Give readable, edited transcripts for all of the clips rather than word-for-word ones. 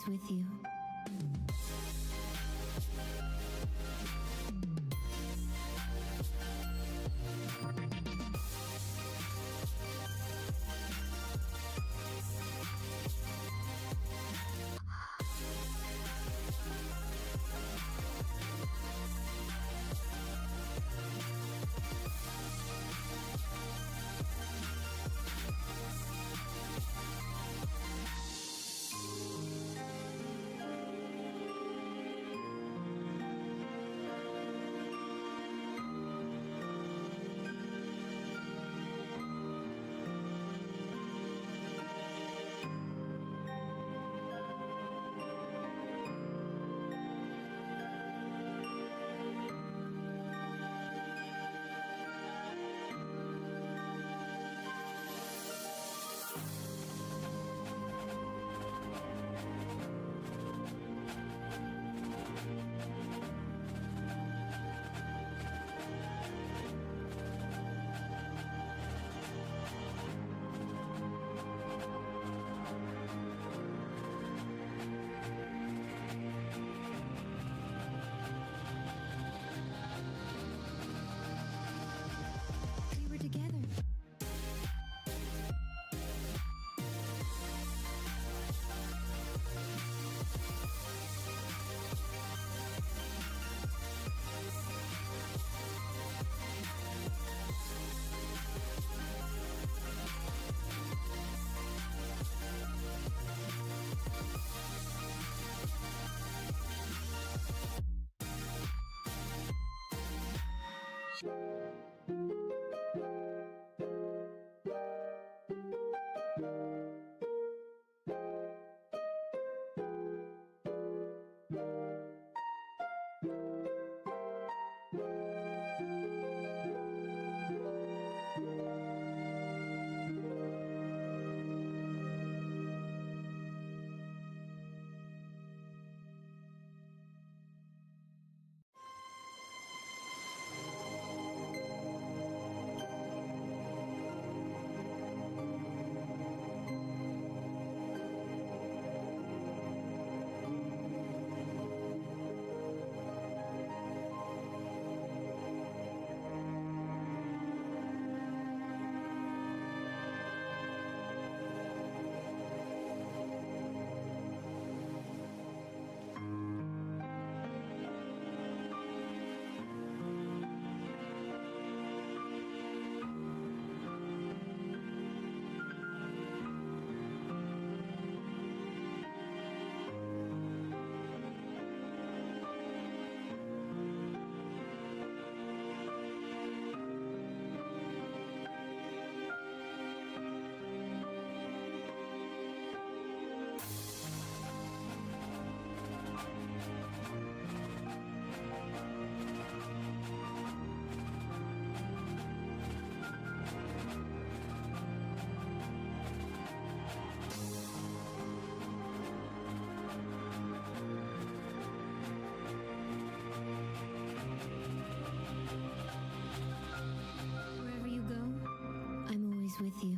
with you. With you.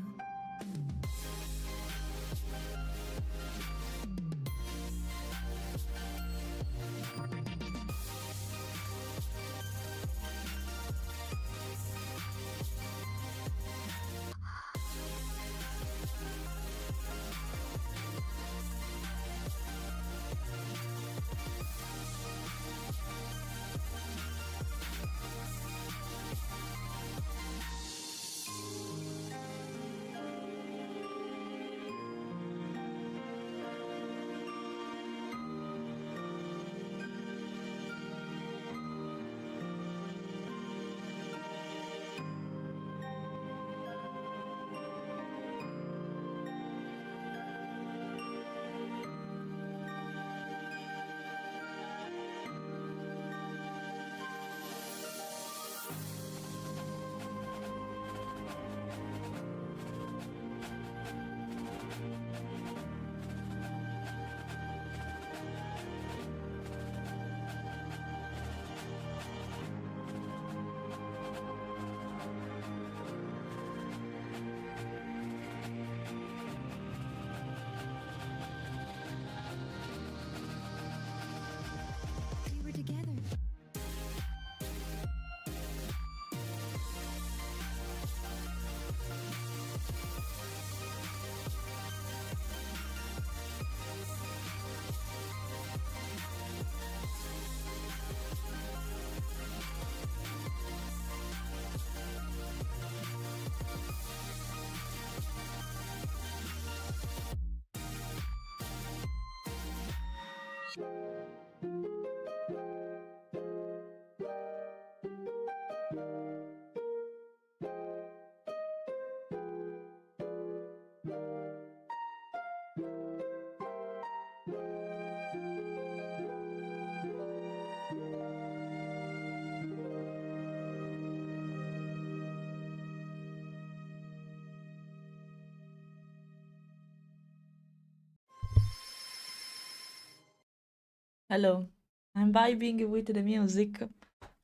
Hello. I'm vibing with the music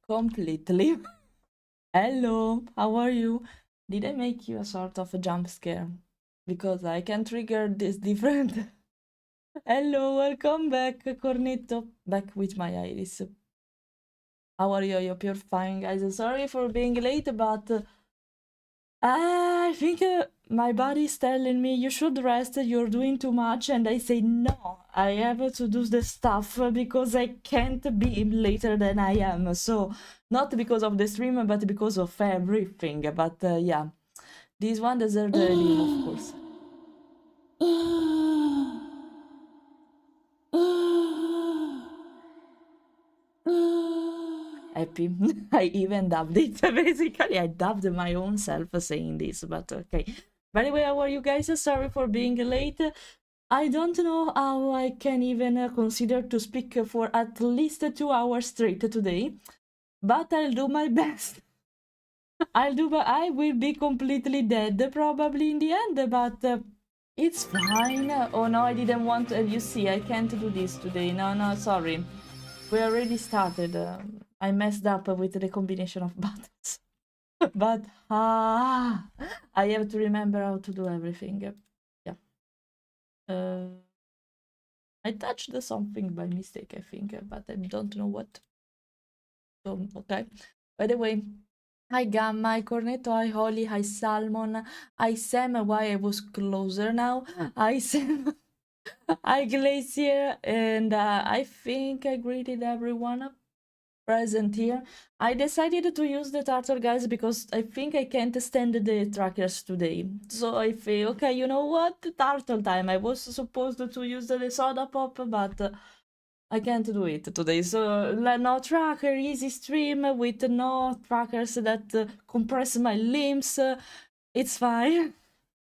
completely. Hello, how are you? Did I make you a sort of a jump scare? Because I can trigger this different. Hello, welcome back, Cornetto. Back with my iris. How are you? I hope you're fine, guys. Sorry for being late, but I think my body is telling me you should rest, you're doing too much, and I say no, I have to do the stuff because I can't be later than I am. So, not because of the stream, but because of everything. But yeah, this one deserves the redeem, of course. Happy. I even dubbed it. Basically, I dubbed my own self saying this, but okay. By the way, how are you guys? Sorry for being late. I don't know how I can even consider to speak for at least 2 hours straight today, but I'll do my best. I will be completely dead probably in the end, but it's fine. Oh no, I didn't want to. You see, I can't do this today. No, no, sorry. We already started. I messed up with the combination of buttons. But I have to remember how to do everything. Yeah. Uh, I touched something by mistake, I think, but I don't know what. So, okay. By the way, hi Gamma, hi Cornetto, hi Holly, hi Salmon, hi Sam, why I was closer now. Hi Sam, hi Glacier, and I think I greeted everyone present here. I decided to use the turtle, guys, because I think I can't stand the trackers today. So I feel, okay, you know what? Turtle time. I was supposed to use the soda pop, but I can't do it today. So no tracker, easy stream with no trackers that compress my limbs. It's fine.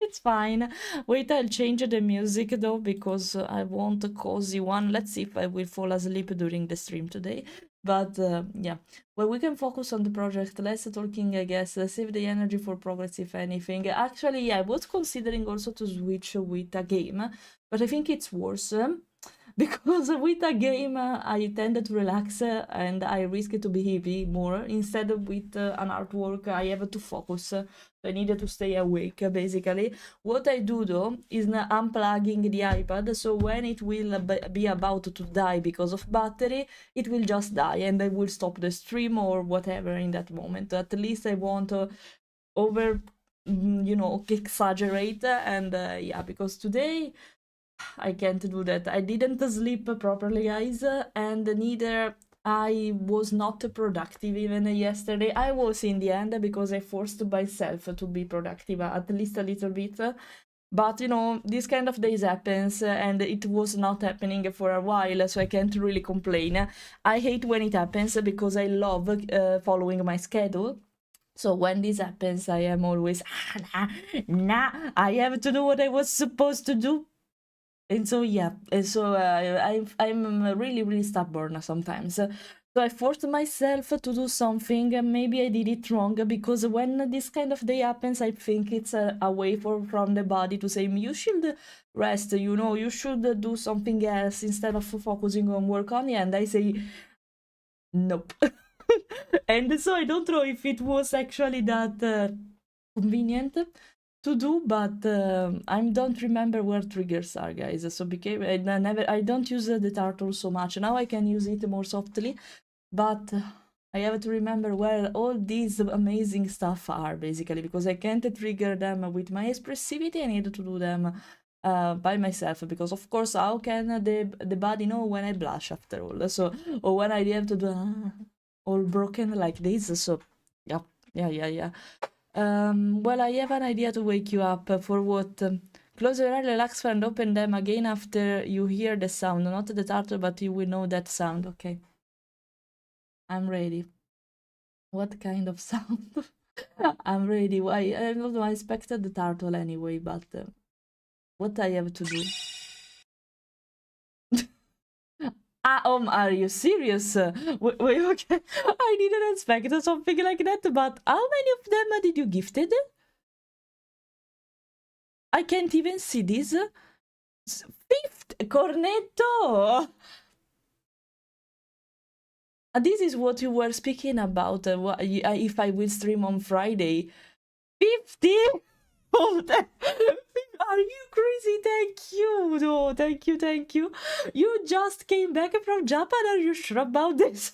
It's fine. Wait, I'll change the music though because I want a cozy one. Let's see if I will fall asleep during the stream today. But yeah, well, we can focus on the project. Less talking, I guess. Save the energy for progress, if anything. Actually, I was considering also to switch with a game, but I think it's worse. Because with a game I tend to relax and I risk to be heavy more. Instead of with an artwork, I have to focus. I needed to stay awake basically. What I do though is unplugging the iPad, so when it will be about to die because of battery, it will just die and I will stop the stream or whatever in that moment. At least I won't over exaggerate. And yeah, because today I can't do that. I didn't sleep properly, guys, and neither I was not productive even yesterday. I was in the end because I forced myself to be productive at least a little bit. But this kind of days happens, and it was not happening for a while, so I can't really complain. I hate when it happens because I love following my schedule. So when this happens, I am always nah, I have to do what I was supposed to do. And so yeah, and so I'm really stubborn sometimes. So I forced myself to do something. Maybe I did it wrong because when this kind of day happens, I think it's a way from the body to say you should rest. You should do something else instead of focusing on work only. And I say nope. And so I don't know if it was actually that convenient to do, but I don't remember where triggers are, guys. So I don't use the turtle so much. Now I can use it more softly, but I have to remember where all these amazing stuff are, basically, because I can't trigger them with my expressivity. I need to do them by myself, because of course, how can the body know when I blush after all? So, or when I have to do all broken like this. So yeah, yeah. Well, I have an idea to wake you up. For what? Close your eyes, relax, and open them again after you hear the sound. Not the turtle, but you will know that sound. Okay. I'm ready. What kind of sound? I'm ready. I don't know. I expected the turtle anyway, but what I have to do? Are you serious? Wait, okay. I didn't expect something like that, but how many of them did you gifted? I can't even see this. Fifth cornetto. This is what you were speaking about. If I will stream on Friday, 50 of them. Are you crazy? Thank you. No, thank you, thank you. You just came back from Japan. Are you sure about this?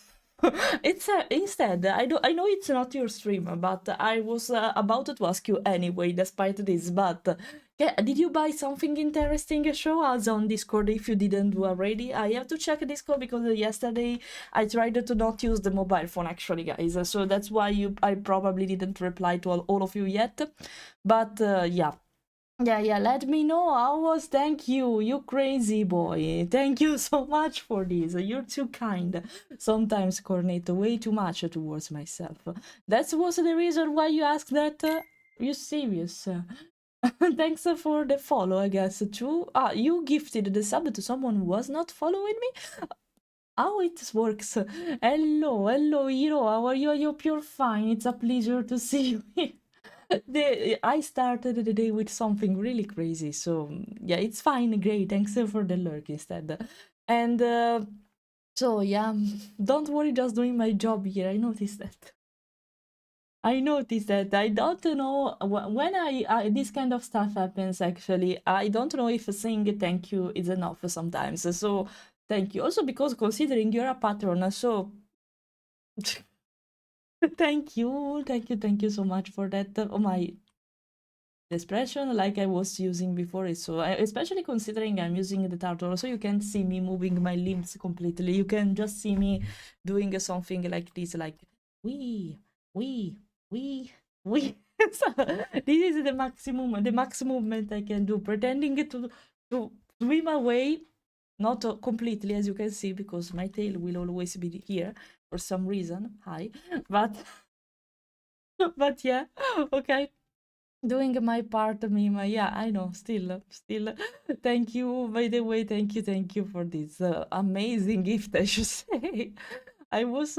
It's instead. I know it's not your stream, but I was about to ask you anyway, despite this. But did you buy something interesting? Show us on Discord if you didn't do already. I have to check Discord because yesterday I tried to not use the mobile phone actually, guys. So that's why I probably didn't reply to all of you yet. But yeah. Yeah, let me know how was. Thank you crazy boy. Thank you so much for this. You're too kind. Sometimes coordinate way too much towards myself. That was the reason why you asked that. You serious? Thanks for the follow, I guess, too. You gifted the sub to someone who was not following me? How it works? Hello, Hiro. How are you? I hope you're fine. It's a pleasure to see you here. I started the day with something really crazy, so yeah, it's fine, great. Thanks for the lurk instead. And so yeah, don't worry, just doing my job here. I noticed that. I noticed that. I don't know when this kind of stuff happens. Actually, I don't know if saying thank you is enough sometimes. So thank you. Also because considering you're a patron, so thank you so much for that. Oh my expression like I was using before is so especially considering I'm using the turtle, so you can't see me moving my limbs completely. You can just see me doing something like this, like we we we so, this is the max movement I can do, pretending to swim away, not completely as you can see because my tail will always be here for some reason. Hi. But but yeah, okay, doing my part, Mima. Yeah, I know. Still. Thank you. By the way, thank you for this amazing gift. I should say. I was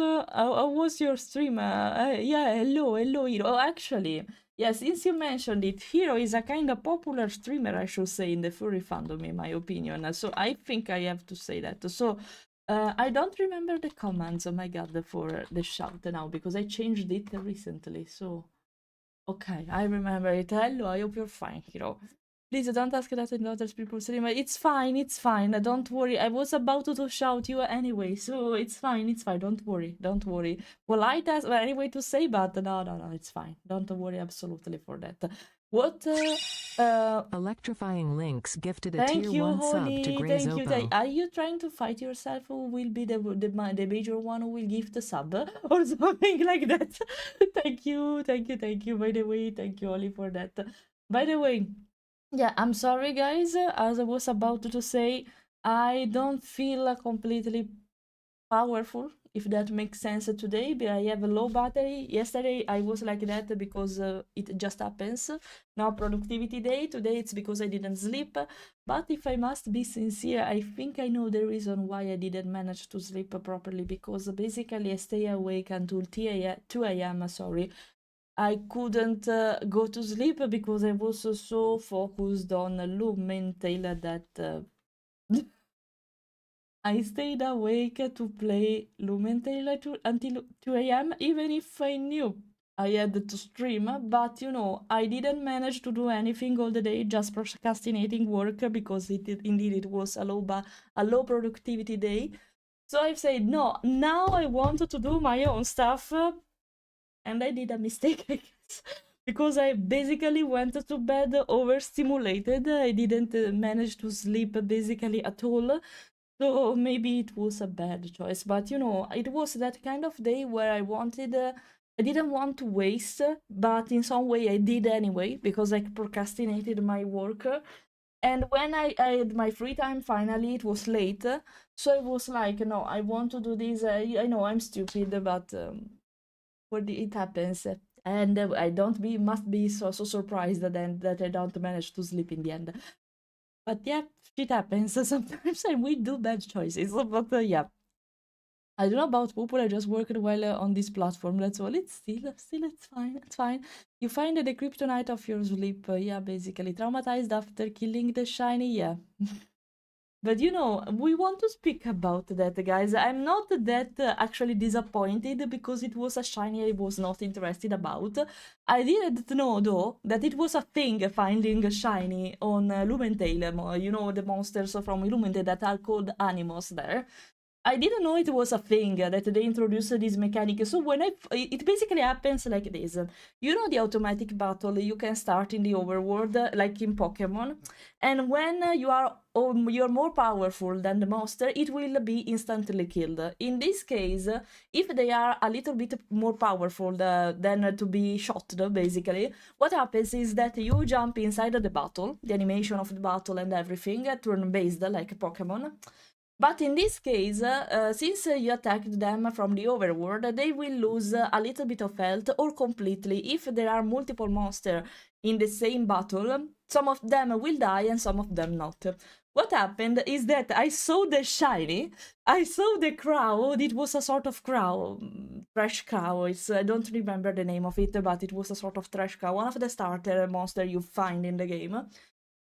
your streamer. Yeah, hello, Hiro. Oh, actually, yeah. Since you mentioned it, Hiro is a kind of popular streamer, I should say, in the furry fandom, in my opinion. So I think I have to say that. So. I don't remember the commands, oh my god, for the shout now because I changed it recently. So okay, I remember it. Hello, I hope you're fine, Hiro. Please don't ask that in other people's stream. It's fine. Don't worry. I was about to shout you anyway, so it's fine. Don't worry. Polite as well, anyway to say, but no, it's fine. Don't worry absolutely for that. What? Electrifying Links gifted a Thank tier you, 1 sub to honey. Grey Thank you. Zopo. Are you trying to fight yourself? Who will be the major one who will gift the sub or something like that? Thank you. By the way, thank you, Ollie, for that. By the way, yeah, I'm sorry, guys. As I was about to say, I don't feel completely powerful, if that makes sense today, but I have a low battery. Yesterday I was like that because it just happens. Now productivity day. Today it's because I didn't sleep. But if I must be sincere, I think I know the reason why I didn't manage to sleep properly, because basically I stay awake until 2 a.m. Sorry. I couldn't go to sleep because I was so focused on Lumen Taylor that I stayed awake to play Lumen until 2 a.m. even if I knew I had to stream, but I didn't manage to do anything all the day, just procrastinating work because indeed it was a low productivity day. So I said, no, now I want to do my own stuff, and I did a mistake, I guess, because I basically went to bed overstimulated. I didn't manage to sleep basically at all. So maybe it was a bad choice, but it was that kind of day where I didn't want to waste, but in some way I did anyway because I procrastinated my work. And when I had my free time, finally, it was late. So I was like, no, I want to do this. I know I'm stupid, but it happens. And I must be so surprised then that I don't manage to sleep in the end. But yeah, shit happens sometimes and we do bad choices. But yeah, I don't know about people. I just worked well on this platform. That's all. It's still, it's fine. It's fine. You find the kryptonite of your sleep. Yeah, basically traumatized after killing the shiny. Yeah. But you know, we want to speak about that, guys. I'm not that actually disappointed because it was a shiny I was not interested about. I didn't know though that it was a thing finding a shiny on Lumentale. You know, the monsters from Lumentale that are called animals there. I didn't know it was a thing that they introduced this mechanic. So when it basically happens like this. You know the automatic battle you can start in the overworld, like in Pokemon, and when you're more powerful than the monster, it will be instantly killed. In this case, if they are a little bit more powerful than to be shot, basically, what happens is that you jump inside the battle, the animation of the battle and everything, turn-based like Pokemon. But in this case, since you attacked them from the overworld, they will lose a little bit of health or completely. If there are multiple monsters in the same battle, some of them will die and some of them not. What happened is that I saw the shiny, I saw the crow, it was a sort of crow, trash cow, I don't remember the name of it, but it was a sort of trash cow, one of the starter monster you find in the game.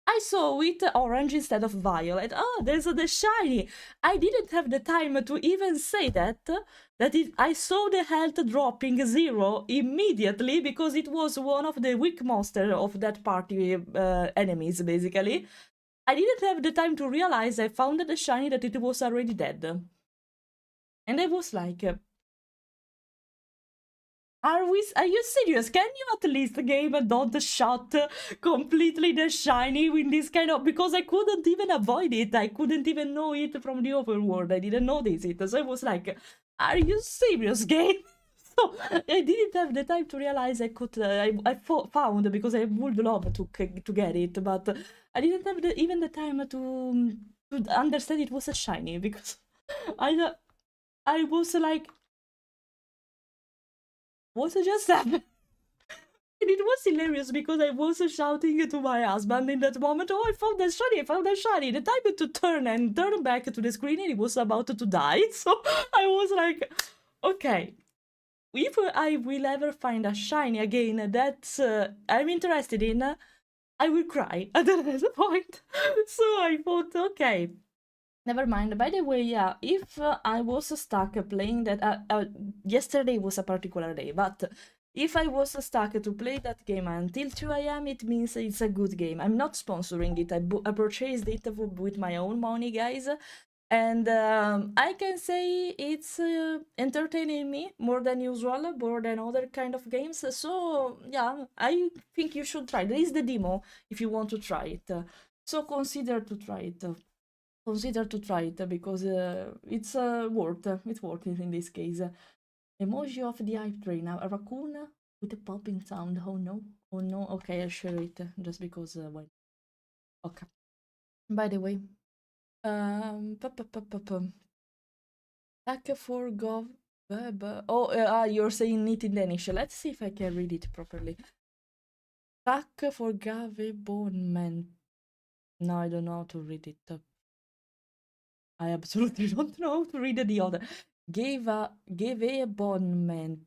I saw it orange instead of violet. Oh, there's the shiny. I didn't have the time to even say I saw the health dropping 0 immediately because it was one of the weak monster of that party enemies, basically. I didn't have the time to realize I found the shiny that it was already dead. And I was like, are you serious? Can you at least game don't shot completely the shiny in this kind of, because I couldn't even avoid it. I couldn't even know it from the overworld. I didn't notice it. So I was like, are you serious, game? So I didn't have the time to realize I could. I found because I would love to get it, but I didn't have even the time to understand it was a shiny because I was like, what just happened? And it was hilarious because I was shouting to my husband in that moment, oh, I found that shiny, I found that shiny. The time to turn back to the screen and he was about to die. So I was like, okay, if I will ever find a shiny again that I'm interested in, I will cry at that point. So I thought, okay, never mind. By the way, yeah, if I was stuck playing that, yesterday was a particular day, but if I was stuck to play that game until 2 a.m., it means it's a good game. I'm not sponsoring it. I purchased it with my own money, guys. And I can say it's entertaining me more than usual, more than other kind of games. So yeah, I think you should try. There is the demo if you want to try it. So consider to try it. Consider to try it because it's worth it in this case. Emoji of the hype train now, a raccoon with a popping sound. Oh no, oh no. Okay, I'll share it just because why. Okay, by the way, Tack for gov. Oh, you're saying it in Danish. Let's see if I can read it properly. Tack for gavebonement. No, I don't know how to read it. I absolutely don't know how to read the other. Gavebonement.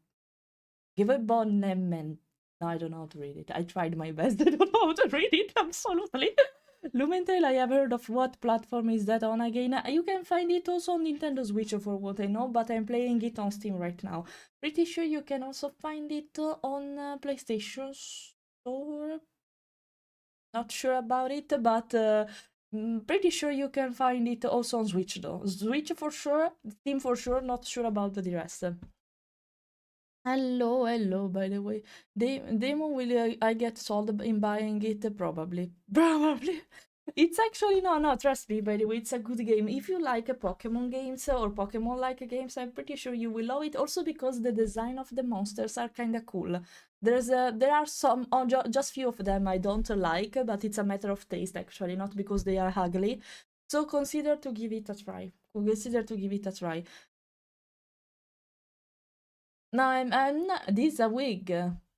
Gavebonement. No, I don't know how to read it. I tried my best. I don't know how to read it. Absolutely. Lumentail, I have heard of. What platform is that on again? You can find it also on Nintendo Switch for what I know, but I'm playing it on Steam right now. Pretty sure you can also find it on PlayStation Store. Not sure about it, but pretty sure you can find it also on Switch though. Switch for sure, Steam for sure, not sure about the rest. Hello, hello, by the way. Demo will I get sold in buying it? Probably. Probably. It's actually no, trust me, by the way, it's a good game. If you like Pokemon games or Pokemon-like games, I'm pretty sure you will love it. Also because the design of the monsters are kinda cool. There are some, just few of them I don't like, but it's a matter of taste actually, not because they are ugly. So consider to give it a try. Consider to give it a try. No, I'm not. This is a wig.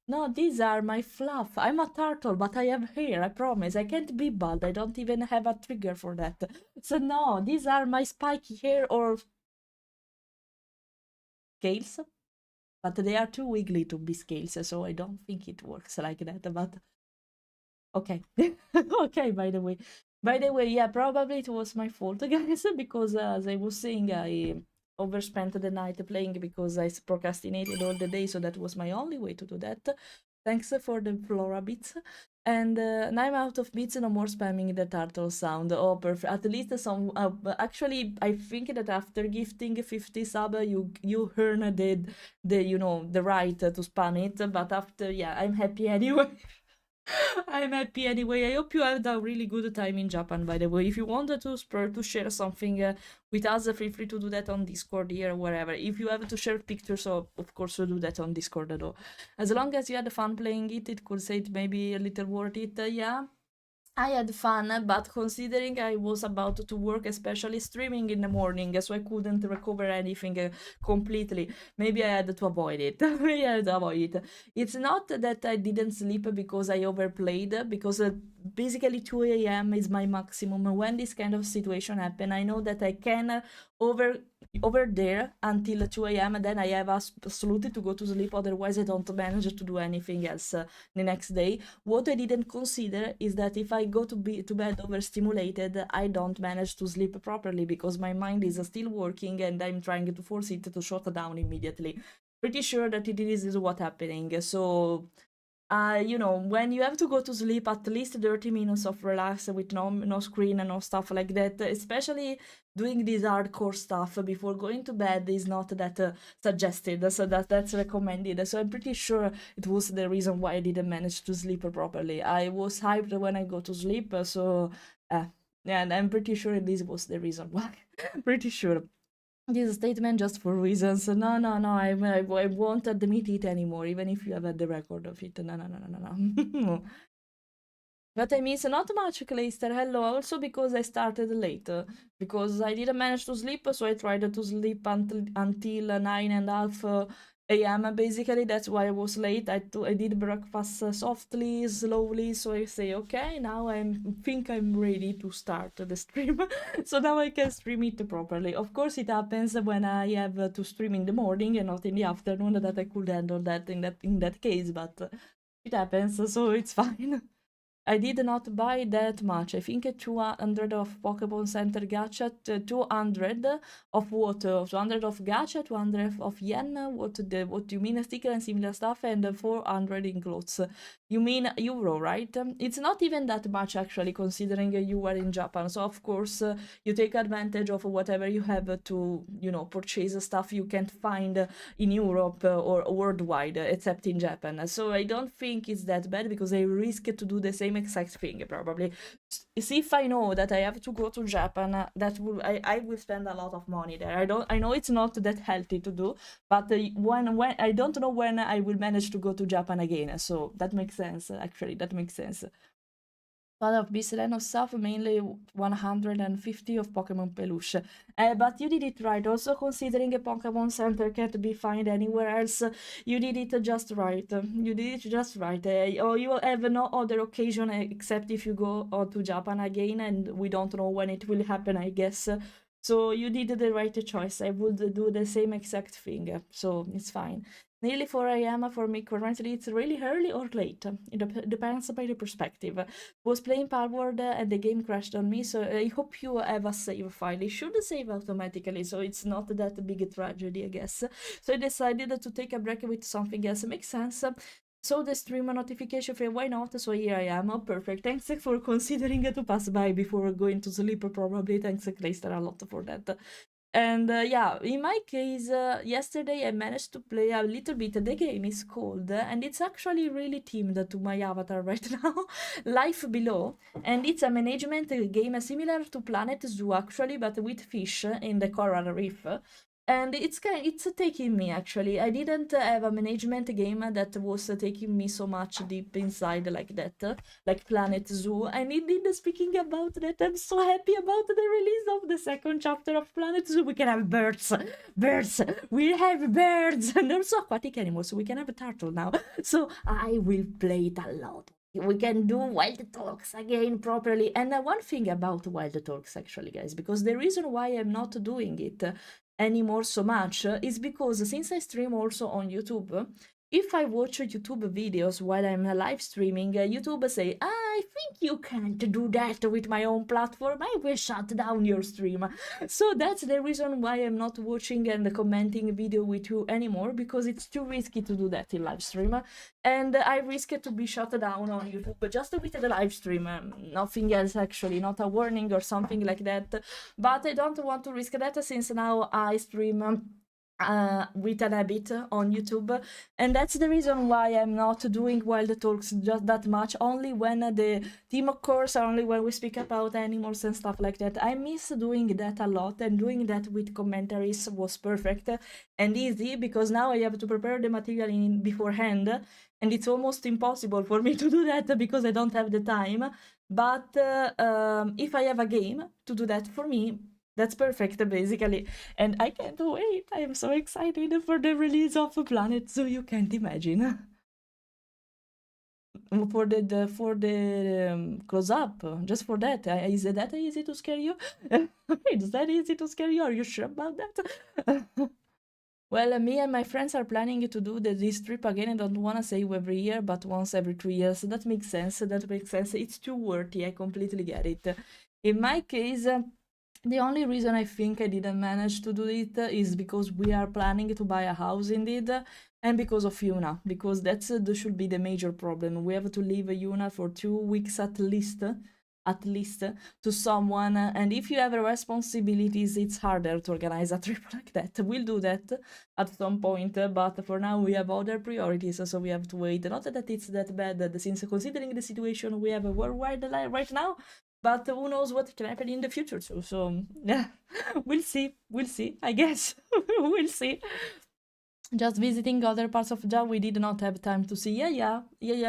No, these are my fluff. I'm a turtle, but I have hair, I promise. I can't be bald. I don't even have a trigger for that. So no, these are my spiky hair or scales. But they are too wiggly to be scales, so I don't think it works like that. But okay. Okay, by the way. By the way, yeah, probably it was my fault, guys, because as I was saying, I overspent the night playing because I procrastinated all the day, so that was my only way to do that. Thanks for the Flora bits. And now I'm out of bits, no more spamming the turtle sound. Oh, perfect. At least some. Actually, I think that after gifting 50 sub, you earn the the right to spam it. But after, yeah, I'm happy anyway. I'm happy anyway. I hope you had a really good time in Japan, by the way. If you wanted to share something with us, feel free to do that on Discord here or wherever. If you have to share pictures, so of course we'll do that on Discord at all. As long as you had fun playing it, it could say it maybe a little worth it. Yeah, I had fun, but considering I was about to work, especially streaming in the morning, so I couldn't recover anything completely. Maybe I had to avoid it. Maybe I had to avoid it. It's not that I didn't sleep because I overplayed, because basically 2 a.m. is my maximum. When this kind of situation happen, I know that I can over there until 2 a.m. and then I have absolutely to go to sleep, otherwise I don't manage to do anything else the next day. What I didn't consider is that if I go to bed overstimulated, I don't manage to sleep properly because my mind is still working and I'm trying to force it to shut down immediately. Pretty sure that it is what happening. So when you have to go to sleep, at least 30 minutes of relax with no screen and no stuff like that, especially doing this hardcore stuff before going to bed is not that suggested, so that's recommended. So I'm pretty sure it was the reason why I didn't manage to sleep properly. I was hyped when I go to sleep, so yeah, and I'm pretty sure this was the reason why. Pretty sure this statement just for reasons. No, no, no, I won't admit it anymore, even if you have had the record of it. No, no, no, no, no, no. But I miss not much, Clayster. Hello, also because I started late. Because I didn't manage to sleep, so I tried to sleep until 9:30 a.m. Basically, that's why I was late. I did breakfast softly, slowly, so I say, okay, now I think I'm ready to start the stream. So now I can stream it properly. Of course, it happens when I have to stream in the morning and not in the afternoon that I could handle that in that case, but it happens, so it's fine. I did not buy that much. I think 200 of Pokemon Center gacha, 200 of what? 200 of gacha, 200 of yen. What you mean? Sticker and similar stuff, and 400 in clothes. You mean euro, right? It's not even that much actually, considering you are in Japan. So of course you take advantage of whatever you have to, purchase stuff you can't find in Europe or worldwide, except in Japan. So I don't think it's that bad because I risk to do the same exact thing probably. See, if I know that I have to go to Japan, I will spend a lot of money there. I know it's not that healthy to do, but when I don't know when I will manage to go to Japan again. So that makes sense. Actually, that makes sense. Lot of miscellaneous stuff, mainly 150 of Pokemon peluche. But you did it right. Also, considering a Pokemon Center can't be found anywhere else, you did it just right. You did it just right. Or you have no other occasion except if you go to Japan again, and we don't know when it will happen, I guess. So you did the right choice. I would do the same exact thing. So it's fine. Nearly 4 a.m. for me currently. It's really early or late. It depends by the perspective. Was playing Palworld and the game crashed on me, so I hope you have a save file. It should save automatically, so it's not that big a tragedy, I guess. So I decided to take a break with something else. Makes sense. So the stream notification for why not? So here I am. Oh, perfect. Thanks for considering to pass by before going to sleep, probably. Thanks, Clayster, a lot for that. And yeah, in my case, yesterday I managed to play a little bit. The game is called, and it's actually really themed to my avatar right now, Life Below. And it's a management game similar to Planet Zoo, actually, but with fish in the coral reef. And it's taking me, actually. I didn't have a management game that was taking me so much deep inside like that, like Planet Zoo. And indeed, speaking about that, I'm so happy about the release of the second chapter of Planet Zoo. We can have birds, we have birds, and also aquatic animals, so we can have a turtle now. So I will play it a lot. We can do wild talks again properly. And one thing about wild talks, actually, guys, because the reason why I'm not doing it anymore so much is because since I stream also on YouTube, if I watch YouTube videos while I'm live streaming, YouTube say, I think you can't do that with my own platform. I will shut down your stream. So that's the reason why I'm not watching and commenting video with you anymore, because it's too risky to do that in live stream. And I risk to be shut down on YouTube just with the live stream. Nothing else, actually, not a warning or something like that. But I don't want to risk that, since now I stream with an habit on YouTube, and that's the reason why I'm not doing Wild Talks just that much, only when the team occurs, only when we speak about animals and stuff like that. I miss doing that a lot, and doing that with commentaries was perfect and easy, because now I have to prepare the material in beforehand, and it's almost impossible for me to do that because I don't have the time. But if I have a game to do that for me, that's perfect, basically. And I can't wait. I am so excited for the release of Planet Zoo, you can't imagine. For the close up, just for that. Is that easy to scare you? Is that easy to scare you? Are you sure about that? Well, me and my friends are planning to do this trip again. I don't want to say every year, but once every 3 years. That makes sense. That makes sense. It's too worthy. I completely get it. In my case, the only reason I think I didn't manage to do it is because we are planning to buy a house indeed, and because of Yuna, because that should be the major problem. We have to leave Yuna for 2 weeks at least to someone, and if you have responsibilities, it's harder to organize a trip like that. We'll do that at some point, but for now we have other priorities, so we have to wait. Not that it's that bad, since considering the situation we have worldwide right now, but who knows what can happen in the future too. So yeah, we'll see, I guess. We'll see. Just visiting other parts of Java we did not have time to see. Yeah,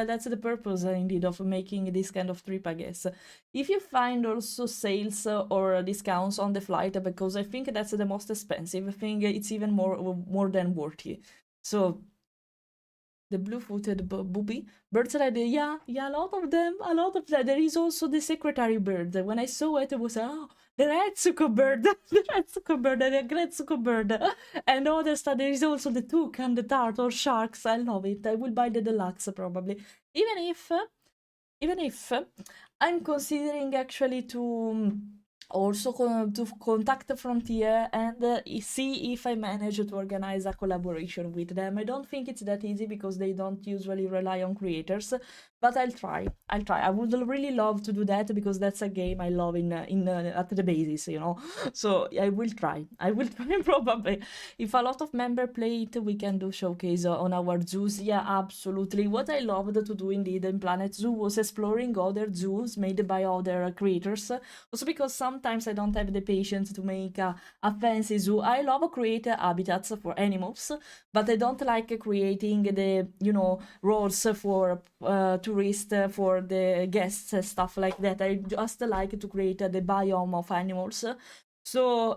that's the purpose indeed of making this kind of trip, I guess. If you find also sales or discounts on the flight, because I think that's the most expensive thing, it's even more than worthy. So the blue-footed booby birds, yeah, a lot of them. There is also the secretary bird. When I saw it, it was the Retsuko bird, the Retsuko bird, the Gretsuko bird, and other stuff. There is also the toucan, the turtle, sharks. I love it. I will buy the deluxe probably, even if I'm considering actually to also to contact Frontier and see if I manage to organize a collaboration with them. I don't think it's that easy because they don't usually rely on creators, but I'll try. I would really love to do that because that's a game I love in at the basis, So I will try. Probably. If a lot of members play it, we can do showcase on our zoos. Yeah, absolutely. What I loved to do indeed in Planet Zoo was exploring other zoos made by other creators. Also because sometimes I don't have the patience to make a fancy zoo. I love create habitats for animals, but I don't like creating the roles for tourists, for the guests, stuff like that. I just like to create the biome of animals. So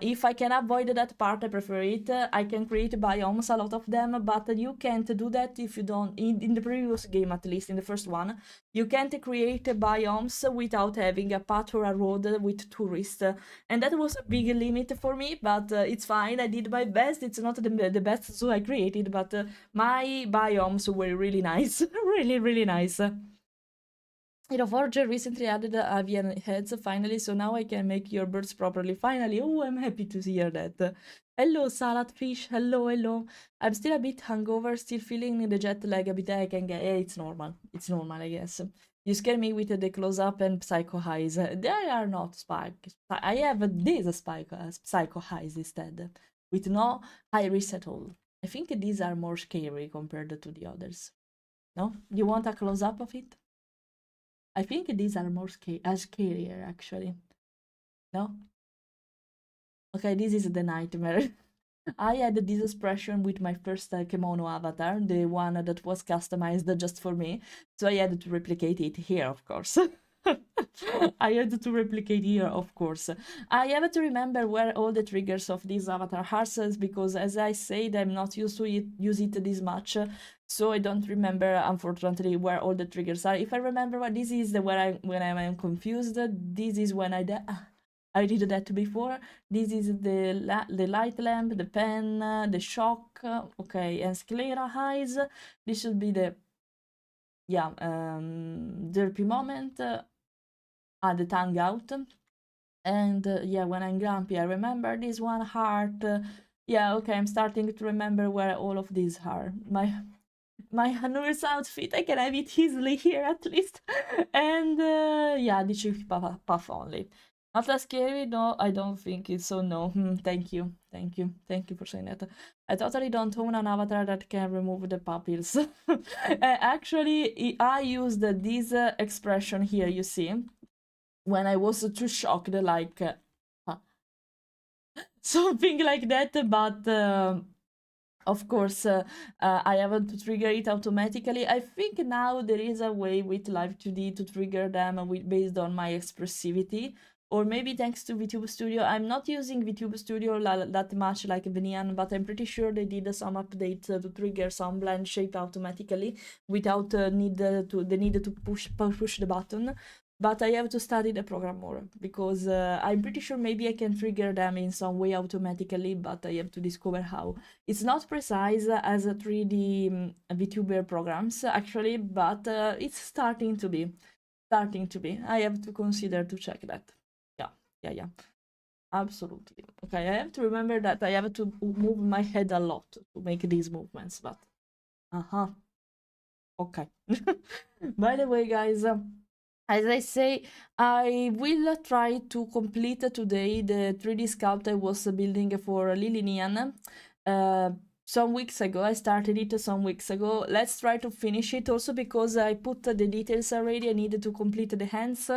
if I can avoid that part, I prefer it. I can create biomes, a lot of them, but you can't do that if you don't, in the previous game at least, in the first one, you can't create biomes without having a path or a road with tourists. And that was a big limit for me, but it's fine, I did my best. It's not the best zoo I created, but my biomes were really nice, really, really nice. Forger recently added avian heads finally, so now I can make your birds properly. Finally, oh, I'm happy to hear that. Hello, salad fish. Hello. I'm still a bit hungover, still feeling the jet lag a bit. I can get. It's normal. It's normal, I guess. You scare me with the close up and psycho highs. They are not spike. I have these psycho highs instead, with no high risk at all. I think these are more scary compared to the others. No? You want a close up of it? I think these are more scarier, actually. No? Okay, this is the nightmare. I had this expression with my first kimono avatar, the one that was customized just for me, so I had to replicate it here, of course. I had to replicate here, of course. I have to remember where all the triggers of this avatar are, because as I said, I'm not used to use it this much, so I don't remember, unfortunately, where all the triggers are. If I remember what this is, when I am confused, this is when I I did that before. This is the light lamp, the pen, the shock, okay, and sclera eyes. This should be the, yeah, derpy moment, the tongue out. And yeah, when I'm grumpy, I remember this one heart. Yeah, okay, I'm starting to remember where all of these are. My Hanor's outfit, I can have it easily here at least. And yeah, the chippy puff only. Not that scary, no, I don't think it's so. No, thank you, thank you for saying that. I totally don't own an avatar that can remove the pupils. Actually, I used this expression here, you see, when I was too shocked, like something like that, but of course, I haven't to trigger it automatically. I think now there is a way with Live 2D to trigger them based on my expressivity, or maybe thanks to Vtuber Studio. I'm not using Vtuber Studio that much like Venian, but I'm pretty sure they did some update to trigger some blend shape automatically without the need to push the button. But I have to study the program more, because I'm pretty sure maybe I can trigger them in some way automatically, but I have to discover how. It's not precise as a 3D VTuber programs, actually, but it's starting to be. I have to consider to check that. Yeah. Absolutely. Okay, I have to remember that I have to move my head a lot to make these movements, but... Okay. By the way, guys... as I say, I will try to complete today the 3D sculpt I was building for Lilinian. Some weeks ago, I started it some weeks ago. Let's try to finish it also, because I put the details already. I needed to complete the hands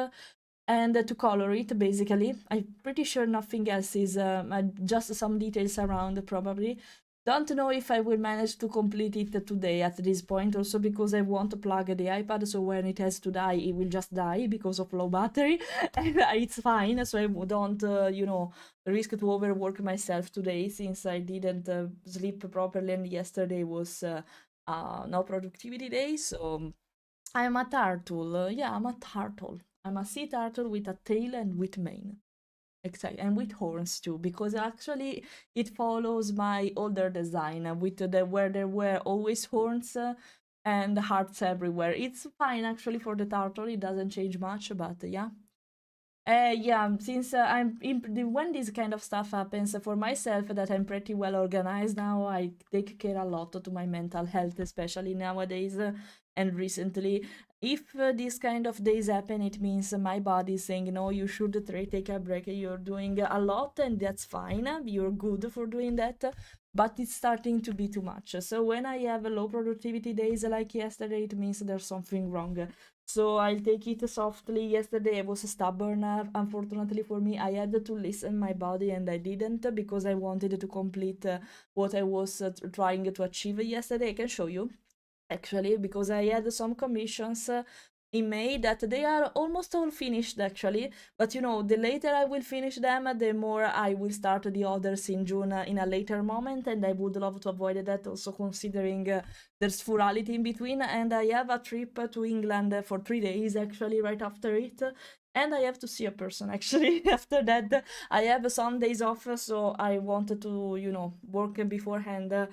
and to color it, basically. I'm pretty sure nothing else is, just some details around, probably. Don't know if I will manage to complete it today at this point, also because I want to plug the iPad, so when it has to die, it will just die because of low battery, and it's fine, so I don't, risk to overwork myself today, since I didn't sleep properly, and yesterday was no productivity day, so I'm a turtle. Yeah, I'm a turtle. I'm a sea turtle with a tail and with mane. Exactly, and with horns too, because actually it follows my older design with where there were always horns and hearts everywhere. It's fine actually for the turtle, it doesn't change much, but yeah. Yeah, since when this kind of stuff happens for myself, that I'm pretty well organized now, I take care a lot to my mental health, especially nowadays and recently. If this kind of days happen, it means my body is saying, no, you should take a break. You're doing a lot, and that's fine. You're good for doing that, but it's starting to be too much. So when I have low productivity days like yesterday, it means there's something wrong. So I'll take it softly. Yesterday I was stubborn, unfortunately for me. I had to listen my body, and I didn't, because I wanted to complete what I was trying to achieve yesterday. I can show you, actually, because I had some commissions in May that they are almost all finished, actually, but the later I will finish them, the more I will start the others in June in a later moment, and I would love to avoid that, also considering there's furality in between, and I have a trip to England for 3 days, actually, right after it, and I have to see a person, actually. After that, I have some days off, so I wanted to work beforehand,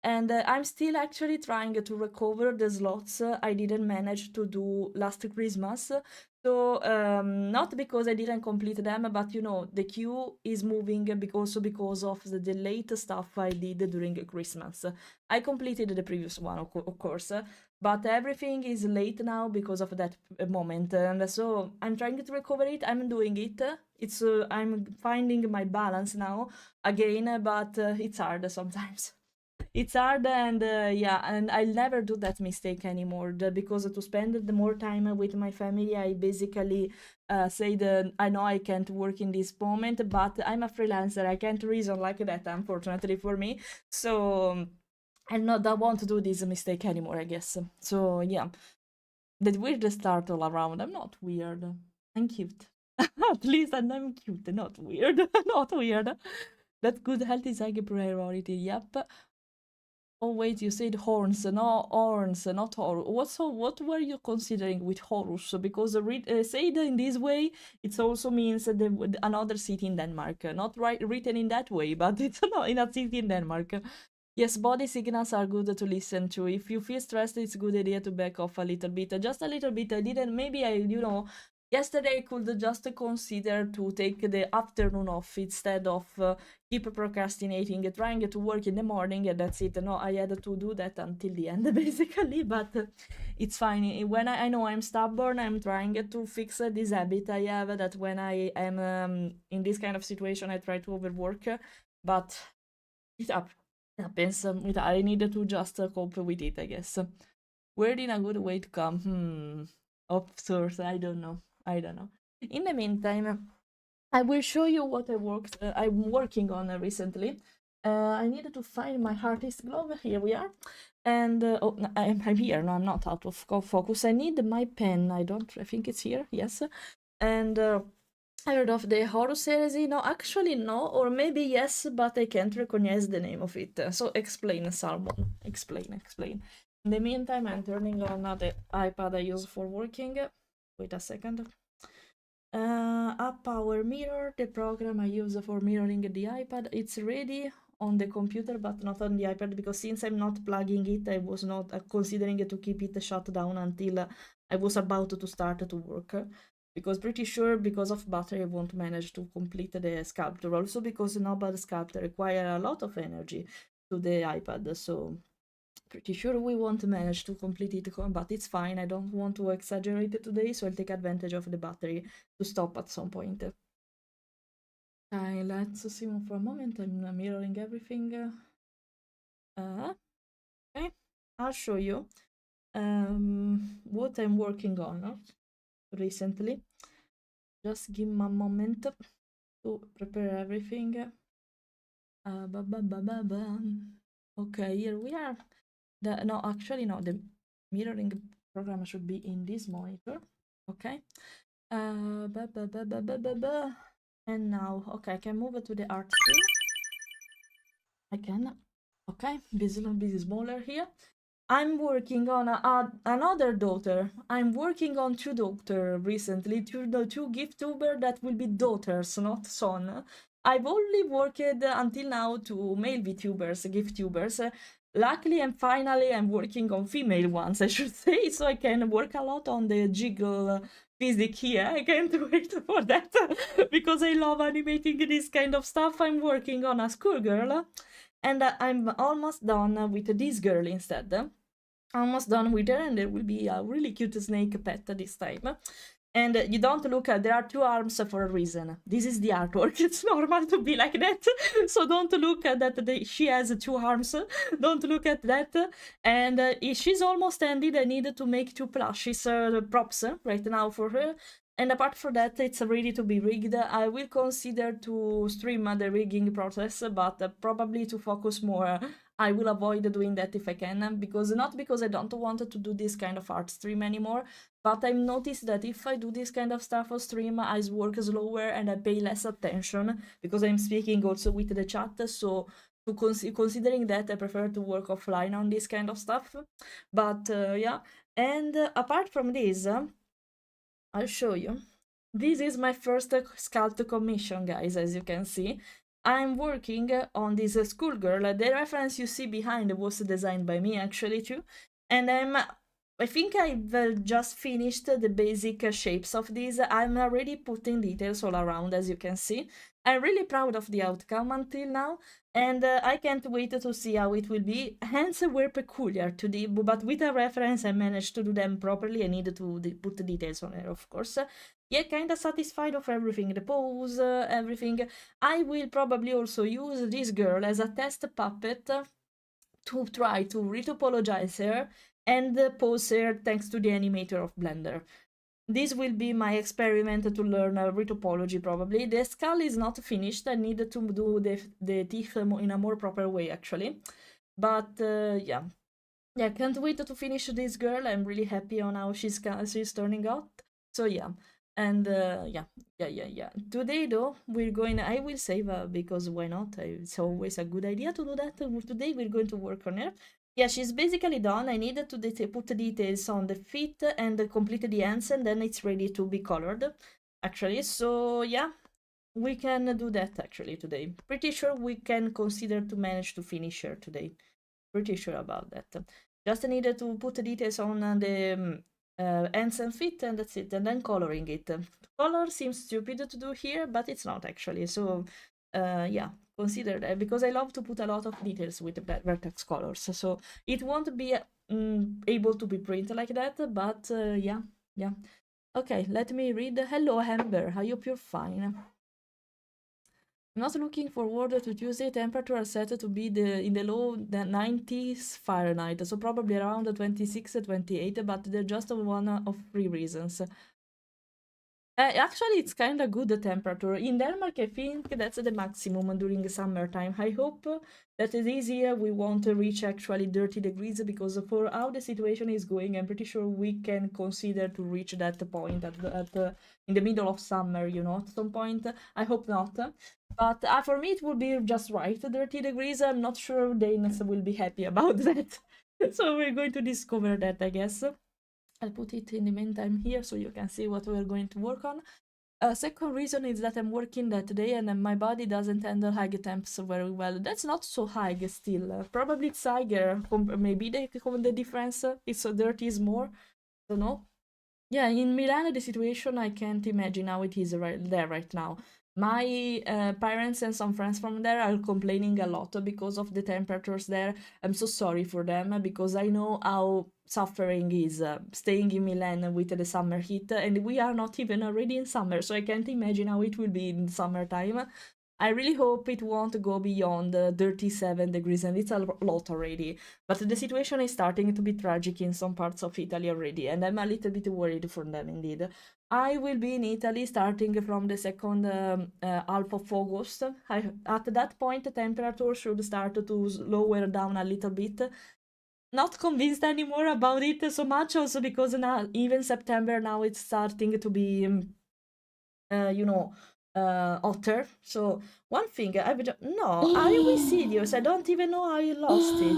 and I'm still actually trying to recover the slots I didn't manage to do last Christmas. So, not because I didn't complete them, but the queue is moving also because of the delayed stuff I did during Christmas. I completed the previous one, of course, but everything is late now because of that moment. And so I'm trying to recover it. I'm doing it. I'm finding my balance now again, but it's hard sometimes. It's hard, and yeah, and I'll never do that mistake anymore, because to spend the more time with my family, I basically say that I know I can't work in this moment, but I'm a freelancer, I can't reason like that, unfortunately for me. So I don't want to do this mistake anymore, I guess. So yeah, the weirdest start all around. I'm not weird, I'm cute. At least I'm cute, not weird. Not weird. That good health is like a priority, yep. Oh wait, you said horns, no horns, not horror. What were you considering with Horus? Because said in this way, it also means another city in Denmark. Not written in that way, but it's not in a city in Denmark. Yes, body signals are good to listen to. If you feel stressed, it's a good idea to back off a little bit. Just a little bit. I didn't, maybe yesterday I could just consider to take the afternoon off instead of keep procrastinating, trying to work in the morning, and that's it. No, I had to do that until the end, basically, but it's fine. When I know I'm stubborn, I'm trying to fix this habit I have that when I am in this kind of situation, I try to overwork, but it happens. I needed to just cope with it, I guess. Where in a good way to come? Of course, I don't know. In the meantime, I will show you what I'm working on recently. I needed to find my artist glove. Here we are. And oh, I'm here. No, I'm not out of focus. I need my pen. I think it's here. Yes. And I heard of the Horus heresy. No, actually no, or maybe yes, but I can't recognize the name of it. So explain, Salmon. Explain. In the meantime, I'm turning on the iPad I use for working. Wait a second. Up Power Mirror, the program I use for mirroring the iPad. It's ready on the computer, but not on the iPad, because since I'm not plugging it, I was not considering to keep it shut down until I was about to start to work. Because pretty sure, because of battery, I won't manage to complete the sculpture. Also because Nobel sculpture require a lot of energy to the iPad, so pretty sure we won't manage to complete it, but it's fine. I don't want to exaggerate it today, so I'll take advantage of the battery to stop at some point. Okay, let's see for a moment. I'm mirroring everything. Okay, I'll show you what I'm working on recently. Just give me a moment to prepare everything. Okay, here we are. The mirroring program should be in this monitor. Okay. And now, okay, I can move to the art screen. I can. Okay, busy smaller here. I'm working on another daughter. I'm working on two daughters recently, two Vtuber that will be daughters, not son. I've only worked until now to male VTubers, Gifttubers. Luckily and finally I'm working on female ones, I should say, so I can work a lot on the jiggle physics here. I can't wait for that because I love animating this kind of stuff. I'm working on a schoolgirl, and I'm almost done with this girl instead. Almost done with her, and there will be a really cute snake pet this time. And you don't look at, there are two arms for a reason. This is the artwork. It's normal to be like that. So don't look at that she has two arms. Don't look at that. And she's almost ended. I need to make two plushies, props right now for her. And apart from that, it's ready to be rigged. I will consider to stream the rigging process, but probably to focus more. I will avoid doing that if I can, not because I don't want to do this kind of art stream anymore, but I've noticed that if I do this kind of stuff on stream, I work slower and I pay less attention because I'm speaking also with the chat, so considering that, I prefer to work offline on this kind of stuff. But yeah, and apart from this, I'll show you. This is my first sculpt commission, guys, as you can see. I'm working on this schoolgirl. The reference you see behind was designed by me, actually, too. And I think I've just finished the basic shapes of these. I'm already putting details all around, as you can see. I'm really proud of the outcome until now, and I can't wait to see how it will be. Hence, we're peculiar to the, but with a reference, I managed to do them properly. I needed to put the details on it, of course. Yeah, kinda satisfied of everything, the pose, everything. I will probably also use this girl as a test puppet to try to retopologize her and pose her thanks to the animator of Blender. This will be my experiment to learn retopology, probably. The skull is not finished. I need to do the teeth in a more proper way, actually. But yeah. Yeah, can't wait to finish this girl. I'm really happy on how she's turning out. So yeah, And yeah. Today though, I will save because why not? It's always a good idea to do that. Today we're going to work on her. Yeah, she's basically done. I needed to put the details on the feet and complete the ends, and then it's ready to be colored, actually. So yeah, we can do that actually today. Pretty sure we can consider to manage to finish her today. Pretty sure about that. Just needed to put the details on the ends and feet, and that's it. And then coloring it. Color seems stupid to do here, but it's not actually. So yeah, consider that because I love to put a lot of details with the vertex colors. So it won't be able to be printed like that, but yeah. Okay, let me read. Hello, Amber. I hope you're fine. Not looking forward to Tuesday. Temperature are set to be in the low 90s Fahrenheit, so probably around 26, 28, but they're just one of three reasons. Actually, it's kind of good the temperature. In Denmark, I think that's the maximum during summertime. I hope that this year we won't reach actually 30 degrees because for how the situation is going, I'm pretty sure we can consider to reach that point in the middle of summer, at some point. I hope not. But for me, it will be just right, 30 degrees. I'm not sure Danes will be happy about that. So we're going to discover that, I guess. I'll put it in the meantime here so you can see what we're going to work on. Second reason is that I'm working that day and my body doesn't handle high temps very well. That's not so high still. Probably it's higher. Maybe the difference is 30 is more. Don't know. Yeah, in Milan, the situation I can't imagine how it is right there right now. My parents and some friends from there are complaining a lot because of the temperatures there. I'm so sorry for them because I know how suffering is staying in Milan with the summer heat, and we are not even already in summer, so I can't imagine how it will be in summertime. I really hope it won't go beyond 37 degrees, and it's a lot already. But the situation is starting to be tragic in some parts of Italy already, and I'm a little bit worried for them indeed. I will be in Italy starting from the second half of August. At that point, the temperature should start to lower down a little bit. Not convinced anymore about it so much, also because now, even September now, it's starting to be, you know, hotter. So one thing I would no, are we serious? I don't even know how you lost it.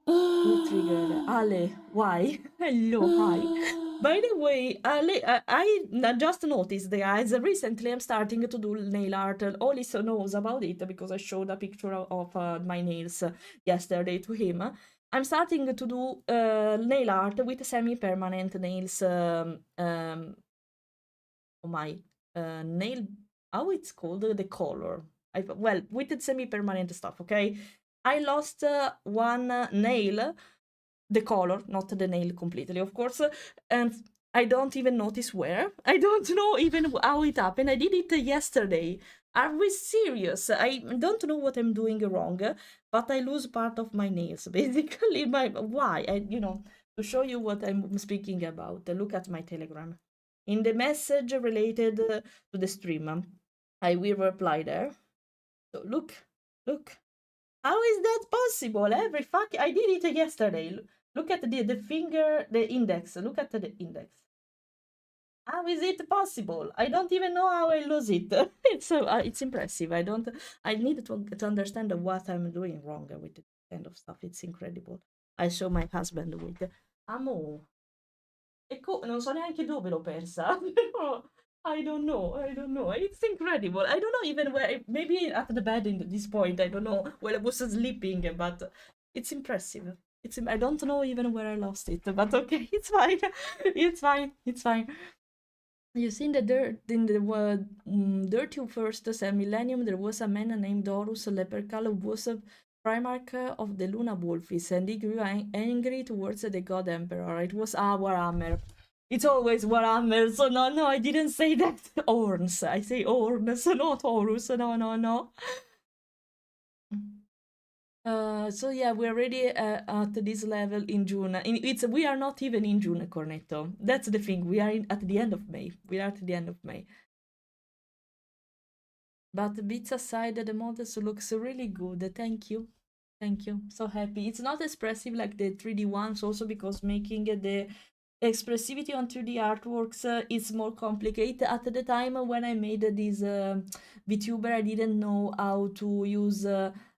Who triggered Ale? Why? Hello, hi. By the way, Ale, I just noticed, guys, recently I'm starting to do nail art. Olison knows about it because I showed a picture of my nails yesterday to him. I'm starting to do nail art with semi-permanent nails. Oh my, nail, how it's called? The color. Well, with the semi-permanent stuff, okay? I lost one nail, the color, not the nail completely, of course, and I don't even notice where. I don't know even how it happened. I did it yesterday. Are we serious? I don't know what I'm doing wrong, but I lose part of my nails. Basically, why? To show you what I'm speaking about. Look at my Telegram. In the message related to the stream, I will reply there. So look. How is that possible? Every fuck, I did it yesterday. Look at the finger, the index. Look at the index. How is it possible? I don't even know how I lose it. It's impressive. I need to understand what I'm doing wrong with this kind of stuff. It's incredible. I show my husband with Amo. Non so neanche dove l'ho persa. Però I don't know. It's incredible. I don't know even where. Maybe at the bed in this point. I don't know where I was sleeping, but it's impressive. I don't know even where I lost it, but okay, it's fine. It's fine. It's fine. You see, in the dirty first millennium, there was a man named Horus Lepercal who was a primarch of the Luna Wolfies, and he grew angry towards the god emperor. It was Warhammer. It's always Warhammer, so no, I didn't say that. Horns, I say Horns, not Horus, no. So yeah, we're already at this level in June. We are not even in June, Cornetto. That's the thing. We are at the end of May. We are at the end of May. But bits aside, the models looks really good. Thank you. Thank you. So happy. It's not expressive like the 3D ones, also because making the expressivity on 2D artworks is more complicated. At the time when I made this VTuber, I didn't know how to use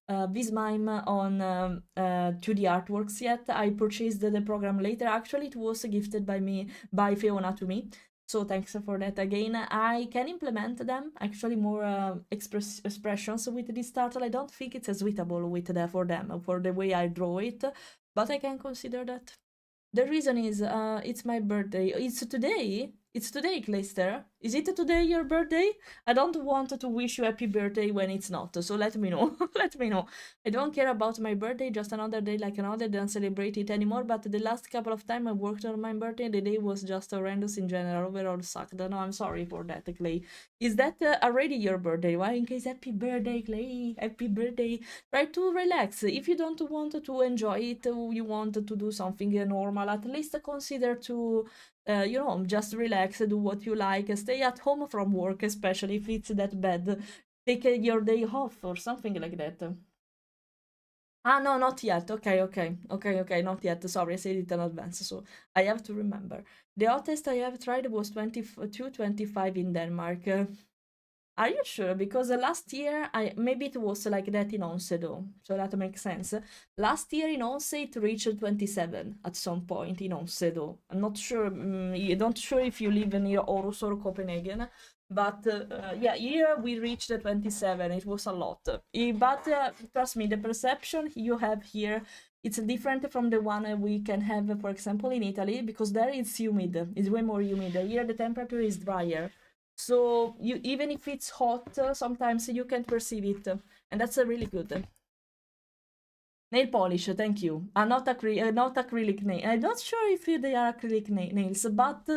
Vismime on 2D artworks yet. I purchased the program later. Actually, it was gifted by Fiona to me. So thanks for that again. I can implement them, actually more expressions with this turtle. I don't think it's as suitable for them, for the way I draw it, but I can consider that. The reason is, it's my birthday. It's today. It's today, Clayster. Is it today your birthday? I don't want to wish you happy birthday when it's not, so let me know. Let me know. I don't care about my birthday, just another day like another, don't celebrate it anymore, but the last couple of times I worked on my birthday, the day was just horrendous in general, overall sucked. No, I'm sorry for that, Clay. Is that already your birthday? Why, in case, happy birthday, Clay, happy birthday. Try to relax. If you don't want to enjoy it, you want to do something normal, at least consider to just relax, do what you like, stay at home from work, especially if it's that bad. Take your day off or something like that. Ah, no, not yet. Okay, not yet. Sorry, I said it in advance, so I have to remember. The hottest I have tried was 22-25 in Denmark. Are you sure? Because last year, maybe it was like that in Onse though, so that makes sense. Last year in Onse it reached 27 at some point in Onse though. I'm not sure. Not sure if you live near Aarhus or Copenhagen, but yeah, here we reached 27. It was a lot. But trust me, the perception you have here, it's different from the one we can have, for example, in Italy, because there it's humid. It's way more humid. Here the temperature is drier. So even if it's hot, sometimes you can't perceive it, and that's really good. Nail polish, thank you. Not acrylic nail. I'm not sure if they are acrylic nails, but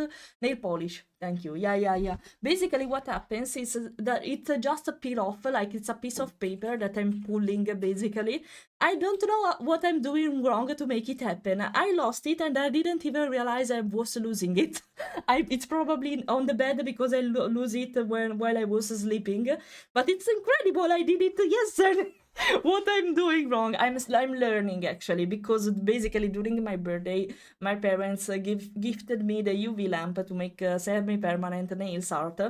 nail polish. Thank you. Yeah. Basically, what happens is that it just peel off, like it's a piece of paper that I'm pulling, basically. I don't know what I'm doing wrong to make it happen. I lost it and I didn't even realize I was losing it. It's probably on the bed because I lose it while I was sleeping. But it's incredible. I did it yesterday. What I'm doing wrong, I'm learning actually, because basically during my birthday my parents gifted me the UV lamp to make semi-permanent nails art,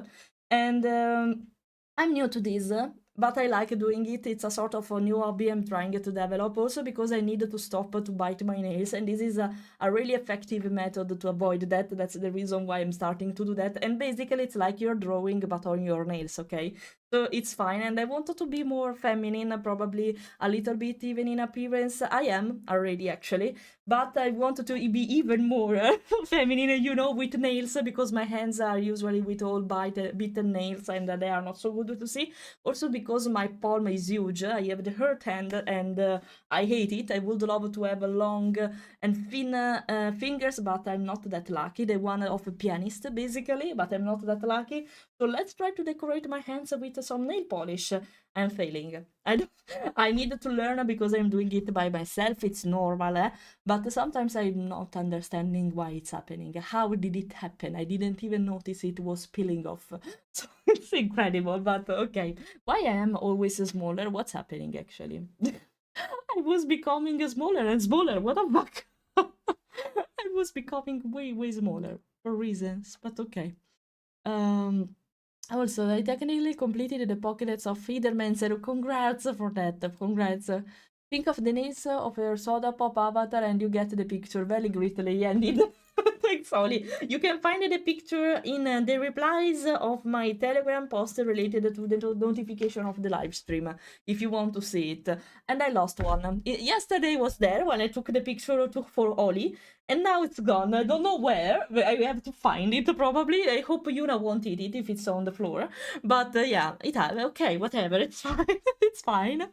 and I'm new to this, but I like doing it. It's a sort of a new hobby I'm trying to develop, also because I need to stop to bite my nails, and this is a really effective method to avoid that. That's the reason why I'm starting to do that. And basically it's like you're drawing but on your nails, okay? So it's fine, and I wanted to be more feminine, probably a little bit even in appearance. I am already actually, but I wanted to be even more feminine, with nails, because my hands are usually with all bitten nails and they are not so good to see. Also because my palm is huge, I have the hurt hand and I hate it. I would love to have long and thin fingers, but I'm not that lucky. The one of a pianist basically, but I'm not that lucky. So let's try to decorate my hands with some nail polish. I'm failing. I need to learn because I'm doing it by myself. It's normal, but sometimes I'm not understanding why it's happening. How did it happen? I didn't even notice it was peeling off. So it's incredible, but okay. Why I am always smaller? What's happening actually? I was becoming smaller and smaller. What the fuck? I was becoming way smaller for reasons, but okay. Also, I technically completed the pockets of Fiederman Zero. Congrats for that. Congrats. Think of the names of your soda pop avatar and you get the picture. Very greatly ended. Thanks, Oli. You can find the picture in the replies of my Telegram post related to the notification of the live stream, if you want to see it. And I lost one. Yesterday was there when I took the picture for Oli, and now it's gone. I don't know where. I have to find it probably. I hope Yuna won't eat it if it's on the floor. But yeah, it has. Okay, whatever. It's fine. It's fine.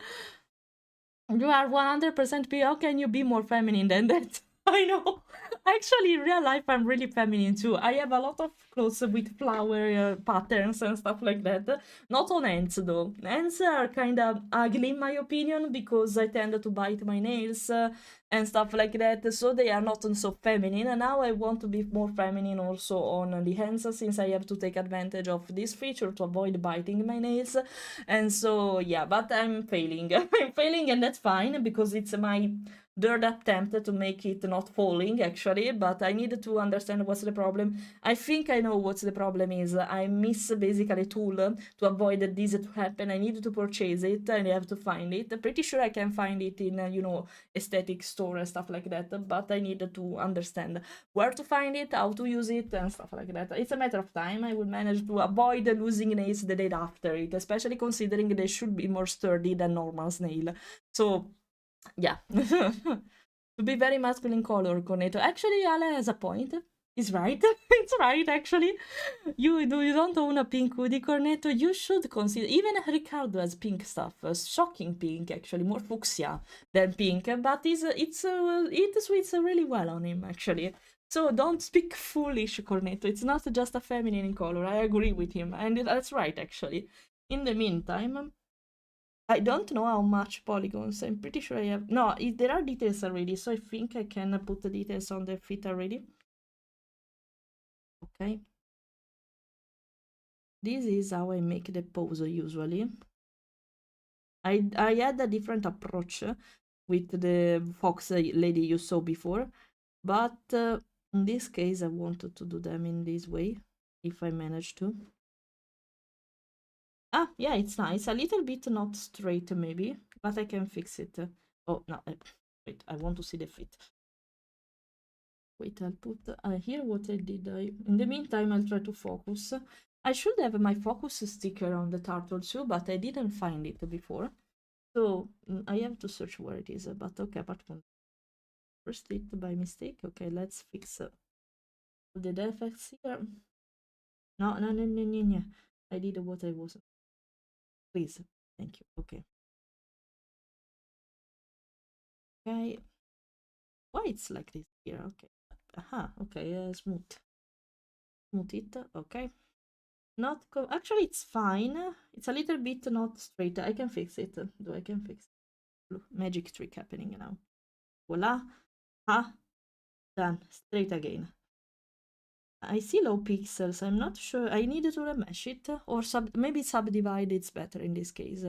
You are 100% pure. How can you be more feminine than that? I know. Actually, in real life, I'm really feminine too. I have a lot of clothes with flower patterns and stuff like that. Not on ants though. Ants are kind of ugly in my opinion because I tend to bite my nails and stuff like that. So they are not so feminine. And now I want to be more feminine also on the hands, since I have to take advantage of this feature to avoid biting my nails. And so yeah, but I'm failing. I'm failing, and that's fine because it's my third attempt to make it not falling actually, but I need to understand what's the problem. I think I know what's the problem is. I miss basically a tool to avoid this to happen. I need to purchase it and I have to find it. I'm pretty sure I can find it in aesthetic store and stuff like that, but I need to understand where to find it, how to use it, and stuff like that. It's a matter of time. I will manage to avoid losing nails the day after it, especially considering they should be more sturdy than normal snail. So yeah. To be very masculine color, Cornetto. Actually, Ale has a point. He's right. It's right, actually. You don't own a pink hoodie, Cornetto. You should consider. Even Ricardo has pink stuff. Shocking pink, actually, more fuchsia than pink. But it suits really well on him, actually. So don't speak foolish, Cornetto. It's not just a feminine color. I agree with him, and that's right, actually. In the meantime, I don't know how much polygons. I'm pretty sure I have. No, there are details already, so I think I can put the details on the feet already. Okay. This is how I make the pose usually. I had a different approach with the fox lady you saw before, but in this case I wanted to do them in this way, if I manage to. Ah, yeah, it's nice. A little bit not straight maybe, but I can fix it. Oh, no, wait, I want to see the feet. Wait, I'll put here what I did. In the meantime, I'll try to focus. I should have my focus sticker on the turtle too, but I didn't find it before. So I have to search where it is, but okay, apart from first it by mistake. Okay, let's fix the defects here. No, no, no, no, no, no. I did what I was. Please, thank you. Okay. Okay. Why it's like this here? Okay. Aha, okay, smooth it, okay. Not actually it's fine. It's a little bit not straight. I can fix it. Do I can fix it? Look, magic trick happening now. Voila. Ah, done. Straight again. I see low pixels. I'm not sure. I need to remesh it or maybe subdivide. It's better in this case.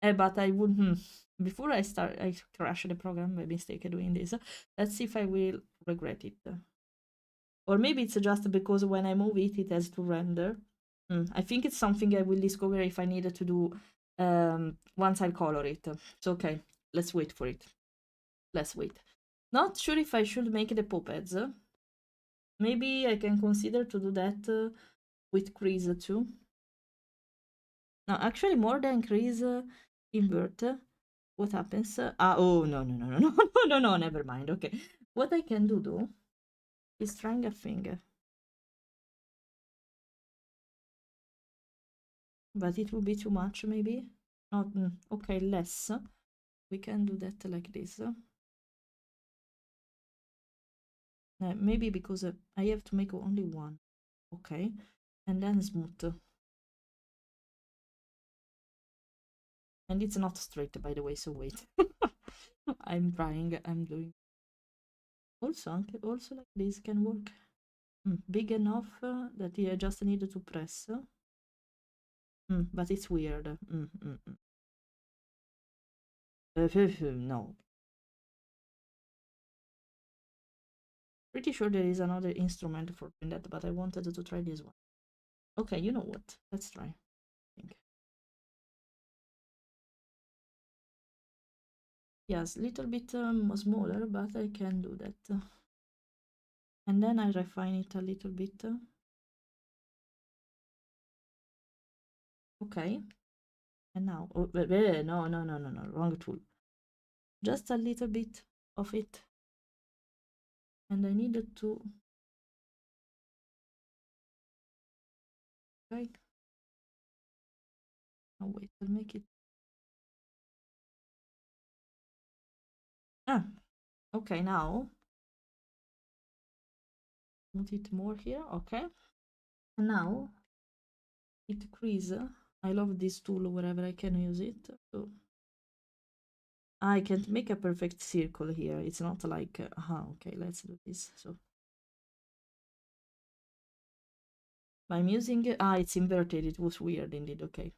But I wouldn't. Before I crash the program by mistake doing this. Let's see if I will regret it. Or maybe it's just because when I move it, it has to render. I think it's something I will discover if I needed to do once I color it. So okay, let's wait for it. Let's wait. Not sure if I should make the puppets. Maybe I can consider to do that with crease too. No, actually more than crease, invert. What happens? Oh, no, no, no, no, no, no, no, no, never mind. Okay. What I can do though is trying a thing. But it will be too much maybe. Not okay, less. We can do that like this. Maybe because I have to make only one. Okay, and then smooth. And it's not straight, by the way, so wait. I'm trying, I'm doing. Also like this can work. Big enough that I just need to press. But it's weird. No. Pretty sure there is another instrument for doing that, but I wanted to try this one. Okay, you know what? Let's try. Yes, little bit smaller, but I can do that. And then I refine it a little bit. Okay. And now, oh, no, no, no, no, no, wrong tool. Just a little bit of it. And I needed to. Okay. Oh, wait, I'll make it. Ah, okay, now. Put it more here, okay. And now, it crease. I love this tool wherever I can use it. So I can't make a perfect circle here. It's not like, okay, let's do this. So I'm using, it's inverted. It was weird indeed. Okay.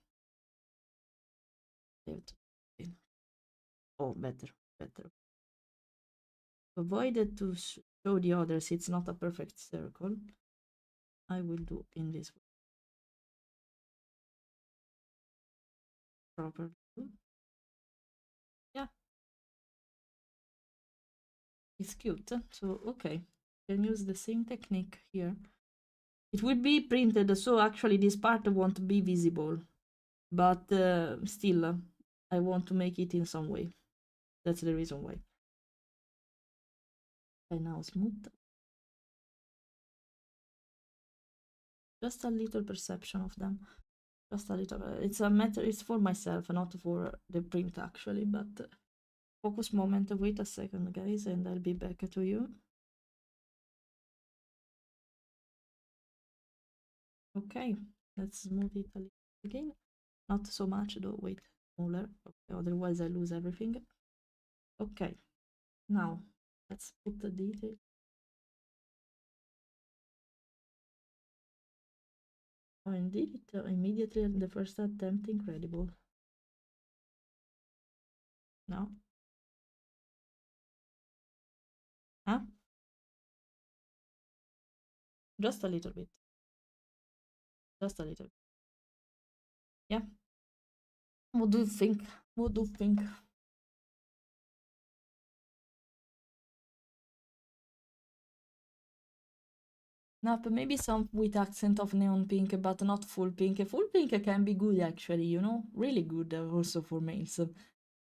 Oh, better. To avoid it to show the others it's not a perfect circle, I will do in this way properly. Yeah, it's cute. So okay, can use the same technique here. It will be printed, so actually this part won't be visible, but still, I want to make it in some way. That's the reason why. I now smooth. Just a little perception of them. Just a little. It's a matter. It's for myself, not for the print actually. But focus moment. Wait a second, guys, and I'll be back to you. Okay, let's smooth it a little again. Not so much though. Wait, smaller. Okay, otherwise I lose everything. Okay, now let's put the detail. Oh, indeed, immediately in the first attempt, incredible. No? Huh? Just a little bit. Just a little. Yeah. What do you think? What do you think? No, but maybe some with accent of neon pink, but not full pink. Full pink can be good actually, you know, really good also for males.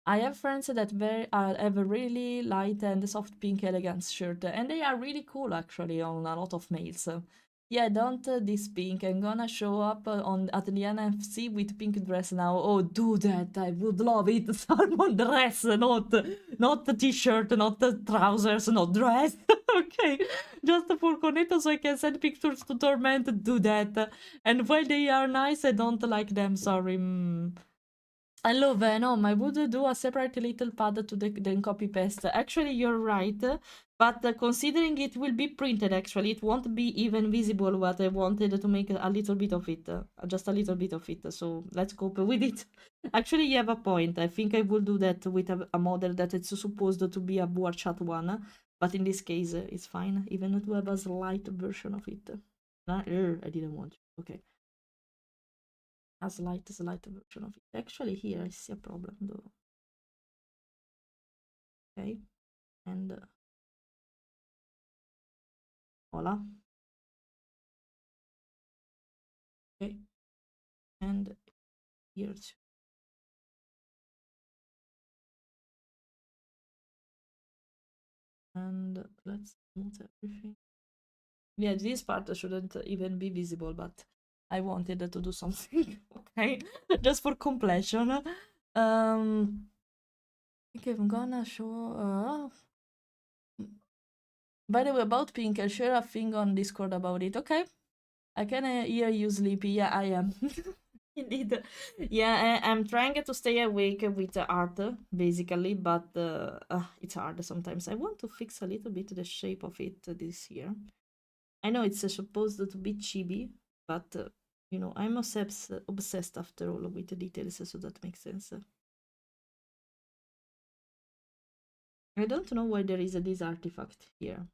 I have friends that have a really light and soft pink elegance shirt, and they are really cool actually on a lot of males. Yeah, don't this pink. I'm gonna show up on at the NFC with pink dress now. Oh, do that! I would love it. Salmon dress, not the t-shirt, not the trousers, not dress. Okay, just for Cornetto, so I can send pictures to Torment. Do that. And while they are nice, I don't like them. Sorry. I love Venom. I would do a separate little pad to then copy paste. Actually, you're right. But considering it will be printed, actually, it won't be even visible what I wanted to make a little bit of it. Just a little bit of it. So let's cope with it. Actually, you have a point. I think I will do that with a model that it's supposed to be a board chat one. But in this case, it's fine. Even to have a slight version of it. I didn't want to. Okay. A slight version of it. Actually, here I see a problem though. Okay, and hola. Okay, and here too. And let's move everything. Yeah, this part shouldn't even be visible, but I wanted to do something. Okay, just for completion. I think I'm gonna show. By the way, about pink, I share a thing on Discord about it. Okay, I can hear you sleepy. Yeah, I am. Indeed. Yeah, I'm trying to stay awake with the art, basically, but it's hard sometimes. I want to fix a little bit the shape of it this year. I know it's supposed to be chibi, but you know, I'm obsessed after all with the details, so that makes sense. I don't know why there is this artifact here.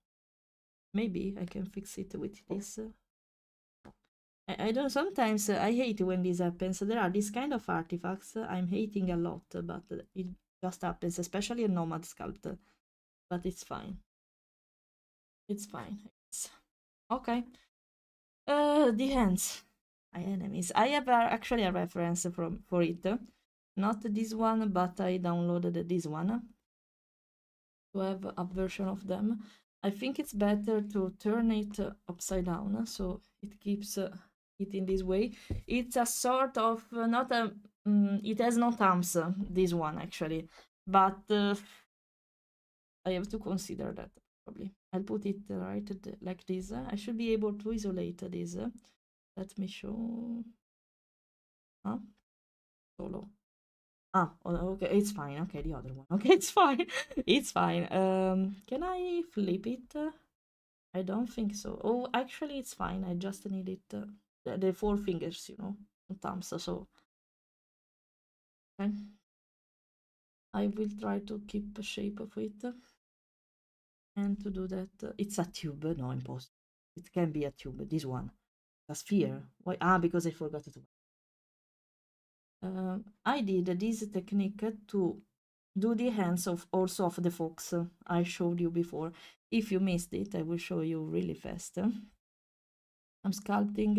Maybe I can fix it with this. I don't. Sometimes I hate when this happens. There are these kind of artifacts I'm hating a lot, but it just happens, especially a nomad sculpt. But it's fine. It's fine. It's... Okay. The hands. My enemies. I have actually a reference for it. Not this one, but I downloaded this one to have a version of them. I think it's better to turn it upside down, so it keeps it in this way. It's a sort of not a. It has no thumbs. This one actually, but I have to consider that probably. I'll put it right like this. I should be able to isolate this. Let me show. Huh? Solo. Ah, okay, it's fine. Okay, the other one. Okay, it's fine. It's fine. Can I flip it? I don't think so. Oh, actually, it's fine. I just need it. The four fingers, you know, thumbs. So, okay. I will try to keep the shape of it. And to do that, it's a tube. No, impossible. It can be a tube. This one, a sphere. Why? Ah, because I forgot to. I did this technique to do the hands of also of the fox I showed you before. If you missed it, I will show you really fast. I'm sculpting.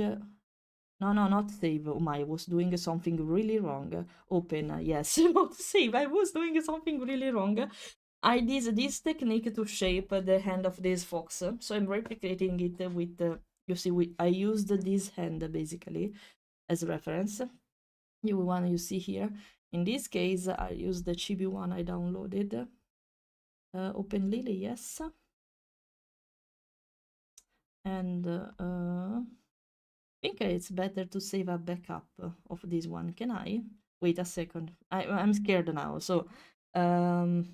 No, no, not save. Oh my, I was doing something really wrong. Open, yes, not save. I was doing something really wrong. I did this technique to shape the hand of this fox. So I'm replicating it with, you see, I used this hand basically as reference. You one you see here. In this case, I used the chibi one I downloaded. Open Lily, yes. And I think it's better to save a backup of this one. Can I? Wait a second. I'm scared now. So, not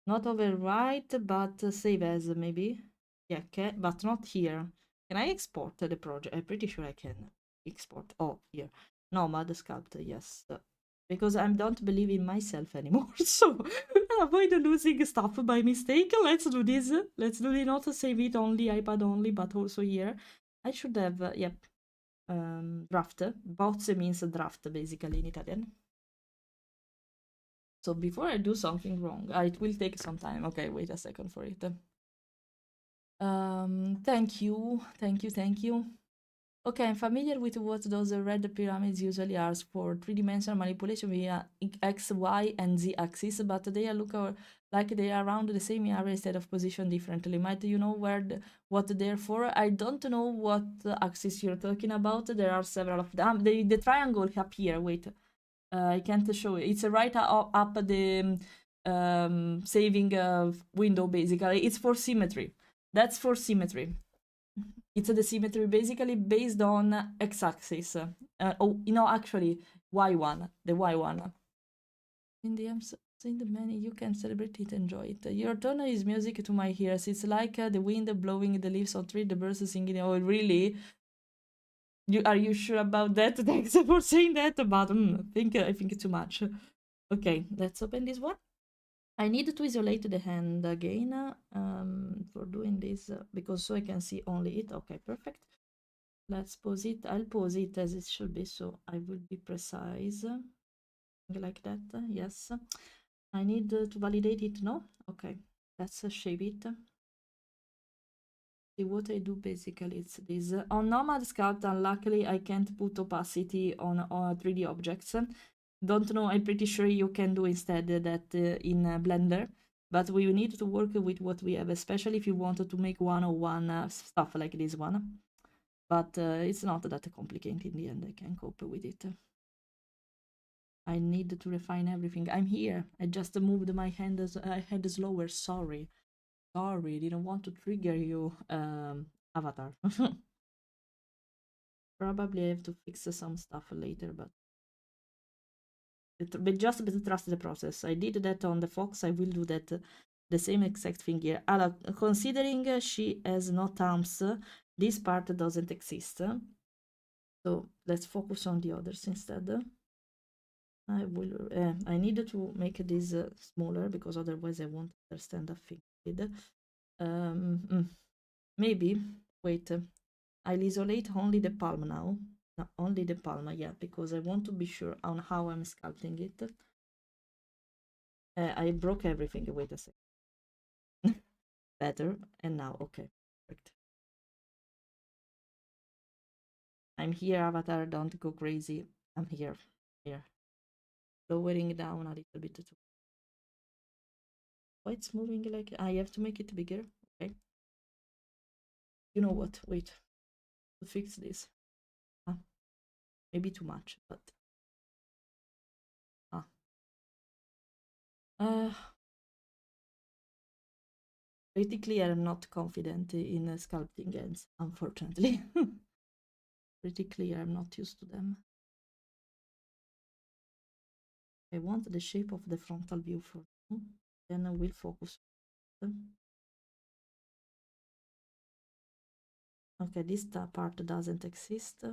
overwrite, but save as maybe. Yeah, but not here. Can I export the project? I'm pretty sure I can export. Oh, here. Nomad sculptor, yes. Because I don't believe in myself anymore. So, avoid losing stuff by mistake. Let's do this. Let's do it. Not save it only, iPad only, but also here. I should have, yep, draft. Bozze means draft basically in Italian. So before I do something wrong, it will take some time. Okay, wait a second for it. Thank you, thank you, thank you. Okay, I'm familiar with what those red pyramids usually are for three-dimensional manipulation via X, Y, and Z axis, but they look like they are around the same area instead of positioned differently. Might you know what they're for? I don't know what axis you're talking about. There are several of them. The triangle up here, wait. I can't show it. It's right up the saving window, basically. It's for symmetry. That's for symmetry. It's the symmetry basically based on x-axis. Oh, you know, actually, y1, the y1. In the many, you can celebrate it, enjoy it. Your tone is music to my ears. It's like the wind blowing the leaves on tree, the birds singing. Oh, really? Are you sure about that? Thanks for saying that, but I think too much. Okay, let's open this one. I need to isolate the hand again for doing this because so I can see only it. Okay, perfect. Let's pose it. I'll pose it as it should be, so I will be precise. Like that, yes. I need to validate it, no? Okay, let's shape it. See what I do basically, it's this. On Nomad Sculpt, unluckily, I can't put opacity on 3D objects. Don't know, I'm pretty sure you can do instead that in Blender. But we need to work with what we have, especially if you wanted to make one-on-one stuff like this one. But it's not that complicated in the end, I can cope with it. I need to refine everything. I'm here. I just moved my hand slower. Sorry. Sorry, didn't want to trigger you, Avatar. Probably I have to fix some stuff later, but just trust the process. I did that on the fox. I will do that the same exact thing here. Considering she has no thumbs, this part doesn't exist. So let's focus on the others instead. I need to make this smaller because otherwise I won't understand a thing. Maybe, wait, I'll isolate only the palm now. No, only the palm, yeah, because I want to be sure on how I'm sculpting it. I broke everything, wait a second. Better, and now, okay, perfect. I'm here, Avatar, don't go crazy. I'm here, here. Lowering down a little bit too. Why it's moving like, I have to make it bigger, okay. You know what, wait, to fix this. Maybe too much, but... Basically, I'm not confident in sculpting hands, unfortunately. Pretty clear, I'm not used to them. I want the shape of the frontal view for now, then I will focus on them. Okay, this part doesn't exist.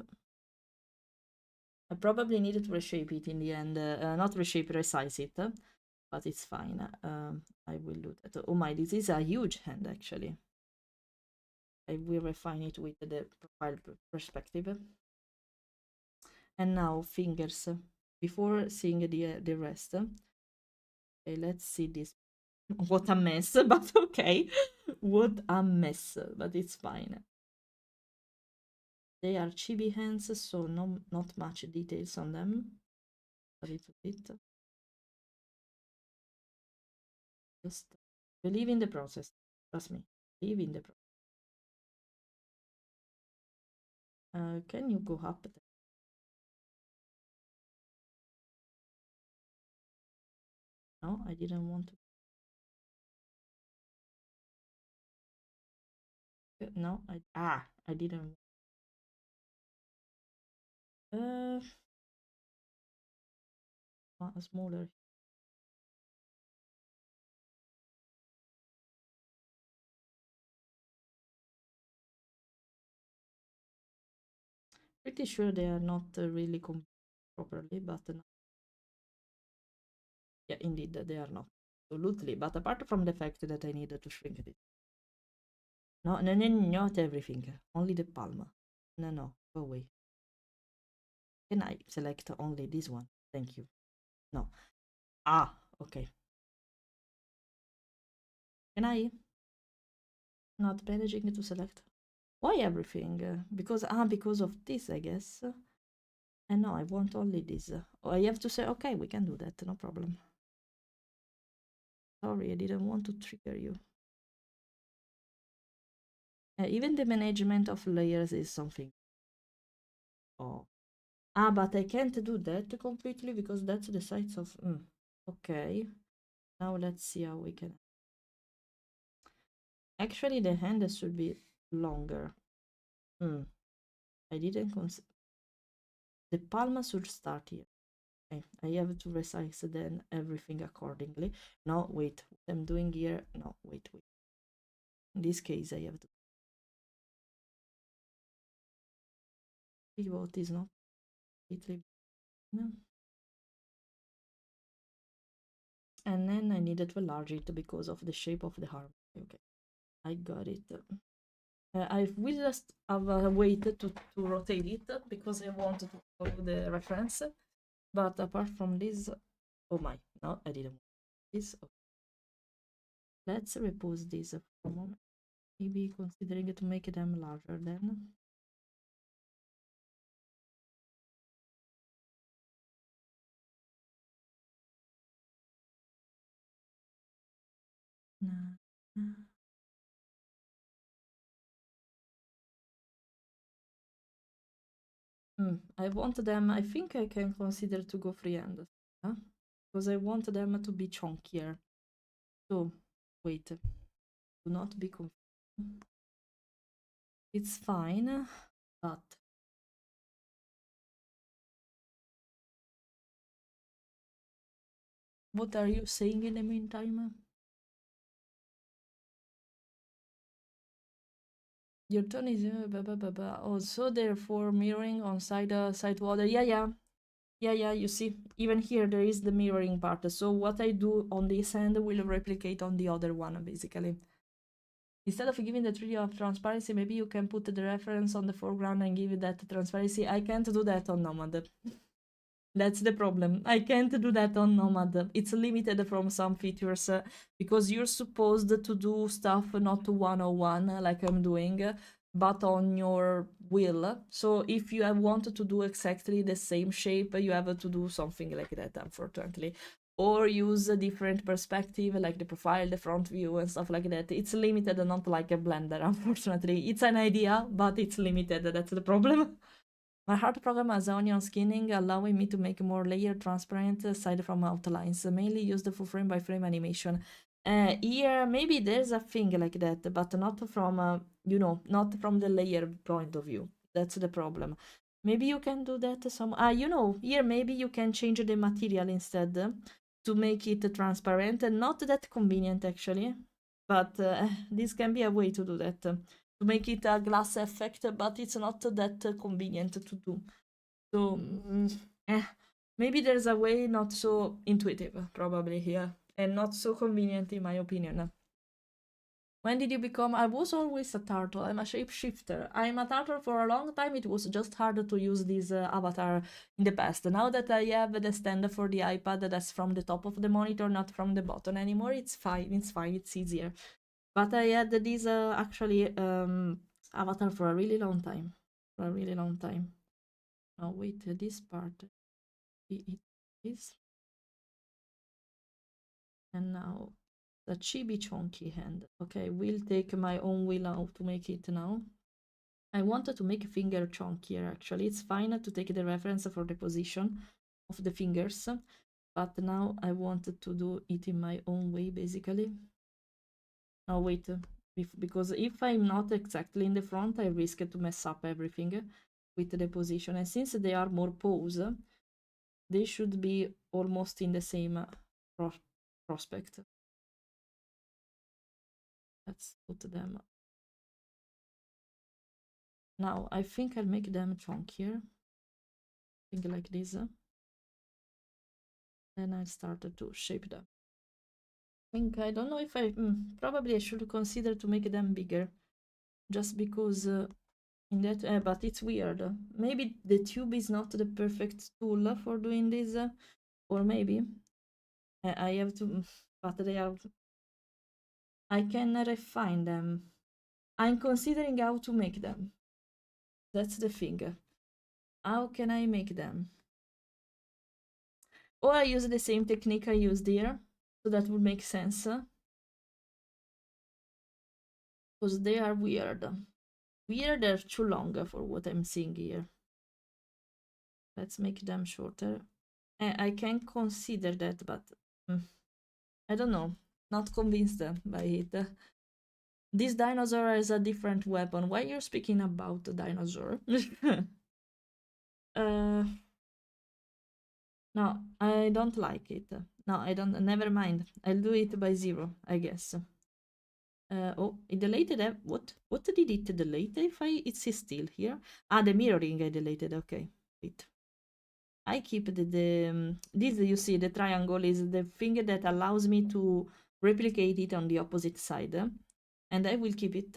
I probably needed to reshape it in the end, not reshape, resize it. but it's fine. I will do that. Oh my, this is a huge hand actually. I will refine it with the profile perspective. And now fingers. Before seeing the rest, okay, let's see this. What a mess, but okay. What a mess, but it's fine. They are chibi hands, so not much details on them. A little bit. Just believe in the process. Trust me. Believe in the process. Can you go up? No, I didn't want to. No, I didn't. Smaller. Pretty sure they are not really properly, but yeah, indeed they are not. Absolutely, but apart from the fact that I needed to shrink it. No, not everything. Only the palm. No, go away. Can I select only this one? Thank you. No. Okay. Can I? Not managing to select. Why everything? Because of this, I guess. And no, I want only this. I have to say, okay, we can do that, no problem. Sorry, I didn't want to trigger you. Even the management of layers is something. Oh. But I can't do that completely because that's the size of... Okay. Now let's see how we can... Actually, the hand should be longer. I didn't consider... The palm should start here. Okay. I have to resize then everything accordingly. No, wait. What I'm doing here... No, wait. In this case, I have to... Pivot is not... No. And then I needed to enlarge it because of the shape of the arm. Okay, I got it. I will just have a wait to rotate it because I wanted to follow the reference. But apart from this, oh my, no, I didn't want this. Okay. Let's repose this for a moment. Maybe considering to make them larger then. I want them, I think I can consider to go freehand. Huh? Because I want them to be chunkier. So, wait. Do not be confused. It's fine, but... What are you saying in the meantime? Your tone is also therefore mirroring on side water. Yeah, you see, even here there is the mirroring part. So what I do on this end will replicate on the other one, basically. Instead of giving the 3D of transparency, maybe you can put the reference on the foreground and give it that transparency. I can't do that on Nomad. That's the problem. I can't do that on Nomad. It's limited from some features because you're supposed to do stuff not 101 like I'm doing, but on your will. So if you have wanted to do exactly the same shape, you have to do something like that, unfortunately. Or use a different perspective, like the profile, the front view, and stuff like that. It's limited, not like a Blender, unfortunately. It's an idea, but it's limited. That's the problem. My heart program has onion skinning, allowing me to make more layered, transparent aside from outlines, mainly used for frame-by-frame animation. Here, maybe there's a thing like that, but not from, not from the layer point of view. That's the problem. Maybe you can do that here maybe you can change the material instead to make it transparent, and not that convenient actually, but this can be a way to do that. To make it a glass effect, but it's not that convenient to do. So, Maybe there's a way not so intuitive, probably here, and not so convenient in my opinion. When did you become? I was always a turtle. I'm a shapeshifter. I'm a turtle for a long time. It was just harder to use this avatar in the past. Now that I have the stand for the iPad that's from the top of the monitor, not from the bottom anymore, it's fine. It's fine. It's easier. But I had this actually avatar for a really long time. For a really long time. Oh wait, this part. It is. And now the chibi chunky hand. Okay, we'll take my own will out to make it now. I wanted to make a finger chunkier actually. It's fine to take the reference for the position of the fingers, but now I wanted to do it in my own way basically. Oh wait, because if I'm not exactly in the front, I risk to mess up everything with the position. And since they are more pose, they should be almost in the same prospect. Let's put them. Now I think I'll make them chunkier. Think like this. Then I started to shape them. I don't know if I probably I should consider to make them bigger, just because in that but it's weird. Maybe the tube is not the perfect tool for doing this, or maybe I have to. But they are. I can refine them. I'm considering how to make them. That's the thing. How can I make them? Or I use the same technique I used here, so that would make sense. Because they are weird. Weird are too long for what I'm seeing here. Let's make them shorter. I can consider that, but I don't know. Not convinced by it. This dinosaur has a different weapon. Why you're speaking about the dinosaur? No, I don't like it. No, I don't. Never mind. I'll do it by 0, I guess. Oh, it deleted. What did it delete? If it's still here. Ah, the mirroring I deleted. Okay, wait. I keep this, you see, the triangle is the thing that allows me to replicate it on the opposite side. And I will keep it.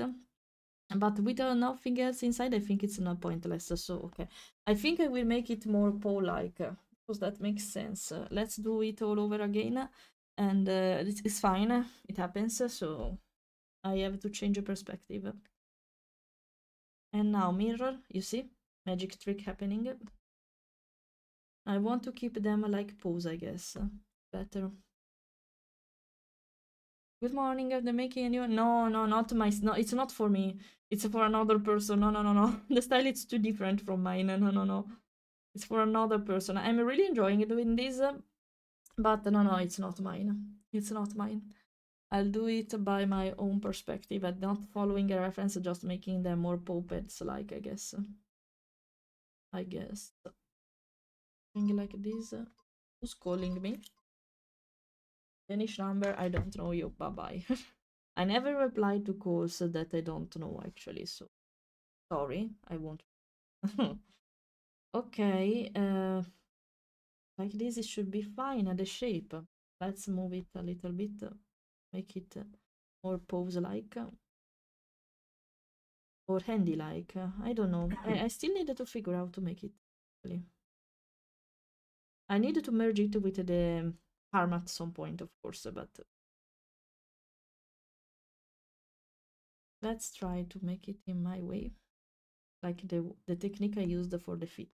But with nothing else inside, I think it's not pointless. So, okay. I think I will make it more pole-like, because that makes sense. Let's do it all over again. And it's fine. It happens. So, I have to change the perspective. And now mirror, you see? Magic trick happening. I want to keep them like pose, I guess. Better. Good morning, they're making a new. No, no, not my. No, it's not for me. It's for another person. No, no, no, no. The style is too different from mine. No, no, no. It's for another person. I'm really enjoying doing this, but no, no, it's not mine. It's not mine. I'll do it by my own perspective and not following a reference, just making them more puppets, like, I guess. I guess. Thing like this. Who's calling me? Finish number, I don't know you. Bye bye. I never reply to calls that I don't know actually, so sorry, I won't. Okay, like this it should be fine, the shape. Let's move it a little bit, make it more pose-like or handy-like. I don't know. I still need to figure out to make it. Actually. I need to merge it with the arm at some point, of course, but let's try to make it in my way, like the technique I used for the feet.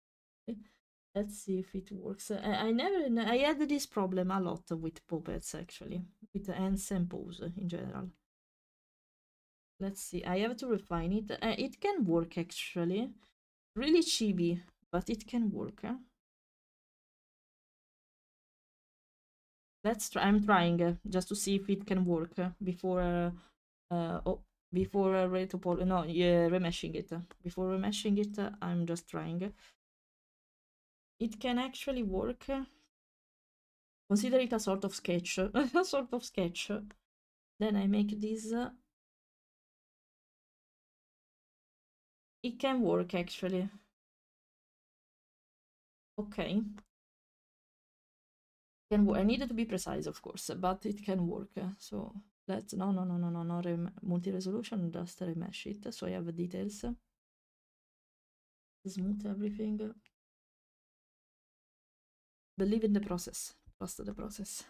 Let's see if it works. I had this problem a lot with puppets actually, with hands and pose in general. Let's see, I have to refine it. It can work actually. Really chibi, but it can work. Let's try. I'm trying just to see if it can work before. Oh, before ready to pull. No, yeah, remeshing it. Before remeshing it, I'm just trying. It can actually work. Consider it a sort of sketch. A sort of sketch. Then I make this. It can work actually. Okay. Can work. I needed to be precise, of course, but it can work. So let's no, multi-resolution, just remesh it. So I have details. Smooth everything. Believe in the process. Trust the process.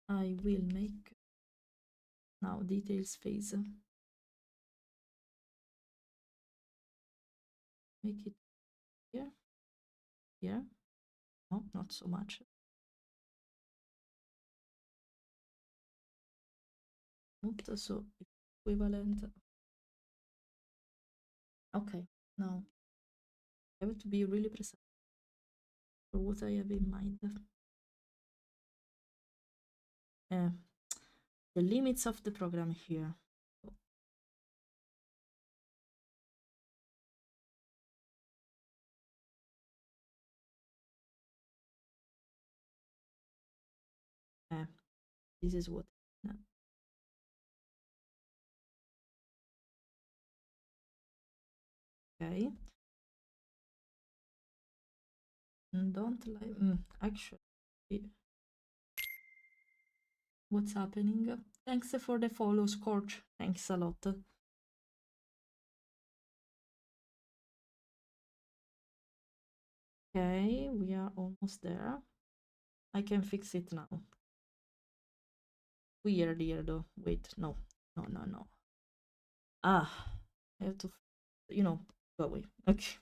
I will make now details phase. Make it here. Here. No, not so much. Smooth, so equivalent. Okay, now I have to be really precise for what I have in mind. The limits of the program here. This is what. Okay. Don't like. Actually, what's happening? Thanks for the follow, Scorch. Thanks a lot. Okay, we are almost there. I can fix it now. Weird here though. Wait, no. No. Ah, I have to, go away. Okay.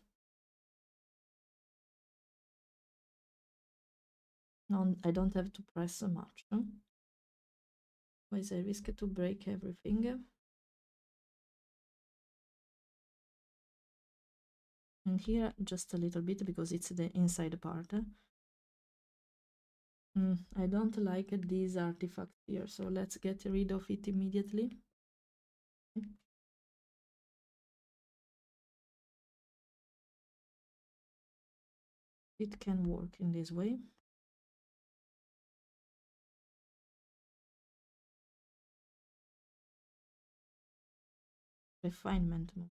No, I don't have to press much. Otherwise I risk to break everything. And here just a little bit because it's the inside part. I don't like these artifacts here, so let's get rid of it immediately. It can work in this way. Refinement mode.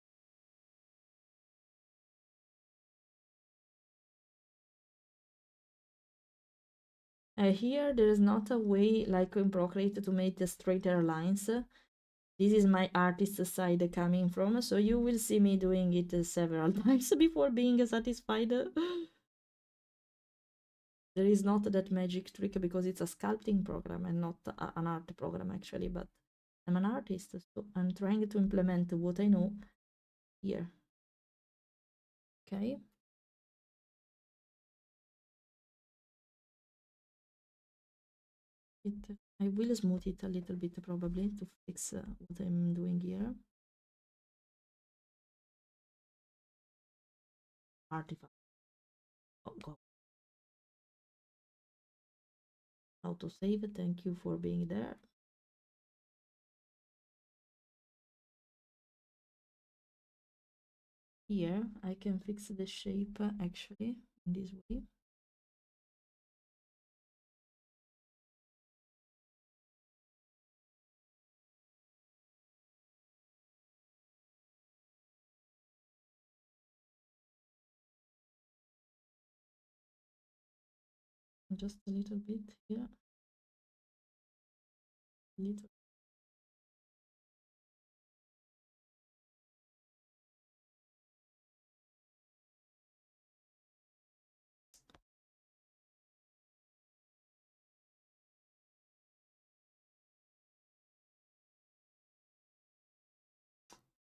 Here there is not a way like in Procreate to make the straighter lines. This is my artist side coming from, so you will see me doing it several times before being satisfied. There is not that magic trick because it's a sculpting program and not an art program actually, but I'm an artist, so I'm trying to implement what I know here. Okay. I will smooth it a little bit probably to fix what I'm doing here. Artifact. Oh, go. Auto save. Thank you for being there. Here I can fix the shape actually in this way. Just a little bit here. Little.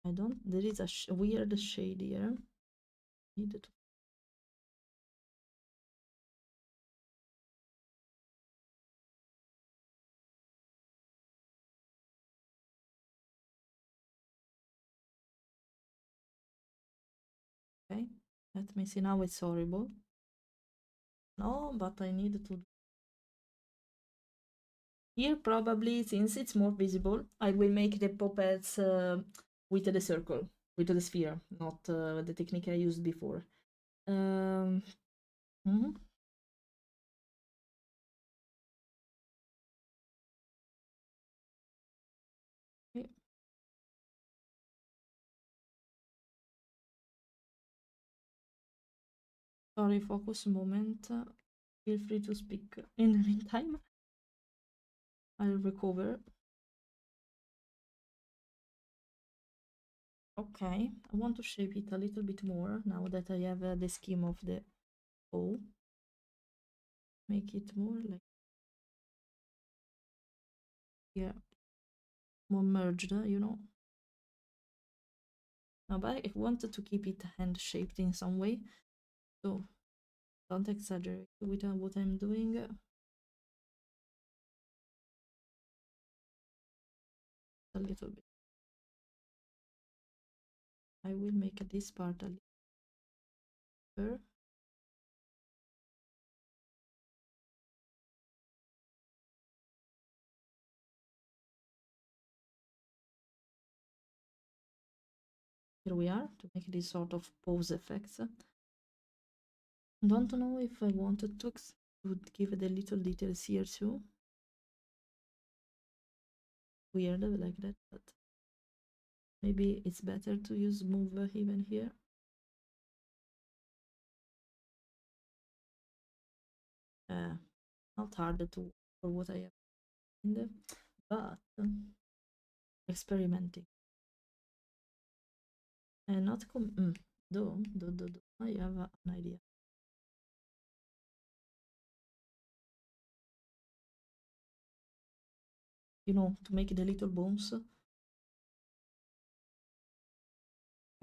I don't. There is a weird shade here. Need to. Okay. Let me see. Now it's horrible. No, but I need to. Here probably, since it's more visible, I will make the puppets with the circle, with the sphere, not the technique I used before. Mm -hmm. Okay. Sorry, focus moment. Feel free to speak in the meantime. I'll recover. Okay, I want to shape it a little bit more now that I have the scheme of the O. Make it more like, yeah, more merged, you know. No, but I wanted to keep it hand shaped in some way, so don't exaggerate with what I'm doing. A little bit. I will make this part a little bigger. Here we are, to make this sort of pose effects. Don't know if I wanted to give the little details here too. Weird like that, but maybe it's better to use move even here. Not hard to for what I have in there, but experimenting and not do. I have an idea. You know, to make the little bones.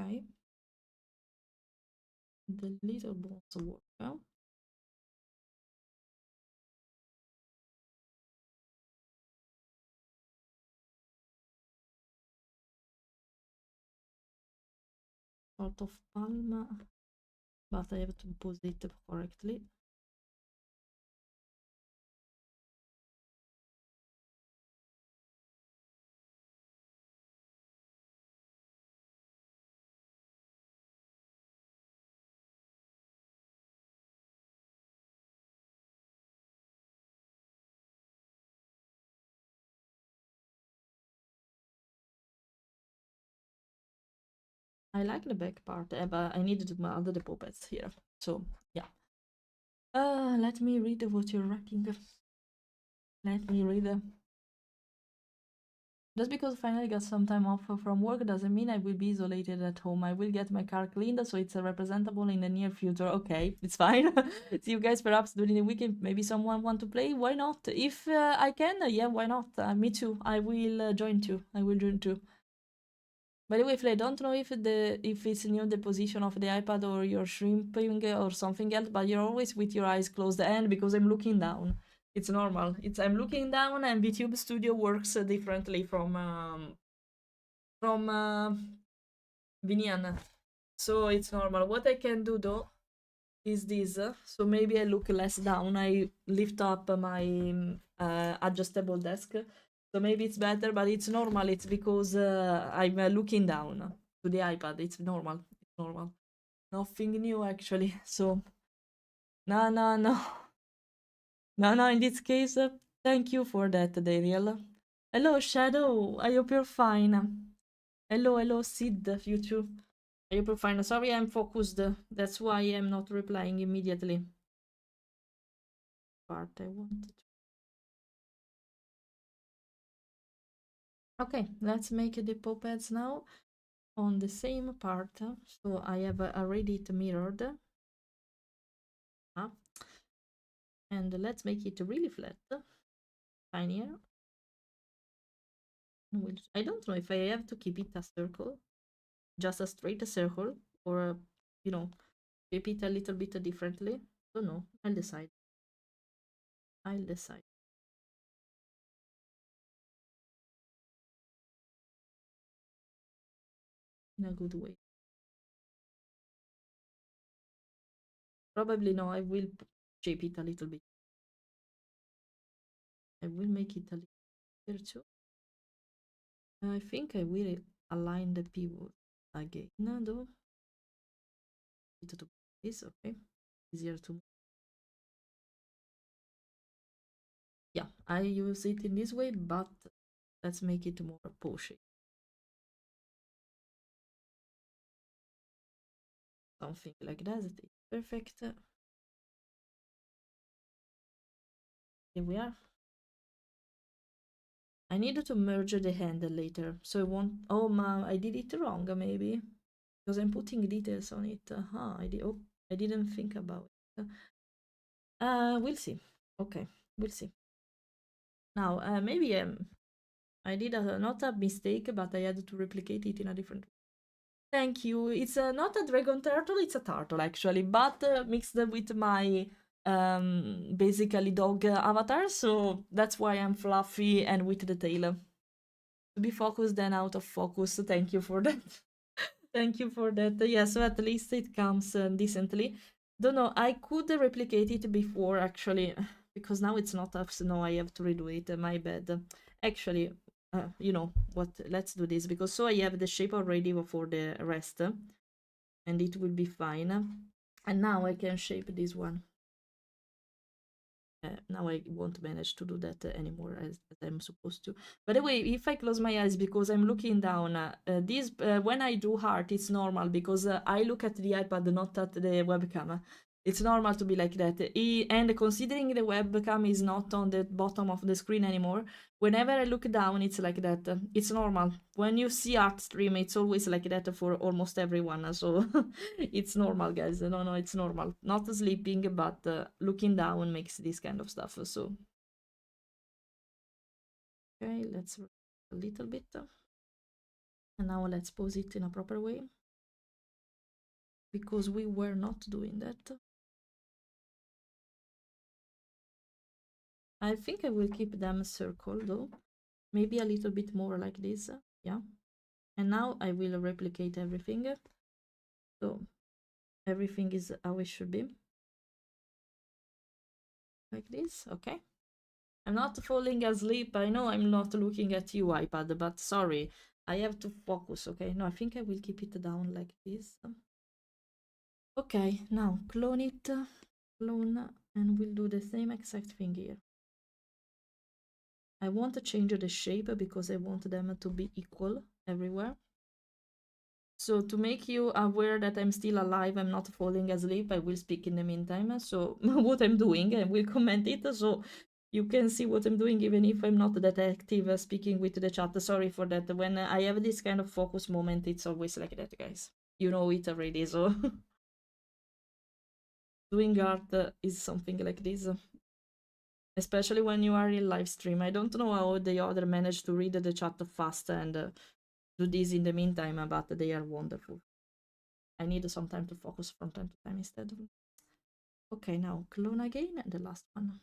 Okay, the little bones work out. Sort of palm, but I have to pose it correctly. I like the back part, but I needed to add the puppets here. So yeah. Let me read what you're writing. Let me read. Just because I finally got some time off from work doesn't mean I will be isolated at home. I will get my car cleaned so it's representable in the near future. Okay, it's fine. See you guys perhaps during the weekend. Maybe someone want to play. Why not? If I can, yeah, why not? Me too. I will join too. I will join too. By the way, Flay, don't know if it's new the position of the iPad or you're shrimping or something else, but you're always with your eyes closed and because I'm looking down. It's normal. I'm looking down and VTube Studio works differently from Vinian. So it's normal. What I can do though is this. So maybe I look less down. I lift up my adjustable desk. So maybe it's better, but it's normal. It's because I'm looking down to the iPad. It's normal. It's normal. Nothing new actually. So no, no, no. No, no, in this case, thank you for that, Daniel. Hello, Shadow. I hope you're fine. Hello, Sid, you too. I hope you're fine. Sorry, I'm focused. That's why I'm not replying immediately. Part I wanted. Okay, let's make the puppets now on the same part. So I have already it mirrored. And let's make it really flat. Tinier. I don't know if I have to keep it a circle, just a straight circle, or, you know, shape it a little bit differently. Don't know. I'll decide. I'll decide. In a good way. Probably no, I will shape it a little bit. I will make it a little bit too. I think I will align the pivot again, though. To this, okay. Easier to. Yeah, I use it in this way, but let's make it more pushy. Something like that. It's perfect. Here we are. I need to merge the handle later, so I won't. Oh, ma, I did it wrong, maybe, because I'm putting details on it. I did. Oh, I didn't think about it. We'll see. Okay, we'll see. Now, maybe I did not a mistake, but I had to replicate it in a different way. Thank you. It's not a dragon turtle, it's a turtle actually, but mixed with my basically dog avatar, so that's why I'm fluffy and with the tail. To be focused and out of focus. Thank you for that. Thank you for that. Yeah, so at least it comes decently. Don't know, I could replicate it before actually, because now it's not up, so now I have to redo it. My bad. Actually, you know what? Let's do this because so I have the shape already for the rest, and it will be fine. And now I can shape this one. Now I won't manage to do that anymore as I'm supposed to. By the way, if I close my eyes because I'm looking down, this when I do heart, it's normal because I look at the iPad, not at the webcam. It's normal to be like that. And considering the webcam is not on the bottom of the screen anymore, whenever I look down, it's like that. It's normal. When you see art stream, it's always like that for almost everyone. So it's normal, guys. No, no, it's normal. Not sleeping, but looking down makes this kind of stuff. So, okay, let's a little bit. And now let's pose it in a proper way. Because we were not doing that. I think I will keep them circle though. Maybe a little bit more like this. Yeah. And now I will replicate everything. So everything is how it should be. Like this, okay. I'm not falling asleep. I know I'm not looking at you, iPad, but sorry. I have to focus, okay? No, I think I will keep it down like this. Okay, now clone it, clone, and we'll do the same exact thing here. I want to change the shape because I want them to be equal everywhere. So to make you aware that I'm still alive, I'm not falling asleep, I will speak in the meantime. So what I'm doing, I will comment it. So you can see what I'm doing even if I'm not that active speaking with the chat. Sorry for that. When I have this kind of focus moment, it's always like that, guys. You know it already, so doing art is something like this. Especially when you are in live stream. I don't know how the other managed to read the chat fast and do this in the meantime, but they are wonderful. I need some time to focus from time to time instead. Okay, now clone again, and the last one.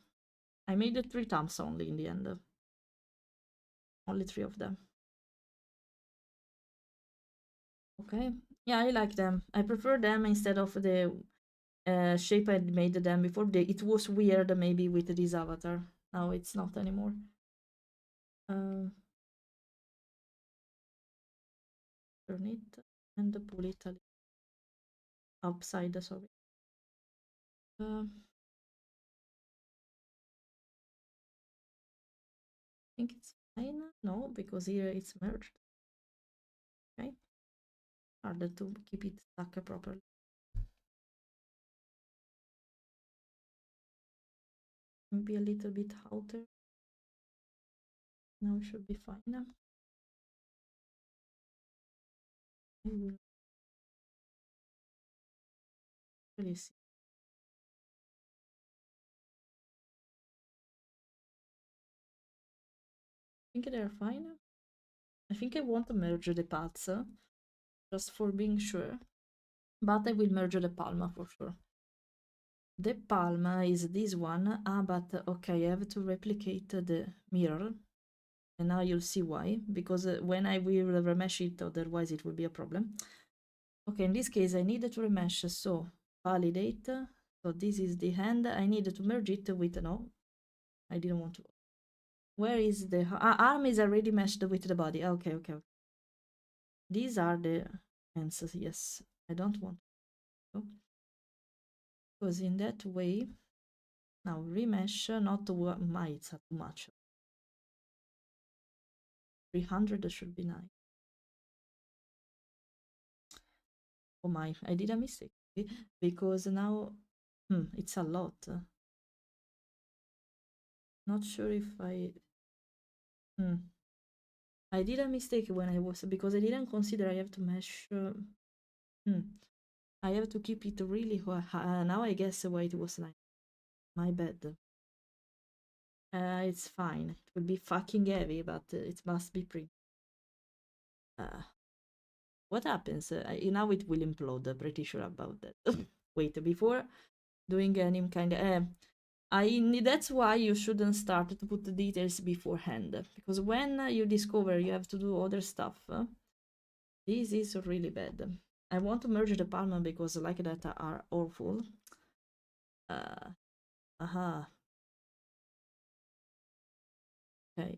I made it 3 times only in the end. Only 3 of them. Okay. Yeah, I like them. I prefer them instead of the shape I made them before. It was weird maybe with this avatar. Now it's not anymore. Turn it and pull it upside, sorry. I think it's fine. No, because here it's merged. Okay. Harder to keep it stuck properly. Maybe a little bit outer. Now it should be fine. I will really see. I think they're fine. I think I want to merge the paths, just for being sure. But I will merge the palma for sure. The palma is this one. But okay, I have to replicate the mirror. And now you'll see why. Because when I will remesh it, otherwise it will be a problem. Okay, in this case I need to remesh, so validate. So this is the hand. I need to merge it with, no, I didn't want to. Where is the arm is already meshed with the body. Okay, okay, okay. These are the hands, yes. I don't want to. Because in that way, now remesh, not to my, it's too much. 300 should be nice. Oh my, I did a mistake. Because now, it's a lot. Not sure if I did a mistake when I was, because I didn't consider I have to mesh. I have to keep it really high. Now I guess why it was like my bad. It's fine. It will be fucking heavy, but it must be pretty. What happens? Now it will implode. I'm pretty sure about that. Wait, before doing any kind of. That's why you shouldn't start to put the details beforehand, because when you discover you have to do other stuff, this is really bad. I want to merge the palm because like that are awful. Aha. Okay.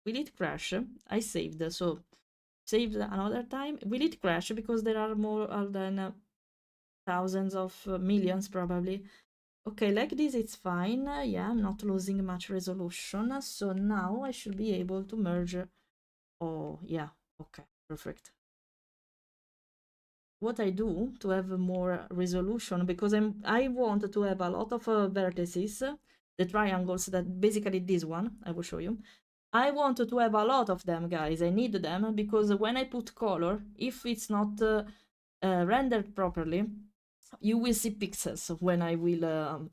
Will it crash? I saved, so saved another time. Will it crash because there are more than thousands of millions probably. Okay, like this it's fine. Yeah, I'm not losing much resolution. So now I should be able to merge. Oh, yeah. Okay, perfect. What I do to have more resolution, because I want to have a lot of vertices, the triangles, that basically this one, I will show you. I want to have a lot of them, guys. I need them because when I put color, if it's not rendered properly, you will see pixels when I will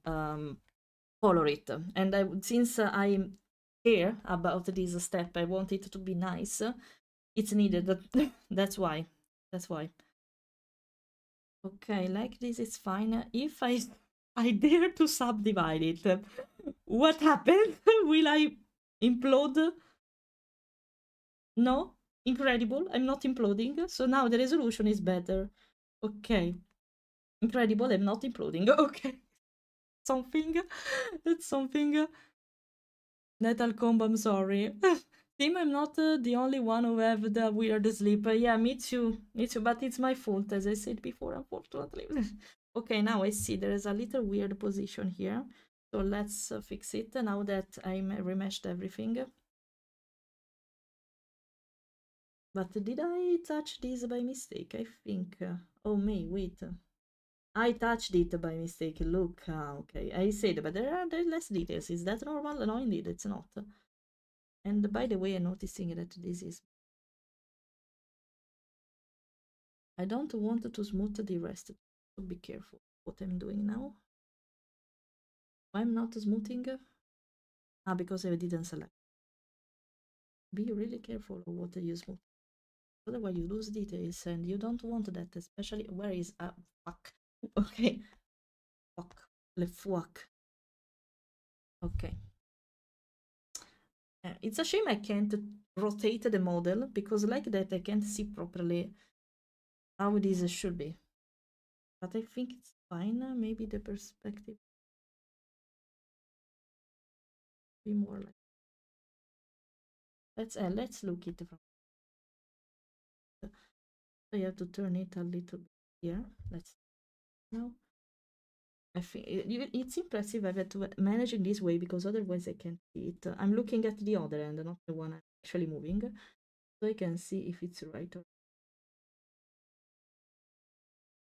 color it. And since I care about this step, I want it to be nice. It's needed. That's why. That's why. Okay, like this is fine. If I dare to subdivide it, what happened? Will I implode? No? Incredible. I'm not imploding. So now the resolution is better. Okay. Incredible. I'm not imploding. Okay. Something. That's something. Natal combo, I'm sorry. Tim, I'm not the only one who have the weird sleep. Yeah, me too. Me too. But it's my fault, as I said before, unfortunately. Okay, now I see there is a little weird position here. So let's fix it now that I'm remeshed everything. But did I touch this by mistake? I think. Oh, me, wait. I touched it by mistake. Look. Okay, I said, but there are less details. Is that normal? No, indeed, it's not. And by the way, I'm noticing that this is... I don't want to smooth the rest, so be careful what I'm doing now. I'm not smoothing. Because I didn't select. Be really careful of what you smooth. Otherwise you lose details and you don't want that, especially where is fuck. Okay. Fuck. Le fuck. Okay. It's a shame I can't rotate the model because like that I can't see properly how this should be. But I think it's fine. Maybe the perspective be more like... let's look it from... So you have to turn it a little bit here. Let's now. I think it's impressive I've had to manage in this way because otherwise I can't see it. I'm looking at the other end, not the one I'm actually moving, so I can see if it's right or...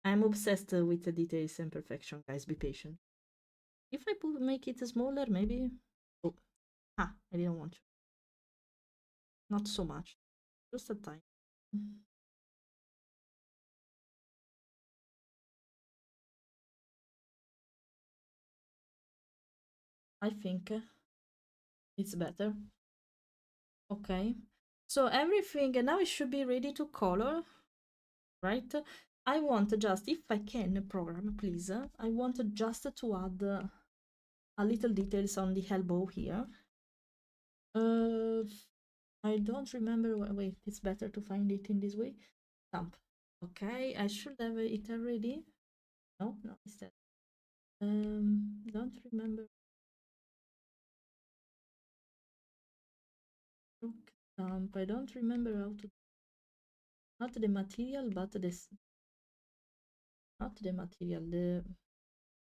I'm obsessed with the details and perfection, guys. Be patient. If I make it smaller, maybe... Oh, I didn't want to. Not so much. Just a tiny. I think it's better. Okay. So everything, and now it should be ready to color, right? I want just, if I can program, please, I want just to add a little details on the elbow here. I don't remember. Wait, it's better to find it in this way. Stamp. Okay, I should have it already. No, it's that. Don't remember. Stamp. I don't remember how to. Not the material, but this. Not the material. The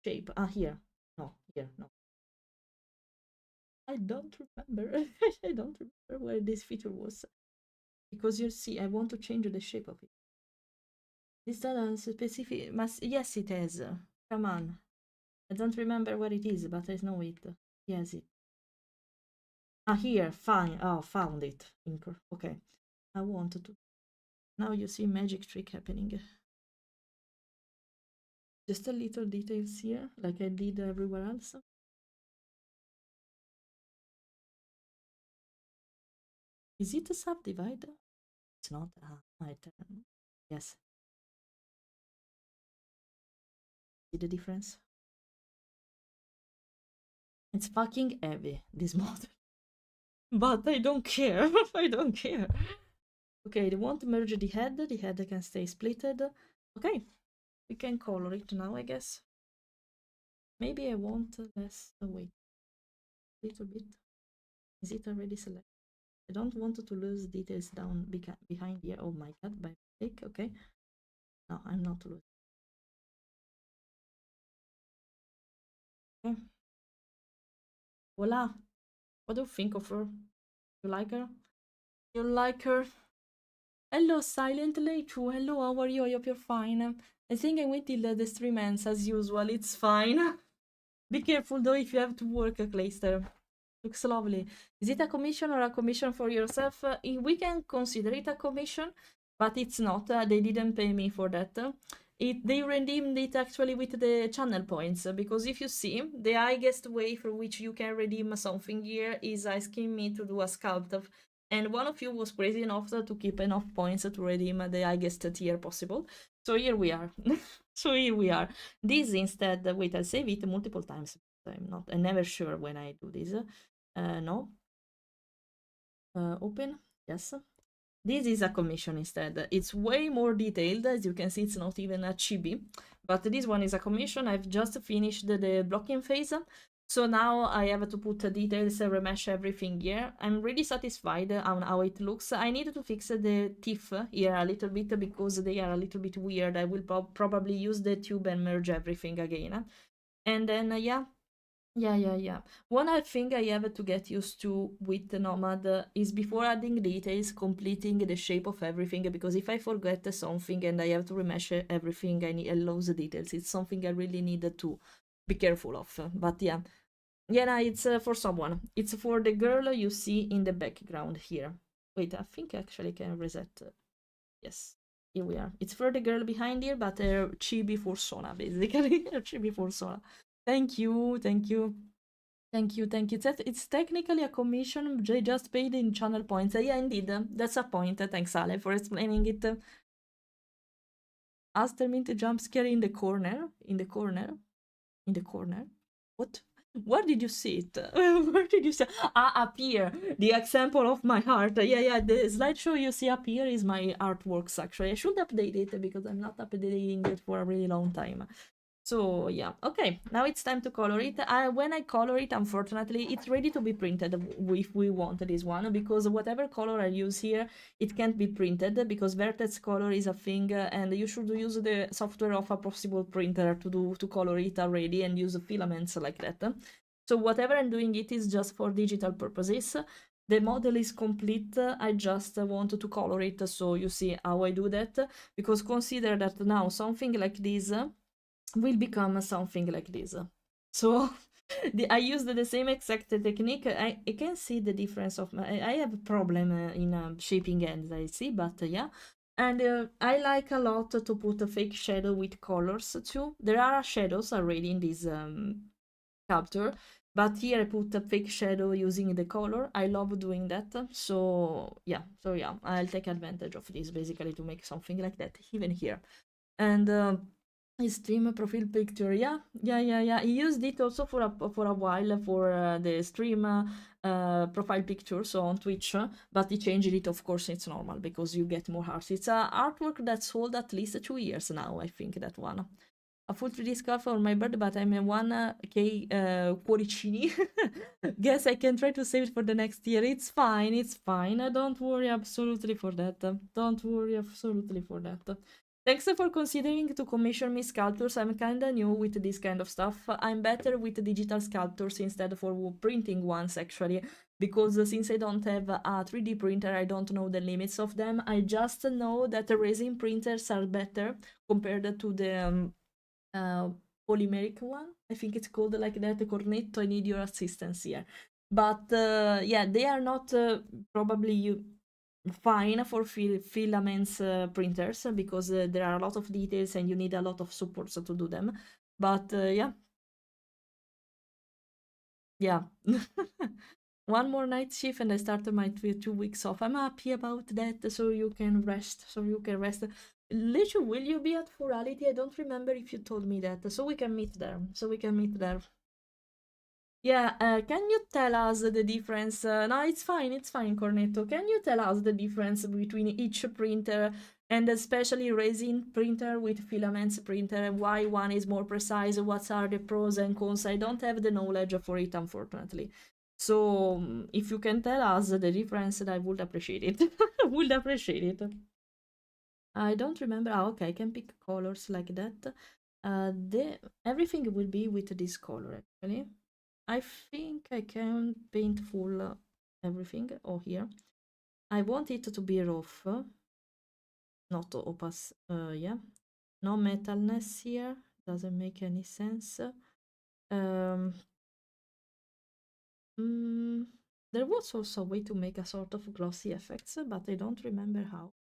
shape. Here. No, here. No. I don't remember. I don't remember where this feature was. Because you see, I want to change the shape of it. This doesn't specific... Yes, it has. Come on. I don't remember where it is, but I know it. Yes, it. Ah, here, fine. Oh, found it. Inker. Okay. I wanted to. Now you see magic trick happening. Just a little details here, like I did everywhere else. Is it a subdivide? It's not. I turn. Yes. See the difference? It's fucking heavy, this model. But I don't care. I don't care. Okay, they won't merge the head. The head can stay splitted. Okay, we can color it now, I guess. Maybe I want less. Oh, wait. A little bit. Is it already selected? I don't want to lose details down behind here. Oh my god, by mistake. Okay. No, I'm not losing. Okay. Voila. What do you think of her? You like her? You like her? Hello, Silent Leichu. Hello, how are you? I hope you're fine. I think I wait till the stream ends as usual. It's fine. Be careful though if you have to work, Clayster. Looks lovely. Is it a commission or a commission for yourself? We can consider it a commission, but it's not. They didn't pay me for that. They redeemed it actually with the channel points, because if you see, the highest way for which you can redeem something here is asking me to do a sculpt. And one of you was crazy enough to keep enough points to redeem the highest tier possible. So here we are. So here we are. This instead, wait, I'll save it multiple times. I'm never sure when I do this. No. Open. Yes. This is a commission instead. It's way more detailed. As you can see, it's not even a chibi. But this one is a commission. I've just finished the blocking phase. So now I have to put details, remesh everything here. I'm really satisfied on how it looks. I need to fix the teeth here a little bit because they are a little bit weird. I will probably use the tube and merge everything again. And then, yeah. One thing I have to get used to with the Nomad is before adding details, completing the shape of everything, because if I forget something and I have to remesh everything, I lose the details. It's something I really need to be careful of. But yeah, it's for someone. It's for the girl you see in the background here. Wait, I think actually I can reset. Yes, here we are. It's for the girl behind here, but chibi for Sona, basically. Chibi for Sona. Thank you, thank you. Thank you, thank you. It's technically a commission, they just paid in channel points. Yeah, indeed, that's a point. Thanks, Ale, for explaining it. Astermint jump scare in the corner. In the corner. In the corner. What? Where did you see it? Where did you see it? Ah, up here. The example of my heart. Yeah, the slideshow you see up here is my artworks, actually. I should update it because I'm not updating it for a really long time. So yeah, okay, now it's time to color it. When I color it, unfortunately, it's ready to be printed if we want this one, because whatever color I use here, it can't be printed because vertex color is a thing, and you should use the software of a possible printer to color it already and use filaments like that. So whatever I'm doing, it is just for digital purposes. The model is complete, I just want to color it, so you see how I do that, because consider that now something like this will become something like this. So I used the same exact technique. I can see the difference of I have a problem in shaping ends, I see, but yeah. And I like a lot to put a fake shadow with colors too. There are shadows already in this sculpture, but here I put a fake shadow using the color. I love doing that. So yeah, I'll take advantage of this basically to make something like that even here. And his stream profile picture, yeah. He used it also for a while for the stream profile picture, so on Twitch, but he changed it. Of course, it's normal because you get more hearts. It's a artwork that sold at least 2 years now, I think, that one. A full 3D scarf for my bird, but I'm a 1k cuoricini. Guess I can try to save it for the next year. It's fine. Don't worry absolutely for that. Thanks for considering to commission me sculptures. I'm kinda new with this kind of stuff. I'm better with digital sculptures instead for printing ones, actually. Because since I don't have a 3D printer, I don't know the limits of them. I just know that the resin printers are better compared to the polymeric one. I think it's called like that. Cornetto, I need your assistance here. But yeah, they are not probably fine for filaments printers because there are a lot of details and you need a lot of supports to do them. But yeah. Yeah. One more night shift and I started my 2 weeks off. I'm happy about that, so you can rest. So you can rest. Literally, will you be at Furality? I don't remember if you told me that. So we can meet there. So we can meet there. Yeah, can you tell us the difference? No, it's fine, Cornetto. Can you tell us the difference between each printer and especially resin printer with filaments printer? Why one is more precise? What are the pros and cons? I don't have the knowledge for it, unfortunately. So, if you can tell us the difference, I would appreciate it. Would appreciate it. I don't remember. Ah, okay, I can pick colors like that. Everything will be with this color, actually. I think I can paint full everything. Oh, here. I want it to be rough, not opaque. Yeah. No metalness here. Doesn't make any sense. Um, mm, there was also a way to make a sort of glossy effects, but I don't remember how.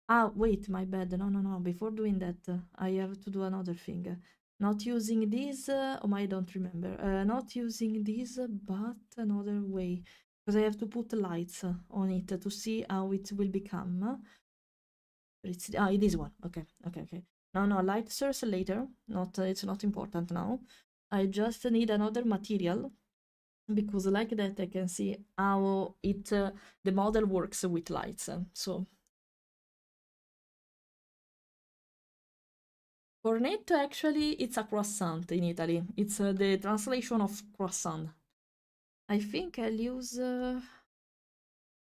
Ah, wait, my bad. No, no, no. Before doing that, I have to do another thing. Not using this, I don't remember. Not using this, but another way. Because I have to put lights on it to see how it will become. It's this one. Okay, okay, okay. No, no, light source later. Not, it's not important now. I just need another material because like that I can see how the model works with lights. So cornetto actually it's a croissant in Italy. It's the translation of croissant. I think I'll use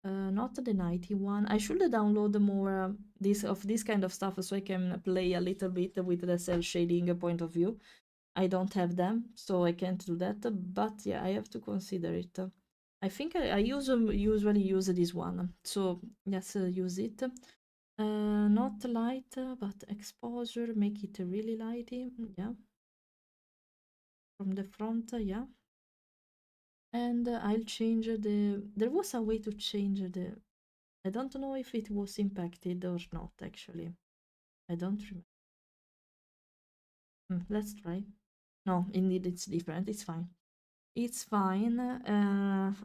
not the 91. I should download more this kind of stuff so I can play a little bit with the cell shading point of view. I don't have them, so I can't do that. But yeah, I have to consider it. I think I usually use this one, so yes, use it. Not light, but exposure, make it really lighty. Yeah, from the front, yeah. And I'll change there was a way to change I don't know if it was impacted or not, actually. I don't remember. Let's try. No, indeed, it's different. It's fine. It's fine.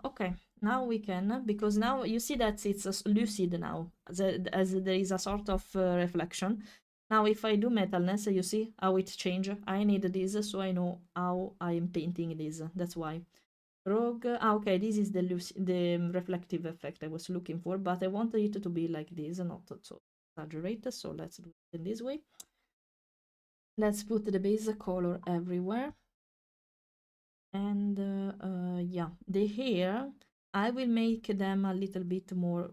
Okay, now we can, because now you see that it's lucid now, as there is a sort of reflection. Now, if I do metalness, you see how it changes. I need this, so I know how I am painting this. That's why. Rogue. Ah, okay, this is the reflective effect I was looking for, but I wanted it to be like this, not so exaggerated. So let's do it in this way. Let's put the base color everywhere. And yeah, the hair, I will make them a little bit more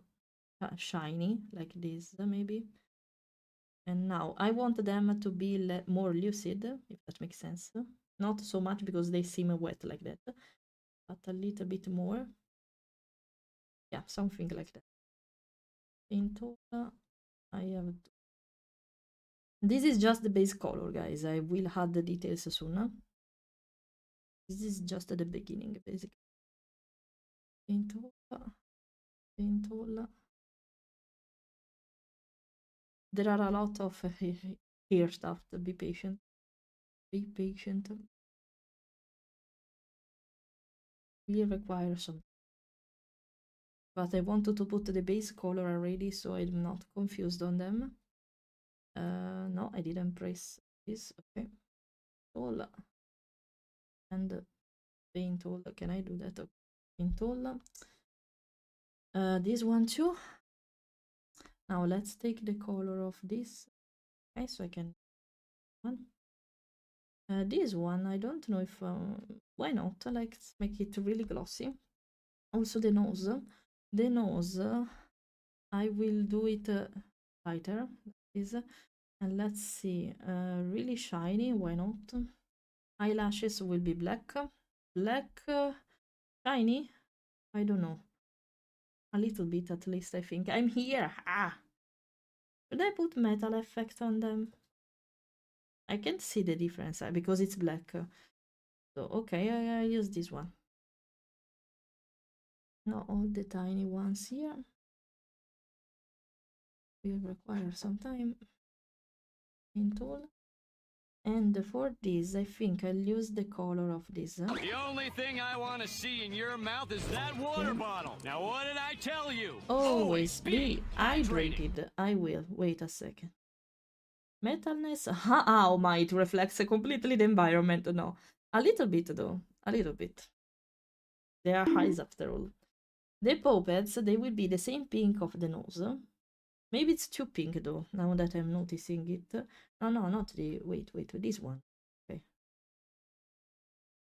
shiny, like this, maybe. And now I want them to be more lucid, if that makes sense. Not so much because they seem wet like that, but a little bit more. Yeah, something like that. In total, I have this is just the base color, guys. I will add the details soon. This is just the beginning, basically. Paint all, paint all. There are a lot of hair stuff. To be patient. Be patient. We require some. But I wanted to put the base color already, so I'm not confused on them. No, I didn't press this. Okay. All and paint all. Can I do that? Paint all. This one too. Now let's take the color of this. Okay, so I can one. This one, I don't know if why not? Let's make it really glossy. Also the nose. The nose, I will do it lighter. Is and let's see, really shiny. Why not? Eyelashes will be black. Black, shiny. I don't know. A little bit at least. I think I'm here. Ah. Should I put metal effect on them? I can't see the difference because it's black. So, okay, I use this one. Not all the tiny ones here. Will require some time. Paint tool. And for this, I think I'll use the color of this. The only thing I want to see in your mouth is that water bottle. Now, what did I tell you? Always be hydrated. I will. Wait a second. Metalness. Oh my, it reflects completely the environment. No. A little bit though. A little bit. They are eyes after all. The puppets, they will be the same pink of the nose. Maybe it's too pink though, now that I'm noticing it. No, not the... Wait, this one. Okay.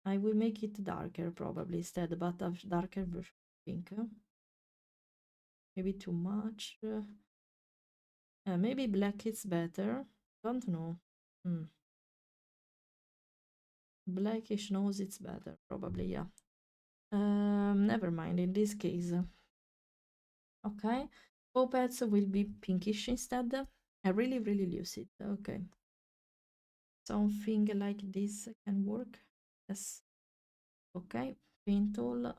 I will make it darker probably instead, but a darker version of pink. Maybe too much. Maybe black is better. Don't know. Blackish nose it's better, probably, yeah. Never mind in this case. Okay. Puppets will be pinkish instead. I really use it. Okay. Something like this can work. Yes. Okay. Paint tool.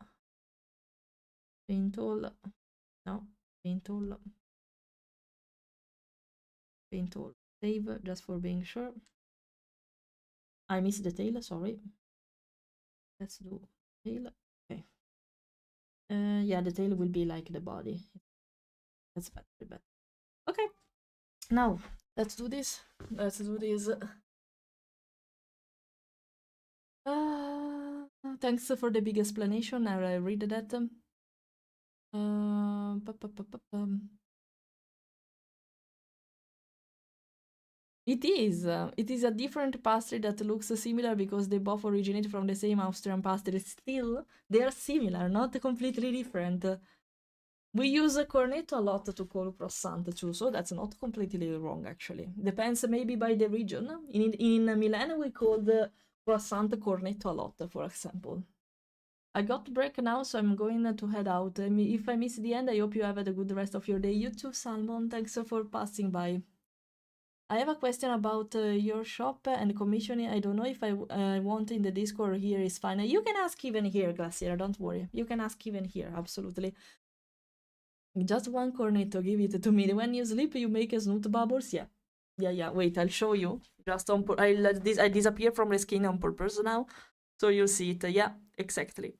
Paint tool. No. Paint tool. Paint tool. Save just for being sure. I missed the tail, sorry. Let's do tail. Okay. Yeah, the tail will be like the body. That's better. Okay. Now, let's do this. Let's do this. Thanks for the big explanation. I read that. It is a different pastry that looks similar because they both originate from the same Austrian pastry. Still, they are similar, not completely different. We use cornetto a lot to call croissant too, so that's not completely wrong actually. Depends maybe by the region. In Milan we call the croissant cornetto a lot, for example. I got to break now, so I'm going to head out. If I miss the end, I hope you have a good rest of your day. You too, Salmon. Thanks for passing by. I have a question about your shop and commissioning. I don't know if I want in the Discord here is fine. You can ask even here, Glacier, don't worry. You can ask even here, absolutely. Just one cornetto, give it to me. When you sleep, you make snoot bubbles? Yeah. Wait, I'll show you. Just on I disappear from the screen on purpose now, so you'll see it. Yeah, exactly.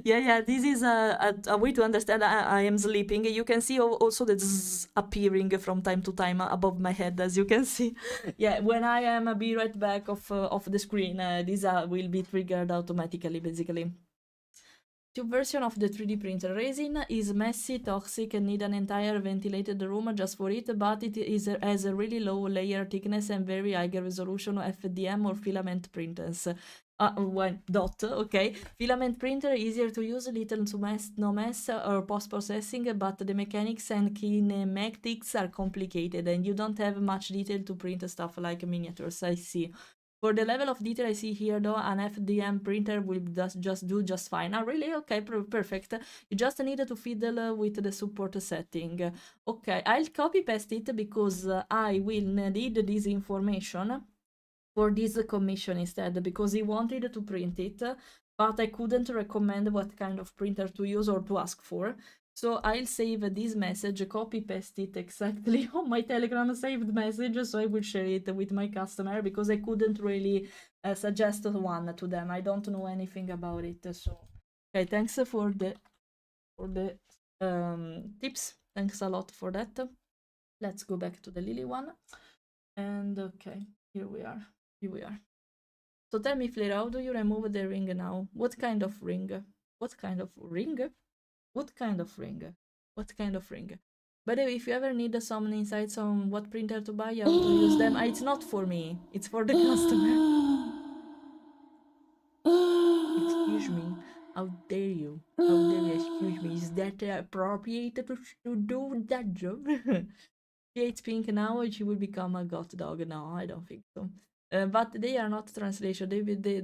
yeah, this is a way to understand I am sleeping. You can see also the zzz appearing from time to time above my head, as you can see. Yeah, when I am be right back of the screen, this will be triggered automatically, basically. Tube version of the 3D printer. Resin is messy, toxic, and need an entire ventilated room just for it, but it has a really low layer thickness and very high resolution FDM or filament printers. Okay. Filament printer easier to use, little to mess, no mess or post-processing, but the mechanics and kinematics are complicated and you don't have much detail to print stuff like miniatures. I see. For the level of detail I see here though, an FDM printer will just do just fine. Oh really? Okay, perfect. You just need to fiddle with the support setting. Okay, I'll copy paste it because I will need this information for this commission instead, because he wanted to print it, but I couldn't recommend what kind of printer to use or to ask for. So I'll save this message, copy paste it exactly on my Telegram saved message, so I will share it with my customer because I couldn't really suggest one to them. I don't know anything about it. So okay, thanks for the tips. Thanks a lot for that. Let's go back to the Lily one. And okay, here we are. So tell me, Fleira, how do you remove the ring now? What kind of ring? What kind of ring? By the way, if you ever need some insights on what printer to buy, how to use them, it's not for me. It's for the customer. Excuse me. How dare you? Excuse me. Is that appropriate to do that job? She hates pink now, she will become a goth dog. No, I don't think so. But they are not translation.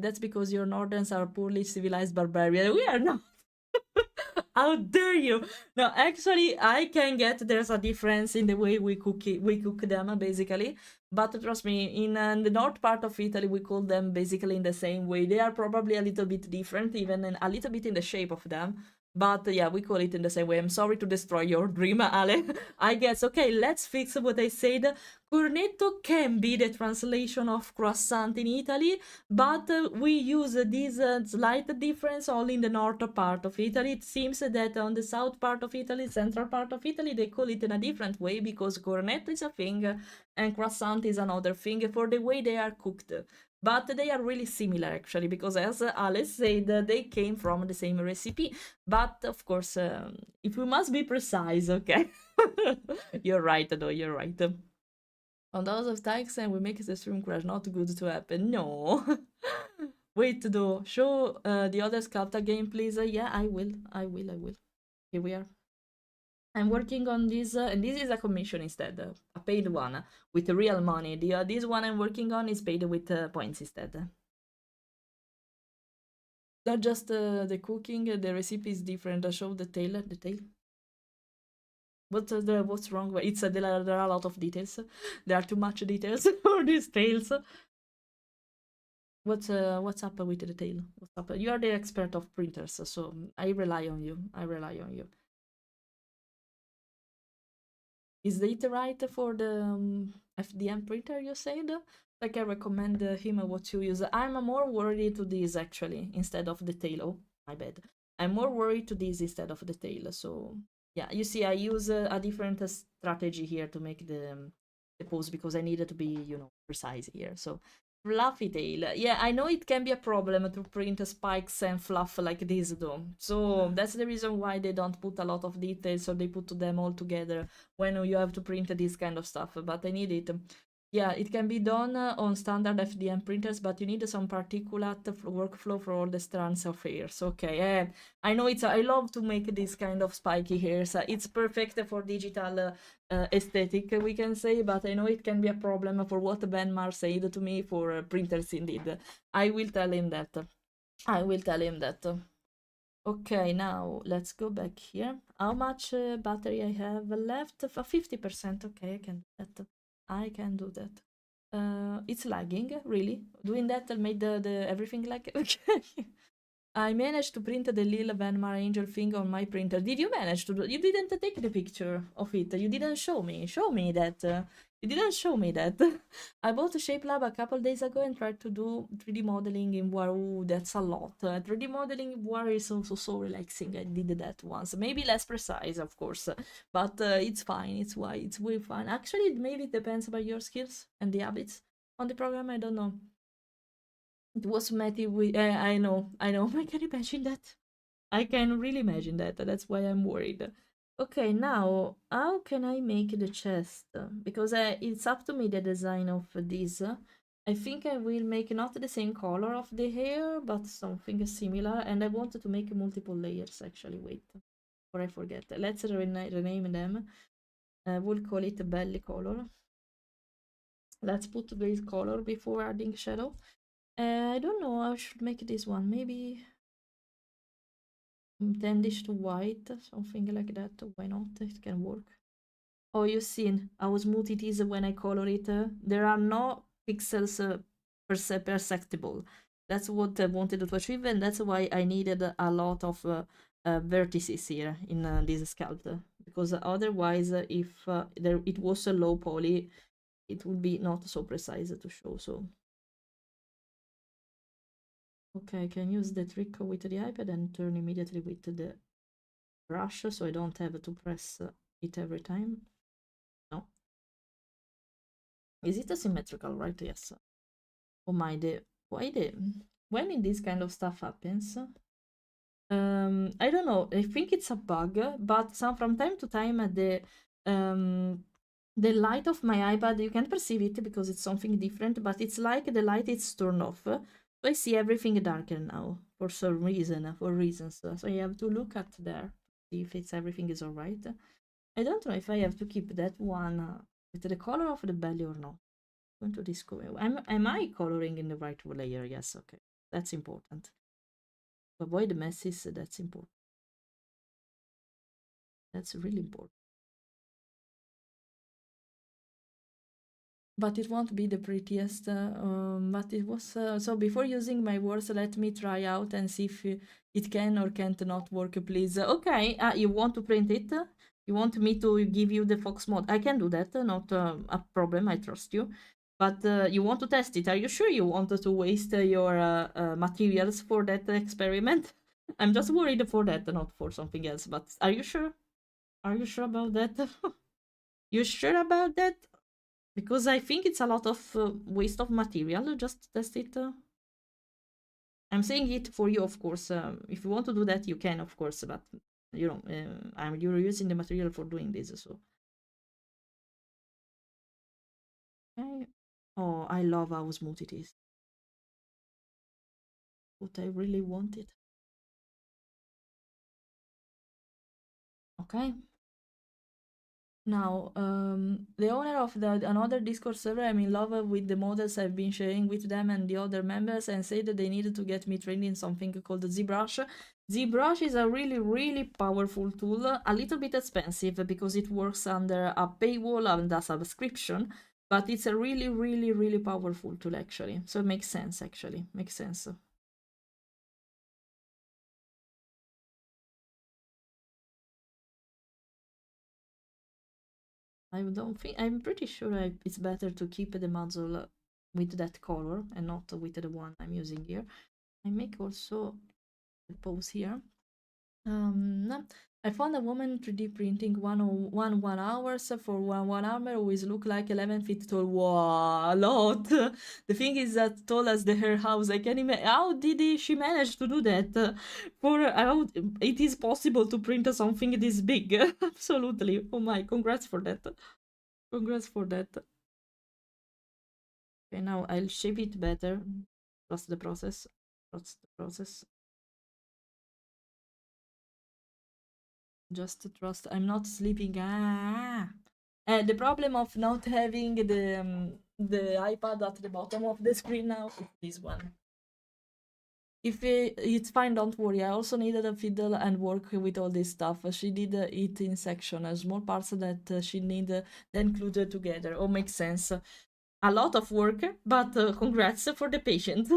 That's because your northerns are poorly civilized barbarians. We are not. How dare you? No, actually, I can get there's a difference in the way we cook them basically. But trust me, in the north part of Italy, we cook them basically in the same way. They are probably a little bit different, even a little bit in the shape of them. But yeah, we call it in the same way. I'm sorry to destroy your dream, Ale. I guess. Okay, let's fix what I said. Cornetto can be the translation of croissant in Italy, but we use this slight difference only in the north part of Italy. It seems that on the south part of Italy, central part of Italy, they call it in a different way because cornetto is a thing and croissant is another thing for the way they are cooked. But they are really similar actually because, as Alice said, they came from the same recipe. But of course, if we must be precise, okay? You're right, though, you're right. On those of Tykes and we make the stream crash, not good to happen. No. Wait, though. Show the other sculptor game, please. Yeah, I will. Here we are. I'm working on this, and this is a commission instead, a paid one with real money. This one I'm working on is paid with points instead. Not just the cooking, the recipe is different. I show the tail, what's wrong? It's there are a lot of details. There are too much details for these tales. What's up with the tail? What's up? You are the expert of printers, so I rely on you. Is it right for the FDM printer you said? Like I recommend him what to use. I'm more worried to this actually instead of the tail. Oh, my bad. I'm more worried to this instead of the tail. So yeah, you see, I use a different strategy here to make the pose because I needed to be, precise here. So fluffy tail. Yeah, I know it can be a problem to print spikes and fluff like this though. So that's the reason why they don't put a lot of details, so they put them all together when you have to print this kind of stuff. But I need it. Yeah, it can be done on standard FDM printers, but you need some particular workflow for all the strands of hairs. Okay, I know I love to make this kind of spiky hairs. It's perfect for digital aesthetic, we can say, but I know it can be a problem for what Benmar said to me for printers indeed. I will tell him that. Okay, now let's go back here. How much battery I have left? 50%. Okay, I can do that. It's lagging, really. Doing that made the everything lag. Okay. I managed to print the little Venmar angel thing on my printer. Did you manage to do? You didn't take the picture of it. You didn't show me. Show me that. You didn't show me that. I bought a Shape Lab a couple days ago and tried to do 3D modeling in War. Ooh, that's a lot. 3D modeling in War is also so relaxing. I did that once. Maybe less precise, of course, but it's fine. It's way fun. Actually, maybe it depends about your skills and the habits on the program. I don't know. It was Matty with. I know. I can imagine that. I can really imagine that. That's why I'm worried. Okay, now how can I make the chest? Because it's up to me the design of this. I think I will make not the same color of the hair, but something similar. And I wanted to make multiple layers actually. Wait, or I forget. Let's rename them. We'll call it belly color. Let's put base color before adding shadow. I don't know, I should make this one, maybe 10ish to white, something like that. Why not? It can work. Oh, you seen how smooth it is when I color it. There are no pixels perceptible. That's what I wanted to achieve, and that's why I needed a lot of vertices here in this sculpt. Because otherwise, if it was a low poly, it would be not so precise to show. So okay, I can use the trick with the iPad and turn immediately with the brush, so I don't have to press it every time. No. Is it asymmetrical, right? Yes. Oh my, when this kind of stuff happens, I don't know, I think it's a bug, but from time to time the light of my iPad, you can't perceive it because it's something different, but it's like the light is turned off. So I see everything darker now for some reason, for reasons. So I have to look at there, see if everything is alright. I don't know if I have to keep that one with the color of the belly or not. I'm going to discover. Am I coloring in the right layer? Yes, okay. That's important. To avoid the messes, that's important. That's really important. But it won't be the prettiest. But it was so. Before using my words, let me try out and see if it can or can't not work, please. Okay, you want to print it? You want me to give you the Fox mod? I can do that. Not a problem. I trust you. But you want to test it? Are you sure you want to waste your materials for that experiment? I'm just worried for that, not for something else. But are you sure? Are you sure about that? You sure about that? Because I think it's a lot of waste of material. Just test it. I'm saying it for you, of course. If you want to do that, you can, of course. But you know, you're using the material for doing this, so. Okay. Oh, I love how smooth it is. What I really wanted. Okay. Now, the owner of another Discord server, I'm in love with the models I've been sharing with them and the other members, and said that they needed to get me trained in something called ZBrush. ZBrush is a really, really powerful tool, a little bit expensive because it works under a paywall and a subscription, but it's a really, really, really powerful tool actually. So it makes sense actually, makes sense. I don't think, I'm pretty sure it's better to keep the muzzle with that color and not with the one I'm using here. I make also a pose here. I found a woman 3D printing 1 hours for one armor who is look like 11 feet tall. Wow, a lot. The thing is that tall as her house. I can imagine how did she manage to do that? For how it is possible to print something this big? Absolutely. Oh my, congrats for that. Congrats for that. Okay, now I'll shape it better. Trust the process. Trust the process. Just trust. I'm not sleeping. The problem of not having the iPad at the bottom of the screen now is this one. If it's fine, don't worry. I also needed a fiddle and work with all this stuff. She did it in section, small parts that she need then glued together. Oh, makes sense. A lot of work, but congrats for the patient.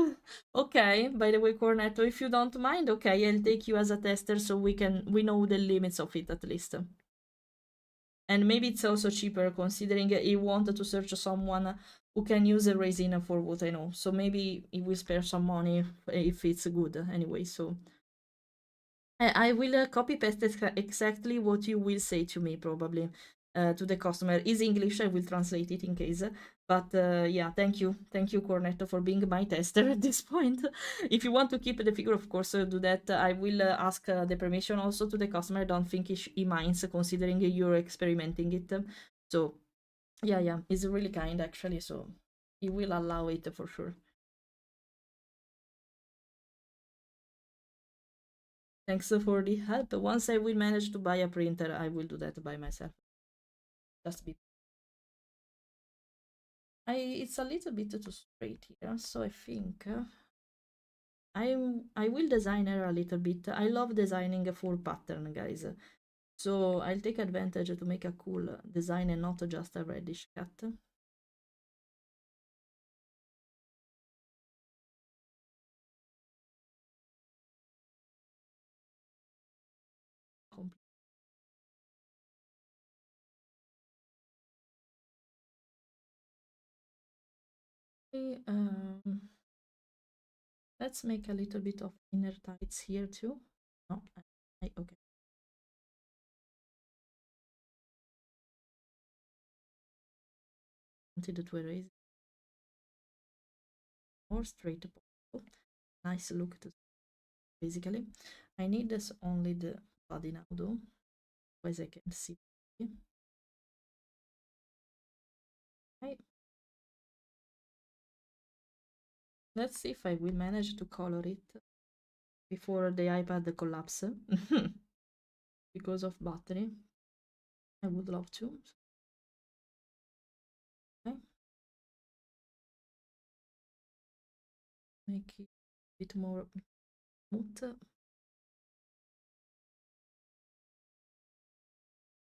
Okay, by the way, Cornetto, if you don't mind, okay, I'll take you as a tester so we know the limits of it at least. And maybe it's also cheaper considering he wanted to search someone who can use a resin for what I know. So maybe he will spare some money if it's good anyway. So I will copy paste exactly what you will say to me probably to the customer. Is English, I will translate it in case. But yeah, thank you Cornetto for being my tester at this point. If you want to keep the figure, of course do that. I will ask the permission also to the customer. I don't think he minds considering you're experimenting it. So yeah, he's really kind actually, so he will allow it for sure. Thanks for the help. Once I will manage to buy a printer, I will do that by myself. Just be. It's a little bit too straight here, so I think I will design her a little bit. I love designing a full pattern, guys. So I'll take advantage to make a cool design and not just a reddish cut. Okay, let's make a little bit of inner tights here too. No, okay. Wanted to erase more straight possible. Nice look to basically. I need this only the body now though, otherwise I can see. Okay. Let's see if I will manage to color it before the iPad collapse because of battery. I would love to. Okay. Make it a bit more smooth.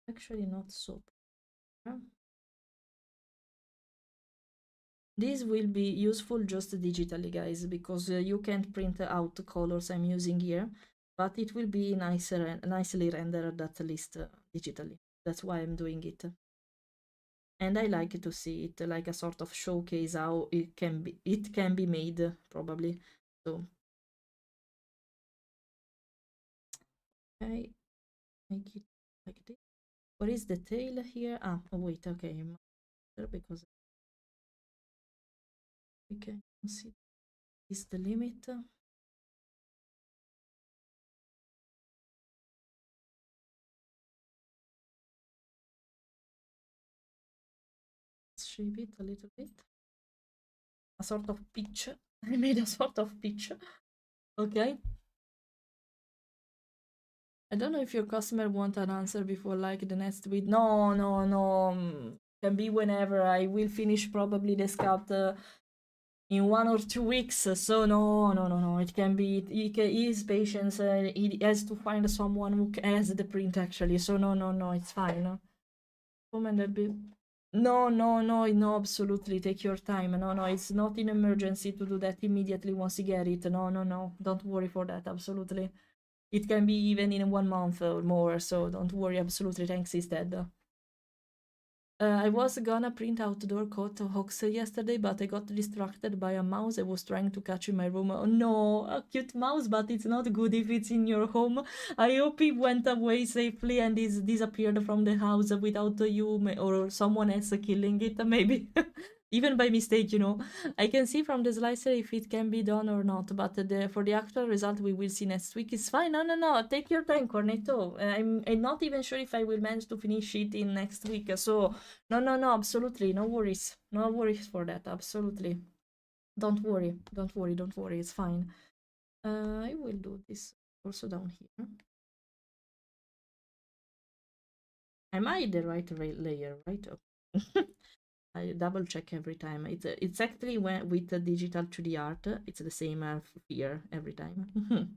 Actually, not so. This will be useful just digitally, guys, because you can't print out the colors I'm using here, but it will be nicely rendered at least digitally. That's why I'm doing it. And I like to see it like a sort of showcase how it can be made, probably. So, okay, make it like this. What is the tail here? Ah, oh wait, okay, because we can see is the limit. Let's shape it a little bit. A sort of pitch. I made a sort of pitch. Okay. I don't know if your customer want an answer before like the next week. No, no, no. Can be whenever. I will finish probably the scout in 1 or 2 weeks. So no, no, no, no. It can be. He is patient. He has to find someone who has the print actually. So no, no, no. It's fine. Comment that be. No, no, no, no, absolutely. Take your time. No, no, it's not an emergency to do that immediately once you get it. No, no, no. Don't worry for that. Absolutely. It can be even in 1 month or more, so don't worry. Absolutely. Thanks instead. I was gonna print outdoor coat hooks yesterday, but I got distracted by a mouse I was trying to catch in my room. Oh no, a cute mouse, but it's not good if it's in your home. I hope it went away safely and is disappeared from the house without you or someone else killing it, maybe. Even by mistake. I can see from the slicer if it can be done or not, but for the actual result we will see next week. It's fine. No, no, no. Take your time, Cornetto. I'm not even sure if I will manage to finish it in next week. So no, no, no. Absolutely, no worries. No worries for that. Absolutely. Don't worry. Don't worry. Don't worry. It's fine. I will do this also down here. Am I the right layer? Right. Oh. I double check every time. It's actually with the digital 2D art, it's the same fear every time.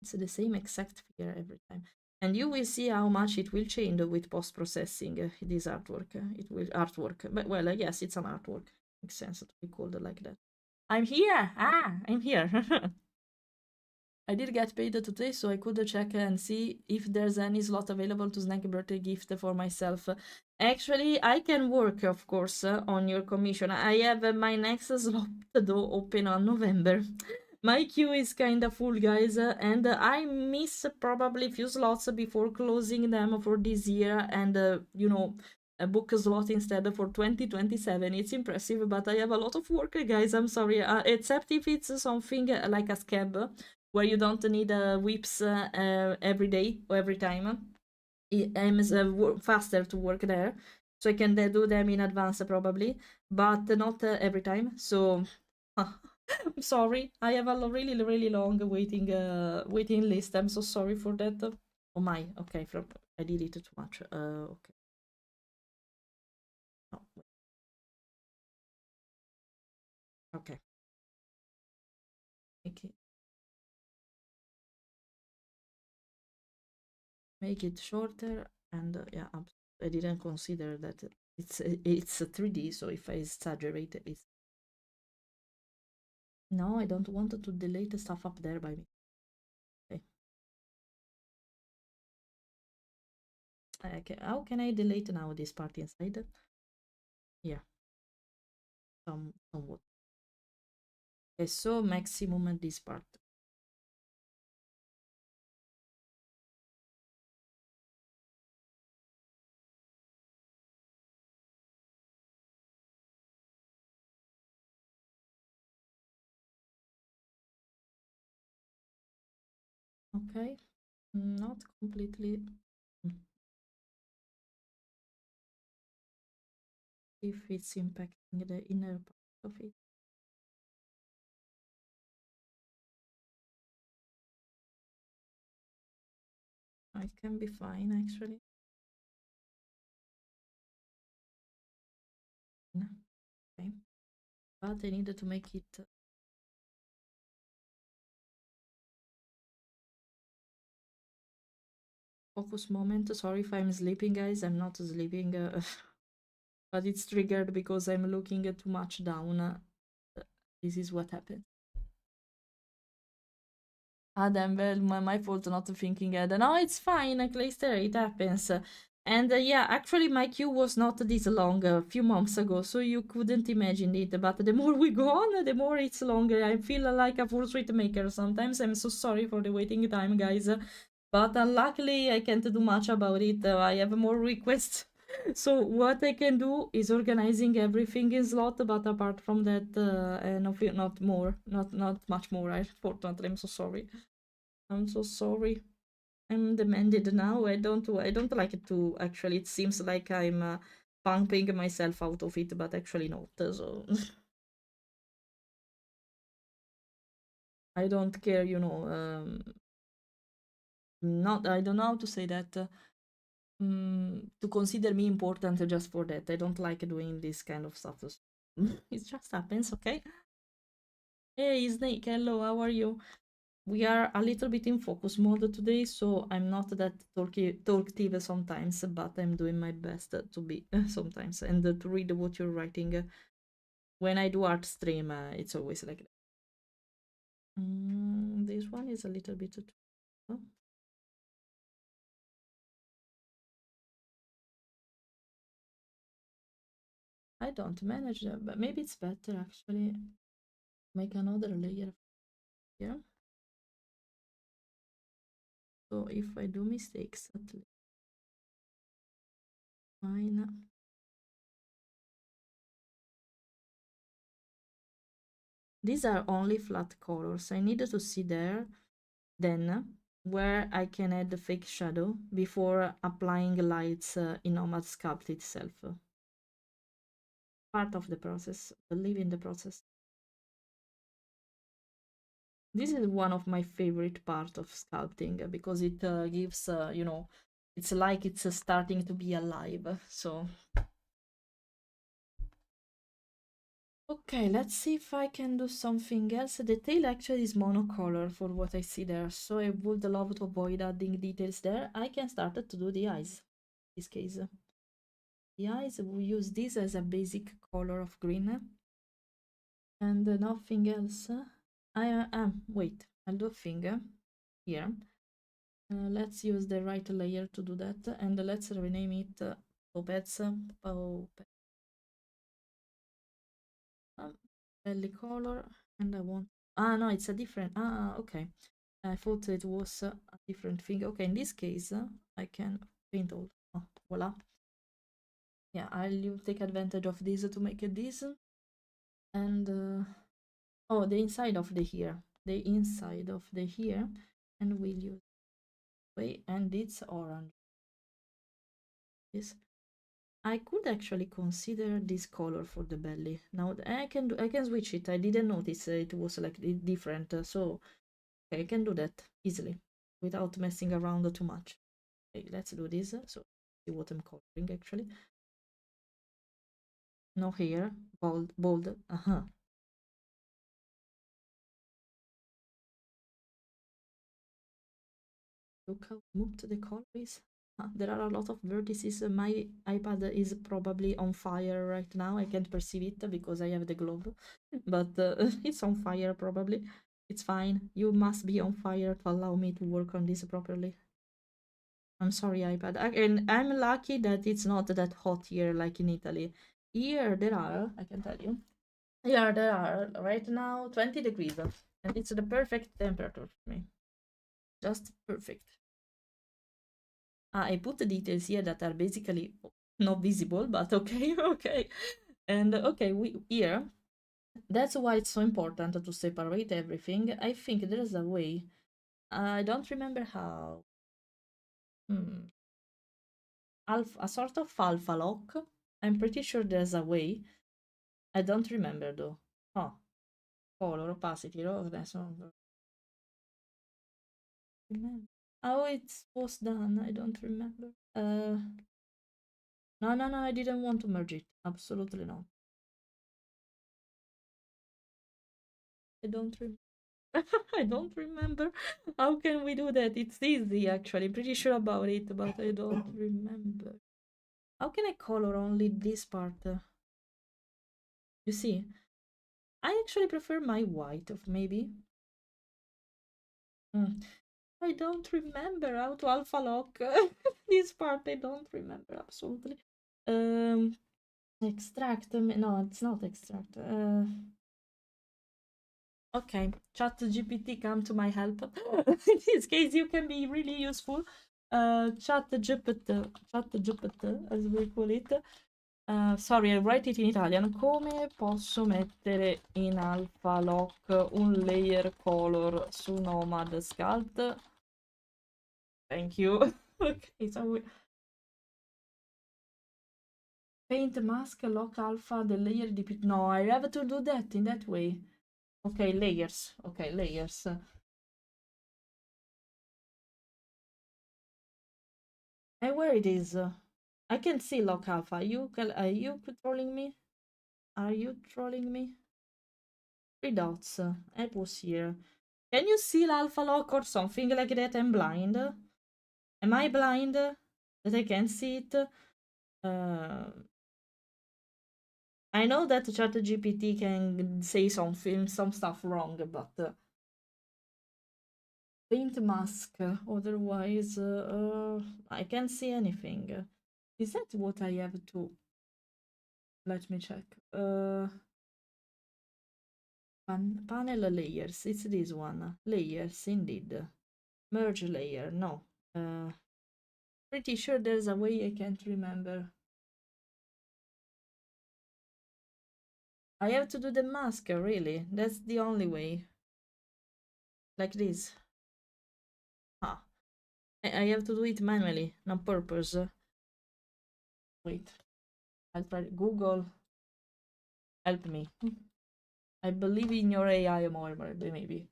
It's the same exact fear every time. And you will see how much it will change with post-processing this artwork. It will artwork, but well, yes, it's an artwork. Makes sense to be called like that. I'm here. I'm here. I did get paid today, so I could check and see if there's any slot available to snag a birthday gift for myself. Actually, I can work, of course, on your commission. I have my next slot though open on November. My queue is kinda full, guys, and I miss probably a few slots before closing them for this year and, book a slot instead for 2027. It's impressive, but I have a lot of work, guys. I'm sorry, except if it's something like a scab where you don't need whips every day or every time. I'm faster to work there, so I can do them in advance probably, but not every time. So I'm sorry, I have a really really long waiting list. I'm so sorry for that. Oh my, okay, I did it too much. Okay. Oh, okay. Okay. Make it shorter and yeah, I didn't consider that it's a 3D, so if I exaggerate it's no, I don't want to delete stuff up there by me. Okay. Okay, how can I delete now this part inside? Yeah, somewhat. Okay, so maximum this part. Okay, not completely. If it's impacting the inner part of it. It can be fine actually. Okay, but I needed to make it Focus moment. Sorry if I'm sleeping, guys. I'm not sleeping, but it's triggered because I'm looking too much down. This is what happened. Ah, then well, my fault not thinking ahead. No, it's fine, Clayster, it happens. And yeah, actually my queue was not this long a few months ago, so you couldn't imagine it. But the more we go on, the more it's longer. I feel like a full street maker sometimes. I'm so sorry for the waiting time, guys. But unluckily, I can't do much about it. I have more requests. So what I can do is organizing everything in slot, but apart from that, not more, not much more. Unfortunately, I'm so sorry. I'm so sorry. I'm demanded now. I don't like it to actually. It seems like I'm pumping myself out of it, but actually not. So I don't care, not I don't know how to say that. To consider me important just for that. I don't like doing this kind of stuff. It just happens, okay? Hey, Snake, hello, how are you? We are a little bit in focus mode today, so I'm not that talkative sometimes, but I'm doing my best to be sometimes and to read what you're writing. When I do art stream, it's always like that. This one is a little bit too. I don't manage them, but maybe it's better actually. Make another layer here. So if I do mistakes, at least fine. These are only flat colors. I needed to see there then where I can add the fake shadow before applying lights in Nomad Sculpt itself. Part of the process, believe in the process. This is one of my favorite part of sculpting because it gives, it's like it's starting to be alive. So okay, let's see if I can do something else. The tail actually is monocolor for what I see there, so I would love to avoid adding details there. I can start to do the eyes in this case. The eyes, we use this as a basic color of green and nothing else. Wait, I'll do a finger here. Let's use the right layer to do that, and let's rename it Popets. Belly color, and I want. Ah, no, it's a different. Okay. I thought it was a different thing. Okay, in this case, I can paint all. Oh, voila. Yeah, I'll take advantage of this to make this. And oh, the inside of the here, the inside of the here, and we'll use way, and it's orange. This I could actually consider this color for the belly. Now I can switch it. I didn't notice it was like different, so okay, I can do that easily without messing around too much. Okay, let's do this. So see what I'm coloring actually. No hair, bold. Look how smooth the color is. There are a lot of vertices. My iPad is probably on fire right now. I can't perceive it because I have the glove, but it's on fire probably. It's fine. You must be on fire to allow me to work on this properly. I'm sorry, iPad. And I'm lucky that it's not that hot here like in Italy. Here there are, I can tell you. Here there are right now 20 degrees, and it's the perfect temperature for me. Just perfect. I put the details here that are basically not visible, but okay, okay. And okay, we here, that's why it's so important to separate everything. I think there's a way. I don't remember how. A sort of alpha lock. I'm pretty sure there's a way. I don't remember though. Oh, color, opacity, roughness. Remember how it was done. I don't remember. No, no, no. I didn't want to merge it. Absolutely not. I don't remember. I don't remember. How can we do that? It's easy, actually. I'm pretty sure about it, but I don't remember. How can I color only this part? You see, I actually prefer my white of maybe. I don't remember how to alpha lock this part. I don't remember absolutely. Extract. No, it's not extract. Okay, chat GPT, come to my help. In this case, you can be really useful. Chat GPT, as we call it. Sorry, I write it in Italian. Come posso mettere in alpha lock un layer color su Nomad Sculpt? Thank you. Okay, so we paint mask lock alpha the layer dp. No, I have to do that in that way. Okay, layers. Okay, layers. And where it is? I can see lock alpha. Are you trolling me? Are you trolling me? 3 dots. I was here. Can you see alpha lock or something like that? I'm blind. Am I blind? That I can't see it? I know that ChatGPT can say something, some stuff wrong, but paint mask. Otherwise, I can't see anything. Is that what I have to? Let me check. Panel layers. It's this one. Layers, indeed. Merge layer. No. Pretty sure there's a way. I can't remember. I have to do the mask, really. That's the only way. Like this. Ah. I have to do it manually, not purpose. Wait. I'll try. Google, help me. I believe in your AI more, maybe.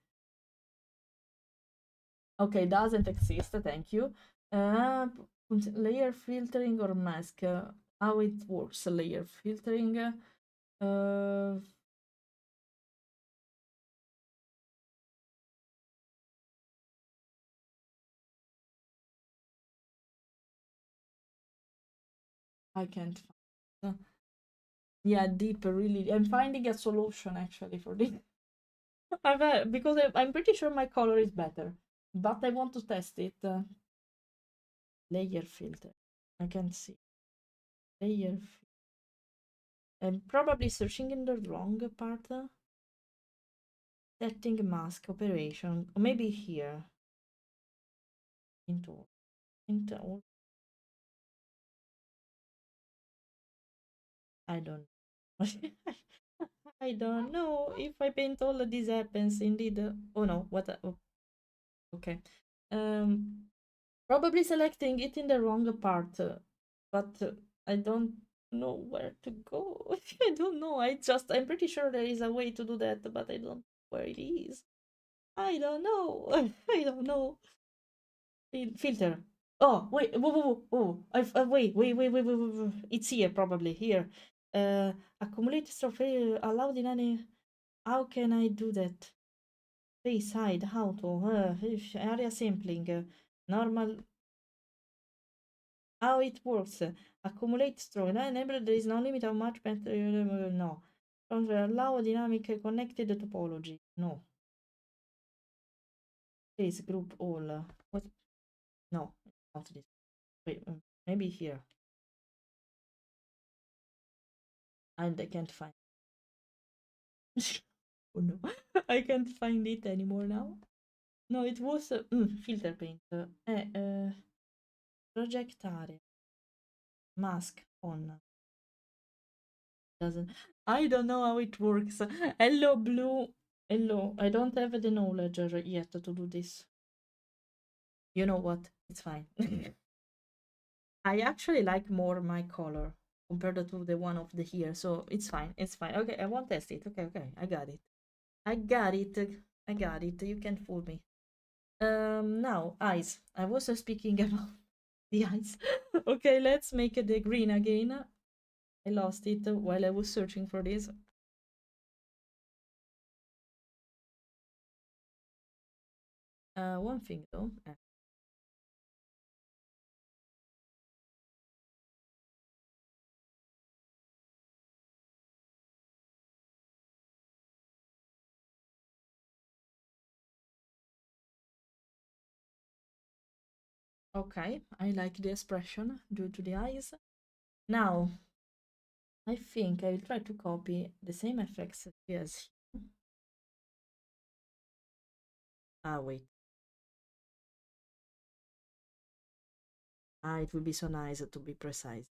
Okay, doesn't exist. Thank you. Layer filtering or mask? How it works? Layer filtering. I can't find. Yeah, deep. Really, I'm finding a solution actually for this. Because I'm pretty sure my color is better, but I want to test it. Layer filter. I can see layer. I'm probably searching in the wrong part. Setting mask operation, or maybe here. Into all. I don't. I don't know if I paint all of this happens indeed. Oh no, what? Oh, okay. Probably selecting it in the wrong part, but I don't know where to go. I don't know. I'm pretty sure there is a way to do that, but I don't know where it is. I don't know. I don't know. Filter. Oh, wait. Whoa, whoa, whoa. Oh, wait. It's here, probably. Here. Accumulate trophy allowed in any. How can I do that? Face hide. How to? Area sampling. Normal. How it works? Accumulate straw. Enable there is no limit how much better. No. Don't allow dynamic connected topology. No. Face group all. What? No, not this. Wait, maybe here. And I can't find. Oh no, I can't find it anymore now. No, it was filter paint. Project area. Mask on. Doesn't. I don't know how it works. Hello, blue. Hello. I don't have the knowledge yet to do this. You know what? It's fine. I actually like more my color compared to the one of the here, so it's fine. It's fine. Okay, I won't test it. Okay, I got it. I got it. I got it. You can't fool me. Now eyes. I was speaking about the eyes. Okay, let's make the green again. I lost it while I was searching for this. One thing though. Okay, I like the expression due to the eyes. Now, I think I will try to copy the same effects as here. Ah, wait. Ah, it would be so nice to be precise.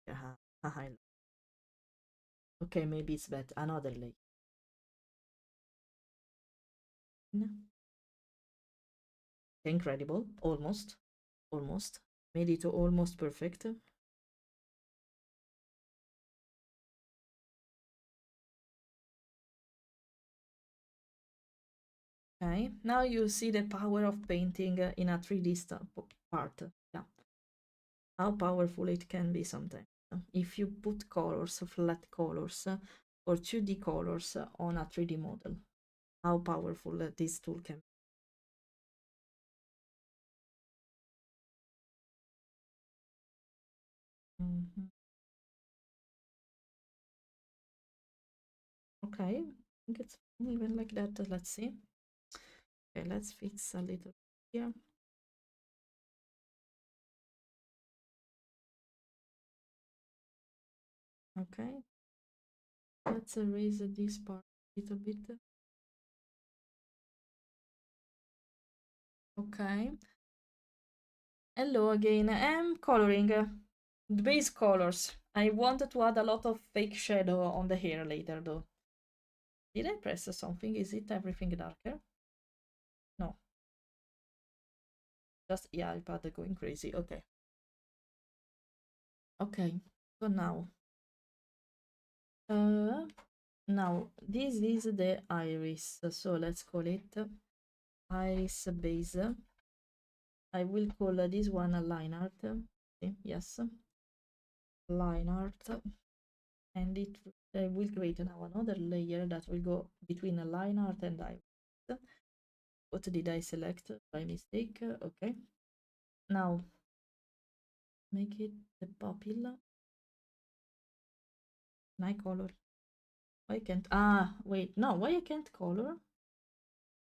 Okay, maybe it's better. Another layer. Incredible. Almost. Almost. Made it almost perfect. Okay, now you see the power of painting in a 3D part. Yeah, how powerful it can be sometimes. If you put colors, flat colors, or 2D colors on a 3D model, how powerful this tool can be. Okay, I think it's even like that. Let's see. Okay, let's fix a little here. Okay, let's erase this part a little bit. Okay. Hello again. I'm coloring the base colors. I wanted to add a lot of fake shadow on the hair later though. Did I press something? Is it everything darker? No. Just, yeah, iPad going crazy. Okay. Okay, so now this is the iris. So let's call it iris base. I will call this one a line art. Yes, line art, and it will create now another layer that will go between a line art and iris. What did I select by mistake? Okay, now make it the pupil. My color. Why can't? Ah, wait, no, why I can't color?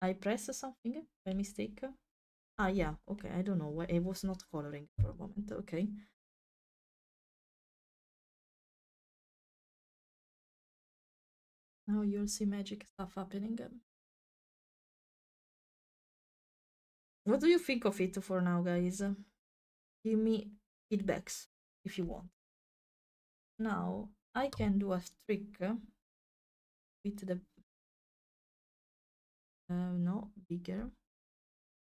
I press something by mistake. Ah, yeah, okay, I don't know why I was not coloring for a moment. Okay. Now you'll see magic stuff happening. What do you think of it for now, guys? Give me feedbacks if you want. Now I can do a trick with the no, bigger.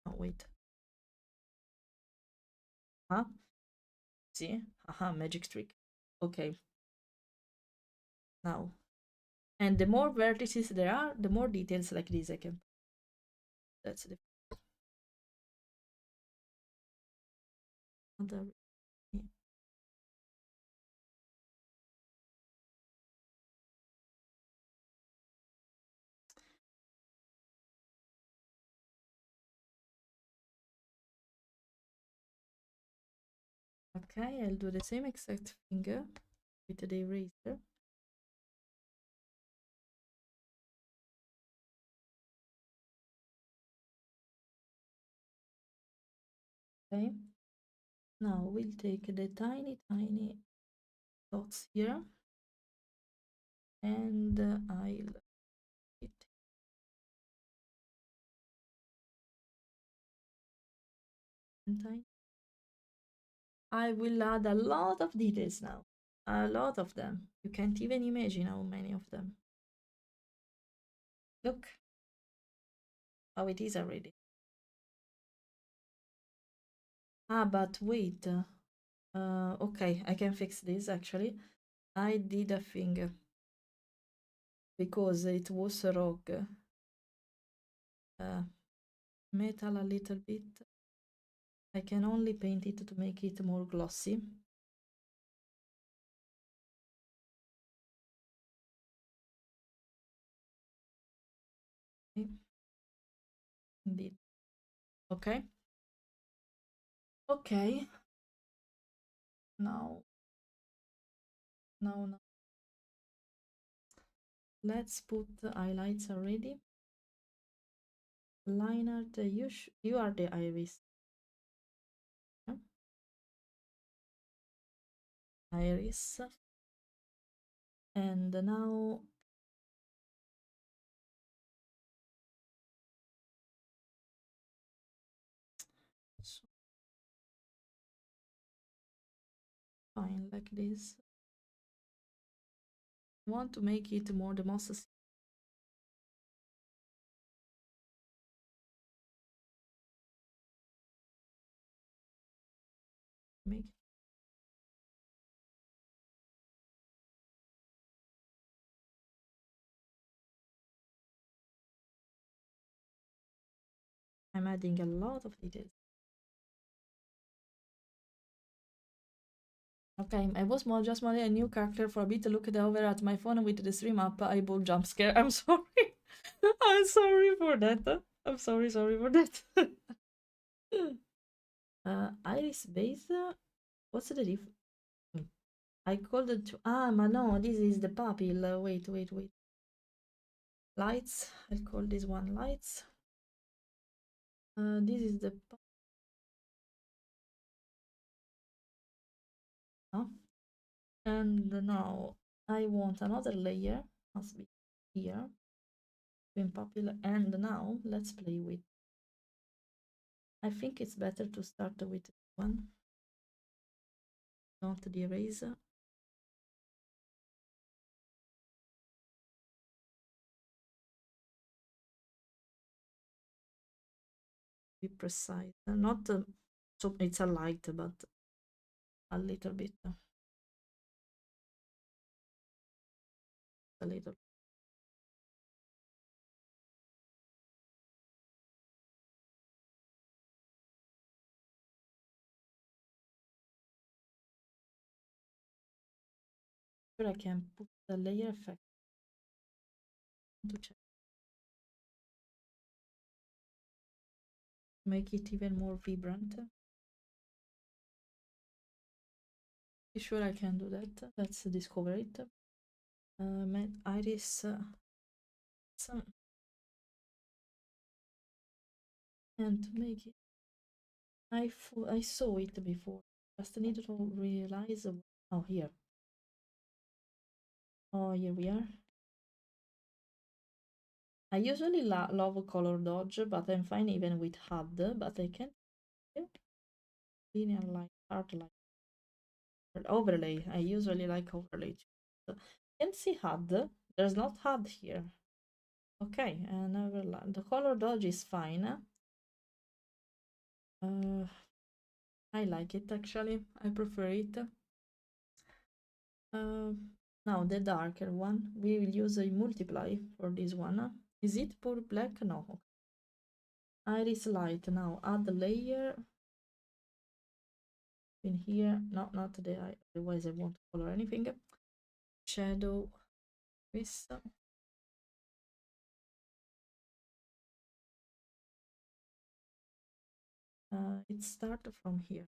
Oh, wait. Huh? See? Haha, magic trick. Okay. Now. And the more vertices there are, the more details like this I can. That's the other. Yeah. Okay, I'll do the same exact finger with the eraser. Okay. Now we'll take the tiny dots here and I'll it tiny. I will add a lot of details now. A lot of them. You can't even imagine how many of them. Look how it is already. Ah, but wait. Okay, I can fix this actually. I did a thing because it was rock. Metal a little bit. I can only paint it to make it more glossy. Okay. Indeed. Okay. Okay. Now. Now. Let's put the highlights already. Liner, you are the iris. Yeah. Iris. And now so fine like this. I want to make it more the most make I'm adding a lot of details. Okay, I was more just modeling a new character for a bit. Looked over at my phone with the stream up. I bought jump scare. I'm sorry. I'm sorry for that. I'm sorry for that. Iris base. What's the diff? I called it to no, this is the pupil. Wait. Lights. I'll call this one lights. This is the and now I want another layer. Must be here. Between pupil and now let's play with. I think it's better to start with one. Not the eraser. Be precise. Not so it's a light, but a little bit. A little. Sure, I can put the layer effect to check. Make it even more vibrant. Sure, I can do that. Let's discover it. Iris. And to make it, I saw it before. Just need to realize. Oh, here. Oh, here we are. I usually love color dodge, but I'm fine even with HUD. But I can't. Linear light, hard light, overlay. I usually like overlay. So, can't see HUD. There's not HUD here. Okay, never the color dodge is fine. I like it actually. I prefer it. Now the darker one. We will use a multiply for this one. Is it for black? No. Iris light. Now add the layer in here. No, not the eye. Otherwise I won't color anything. Shadow. This. It starts from here.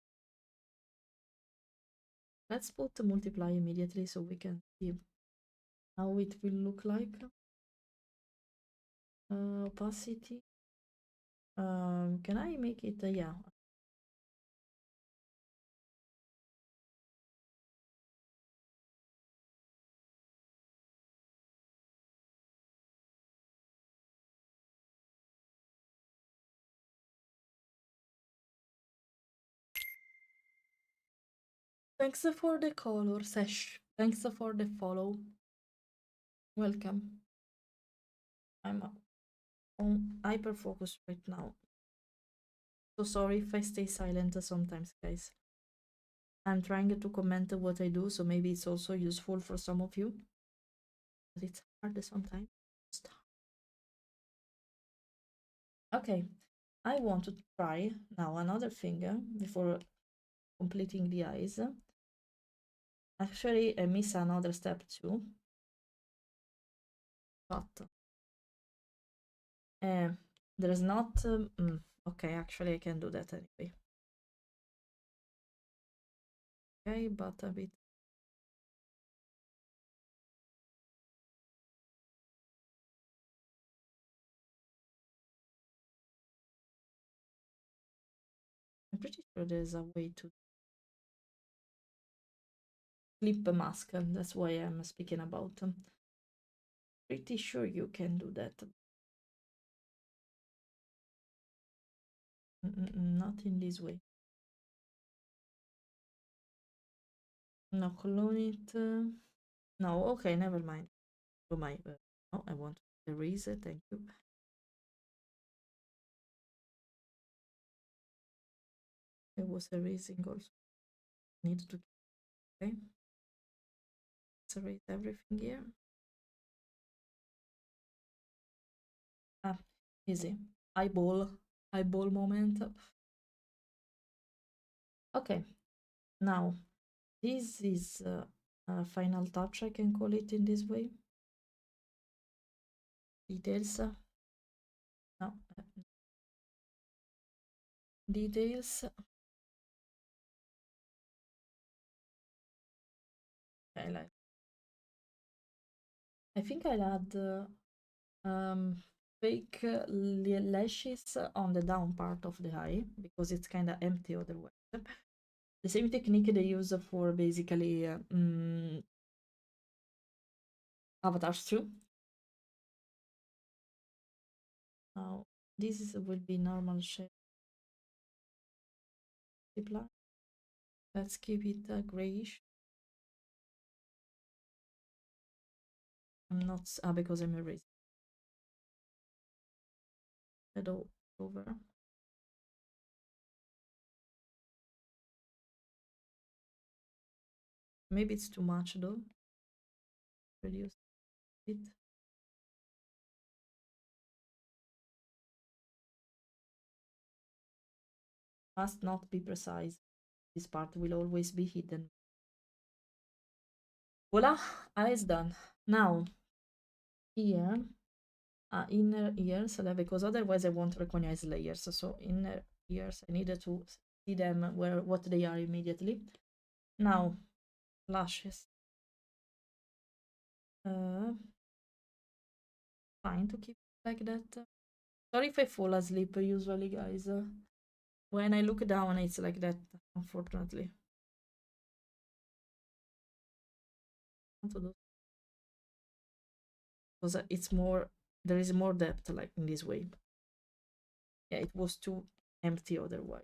Let's put the multiply immediately so we can see how it will look like. Opacity. Can I make it? Yeah. Thanks for the color, Sesh. Thanks for the follow. Welcome. I'm on hyper focus right now. So sorry if I stay silent sometimes, guys. I'm trying to comment what I do, so maybe it's also useful for some of you. But it's hard sometimes. Okay, I want to try now another finger before completing the eyes. Actually, I miss another step too. But there's not Okay, actually I can do that anyway. Okay, but a bit. I'm pretty sure there's a way to flip a mask, and that's why I'm speaking about them. Pretty sure you can do that. Not in this way. No, clone it. No, okay, never mind. Do my. No, I want to erase it. Thank you. I was erasing also. Need to. Okay. Let's erase everything here. Ah, easy. Eyeball moment. Okay, now this is a final touch, I can call it in this way. Details. No. Details. I think I'll add fake lashes on the down part of the eye because it's kind of empty otherwise. The same technique they use for basically avatars too. Now this will be normal shape. Let's keep it grayish. I'm not because I'm erasing. Shadow over. Maybe it's too much though. Reduce it. Must not be precise. This part will always be hidden. Voila, eyes done. Now, here, inner ears, because otherwise I won't recognize layers. So inner ears, I needed to see them what they are immediately. Now, lashes. Fine to keep it like that. Sorry if I fall asleep usually, guys. When I look down, it's like that, unfortunately. Because it's more, there is more depth like in this way. Yeah, it was too empty otherwise.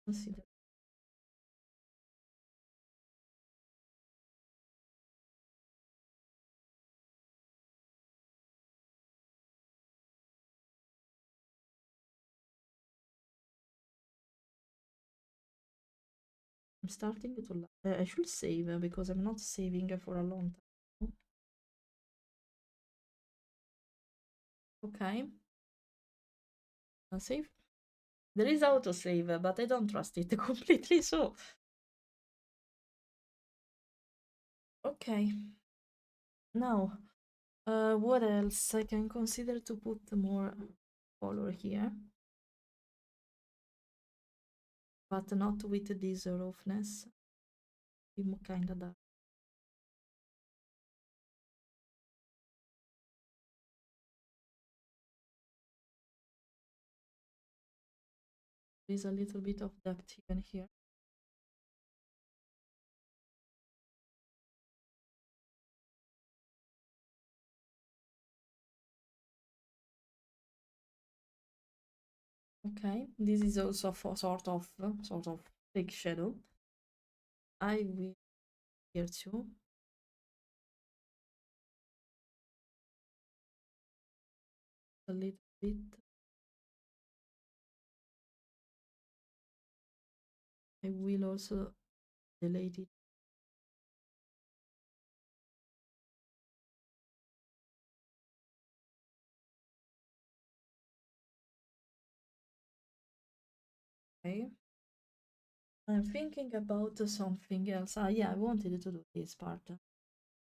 Consider. I'm starting to. I should save because I'm not saving for a long time. Okay. I'll save. There is autosave, but I don't trust it completely, so. Okay. Now, what else? I can consider to put more color here. But not with this roughness. Be kinda dark. There's a little bit of depth even here. Okay, this is also for sort of fake shadow. I will here too. A little bit. I will also delete it. Okay. I'm thinking about something else. Yeah, I wanted to do this part.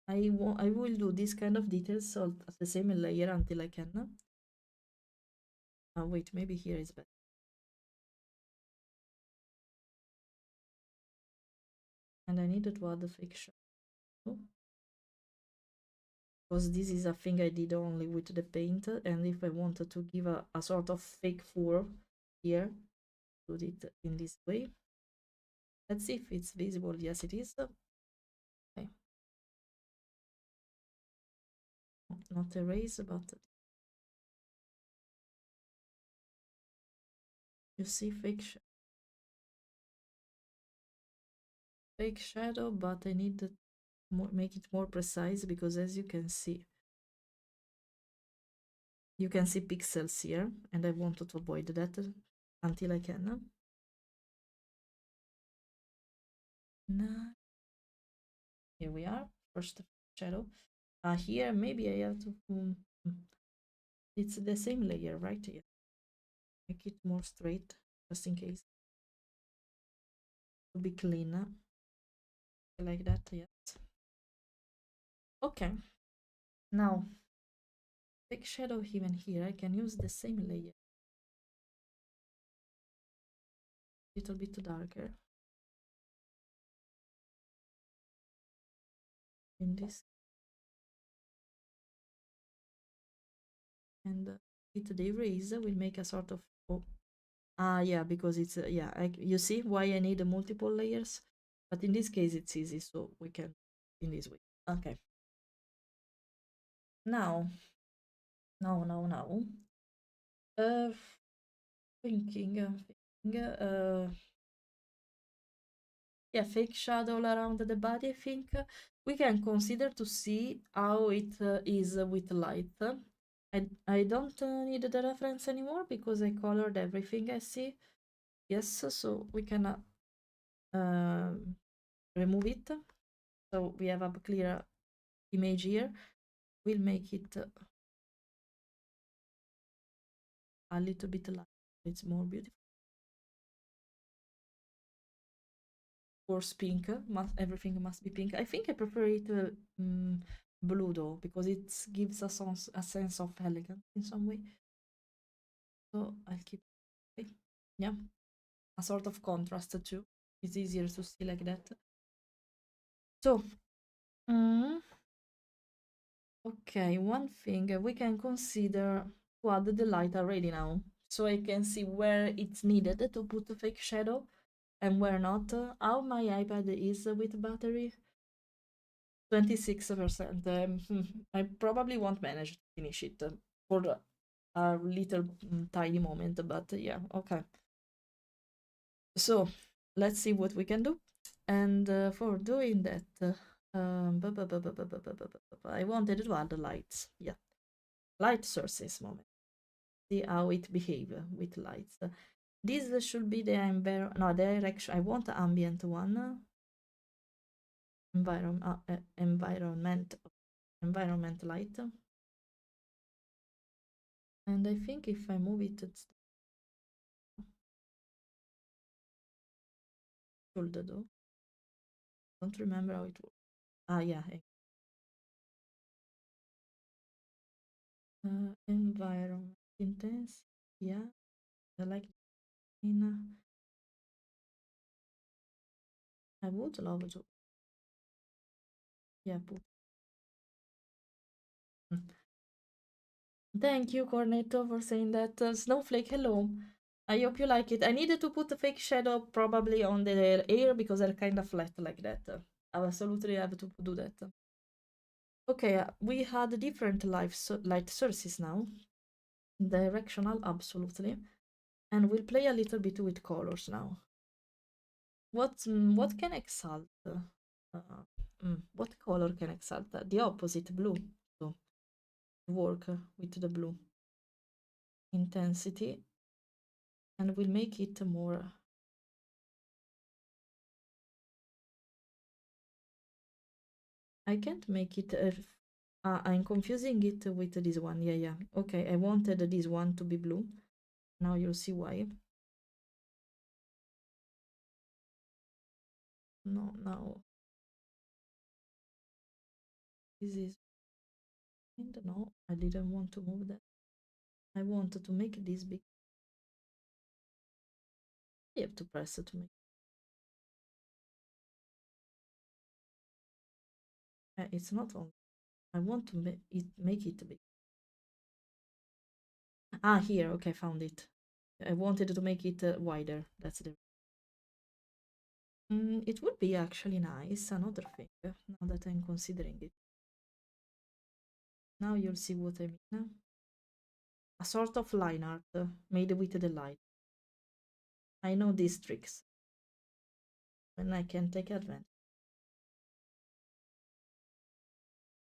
I will do this kind of details at the same layer until I can. Wait, maybe here is better. And I needed to add the fake shadow because this is a thing I did only with the paint, and if I wanted to give a sort of fake fur here, do it in this way. Let's see if it's visible. Yes, it is. Okay. Not erase, but you see fake shadow, but I need to make it more precise because as you can see pixels here, and I wanted to avoid that until I can. Now, here we are, first shadow. Here maybe I have to it's the same layer right here. Make it more straight just in case to be cleaner like that. Yes, okay. Now fake shadow even here I can use the same layer, little bit darker in this, and with the erase we'll make a sort of yeah, because it's yeah, you see why I need multiple layers, but in this case it's easy, so we can in this way. Okay, now uh thinking yeah, fake shadow around the body. I think we can consider to see how it is with light. I don't need the reference anymore because I colored everything I see. Yes, so we can remove it. So we have a clear image here. We'll make it a little bit light. It's more beautiful. Of course, pink. Everything must be pink. I think I prefer it blue though, because it gives a sense of elegance in some way. So I'll keep it. Yeah, a sort of contrast too. It's easier to see like that. So, okay, one thing we can consider to add the light already now, so I can see where it's needed to put a fake shadow and where not. How my iPad is with battery? 26%. I probably won't manage to finish it for a little tiny moment, but yeah, okay. So let's see what we can do. And for doing that, I wanted to add the lights. Yeah, light sources moment. See how it behave with lights. This should be the direction. I want the ambient one. Environment light. And I think if I move it, it's should do. Don't remember how it works. Yeah. Environment intense. Yeah, I like in. I would love to. Yeah, put. Thank you, Cornetto, for saying that. Snowflake, hello. I hope you like it. I needed to put a fake shadow probably on the air because they're kind of flat like that. I absolutely have to do that. Okay, we had different light sources now. Directional, absolutely. And we'll play a little bit with colors now. What can exalt? What color can exalt? The opposite, blue. So work with the blue intensity, and we'll make it more. I can't make it. I'm confusing it with this one. Yeah. Okay, I wanted this one to be blue. Now you'll see why. No, now this is. No, I didn't want to move that. I wanted to make this big. I have to press it to make. It's not on. I want to make it big. Ah, here. Okay, found it. I wanted to make it wider. That's the. It would be actually nice. Another thing. Now that I'm considering it. Now you'll see what I mean. A sort of line art made with the light. I know these tricks, and I can take advantage.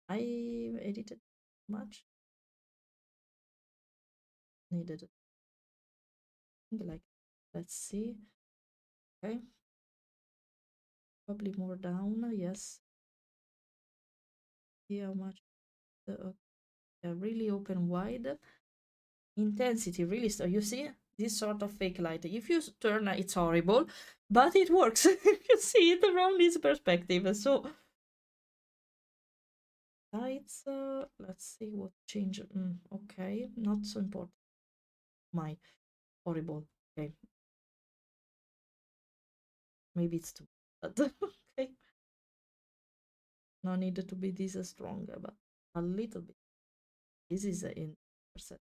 I edited much. Needed like, let's see. Okay, probably more down. Yes. See how much. Really open wide. Intensity really. So you see this sort of fake light. If you turn, it's horrible, but it works. If you see it from this perspective. So lights. Let's see what change. Okay, not so important. My horrible. Okay. Maybe it's too bad. Okay. No need to be this strong, but a little bit. This is in percent.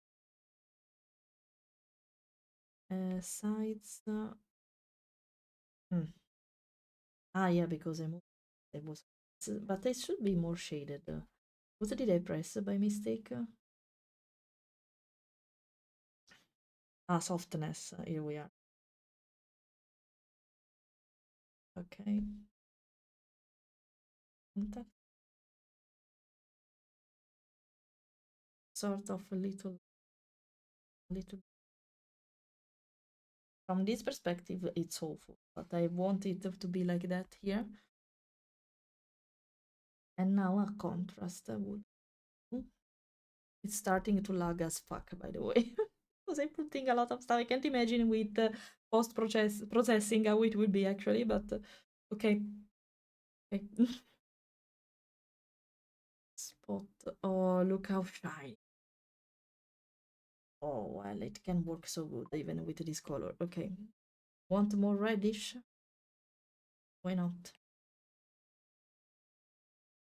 Sides. Ah, yeah, because I moved. It was, but it should be more shaded. What did I press by mistake? Ah, softness. Here we are. Okay. Contact. Sort of a little. From this perspective, it's awful, but I want it to be like that here. And now a contrast would. It's starting to lag as fuck, by the way. Because I'm putting a lot of stuff. I can't imagine with processing how it will be actually, but okay. Okay. Spot. Oh, look how shiny. Oh, well, it can work so good even with this color. Okay. Want more reddish? Why not?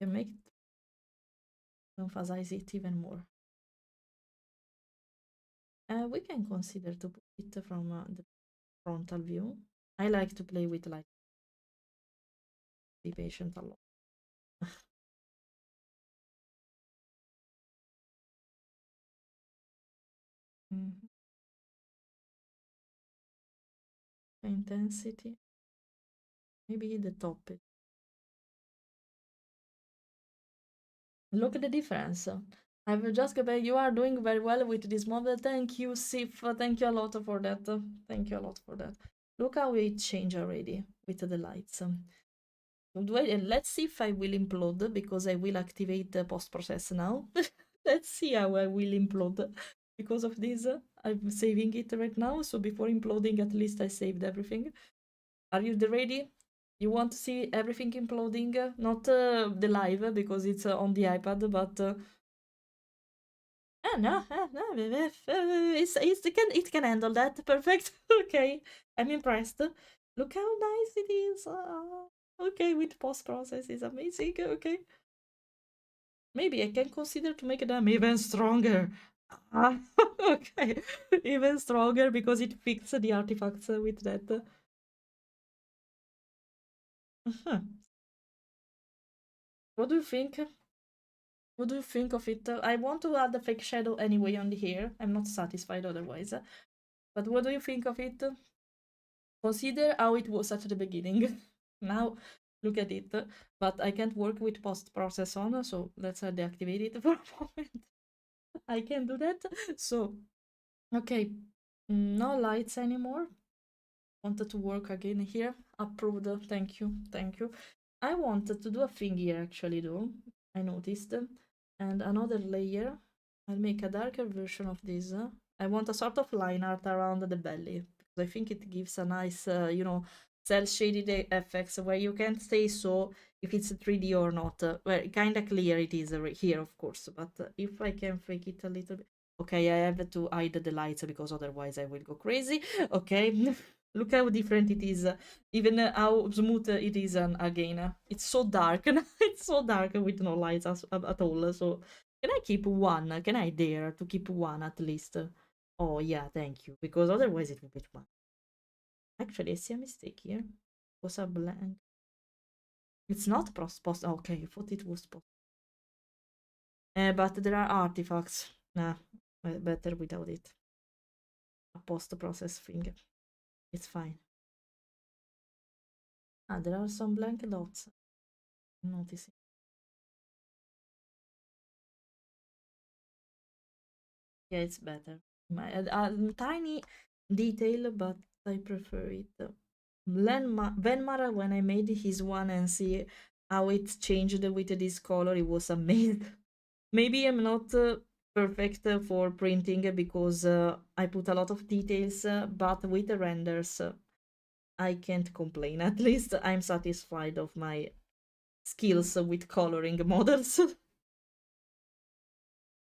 Can make it emphasize it even more. We can consider to put it from the frontal view. I like to play with light. Be patient a lot. Intensity. Maybe the top. Look at the difference. I've just got you are doing very well with this model. Thank you, Sif. Thank you a lot for that. Thank you a lot for that. Look how it changed already with the lights. Let's see if I will implode because I will activate the post process now. Let's see how I will implode because of this. I'm saving it right now, so before imploding, at least I saved everything. Are you ready? You want to see everything imploding? Not the live because it's on the iPad, but no, it can handle that. Perfect. Okay, I'm impressed. Look how nice it is. Okay, with post process is amazing. Okay, maybe I can consider to make them even stronger. Okay, even stronger because it fixes the artifacts with that. What do you think? What do you think of it? I want to add the fake shadow anyway on the hair. I'm not satisfied otherwise. But what do you think of it? Consider how it was at the beginning. Now, look at it. But I can't work with post-process on, so let's deactivate it for a moment. I can do that. So, okay, no lights anymore. Wanted to work again here. Approved. Thank you. Thank you. I wanted to do a thing here actually though. I noticed. And another layer. I'll make a darker version of this. I want a sort of line art around the belly. Because I think it gives a nice, cell shaded effects where you can't say so if it's 3D or not. Well, kind of clear it is here, of course. But if I can fake it a little bit. Okay, I have to hide the lights because otherwise I will go crazy. Okay, look how different it is. Even how smooth it is again. It's so dark. It's so dark with no lights at all. So, can I keep one? Can I dare to keep one at least? Oh, yeah, thank you. Because otherwise it would be too much. Actually, I see a mistake here. It was a blank. It's not post. Okay, I thought it was post. But there are artifacts. Nah, better without it. A post-process thing. It's fine. Ah, there are some blank dots. I'm noticing. Yeah, it's better. Tiny detail, but I prefer it. Venmar, when I made his one and see how it changed with this color, it was amazing. Maybe I'm not perfect for printing because I put a lot of details, but with the renders, I can't complain. At least I'm satisfied of my skills with coloring models.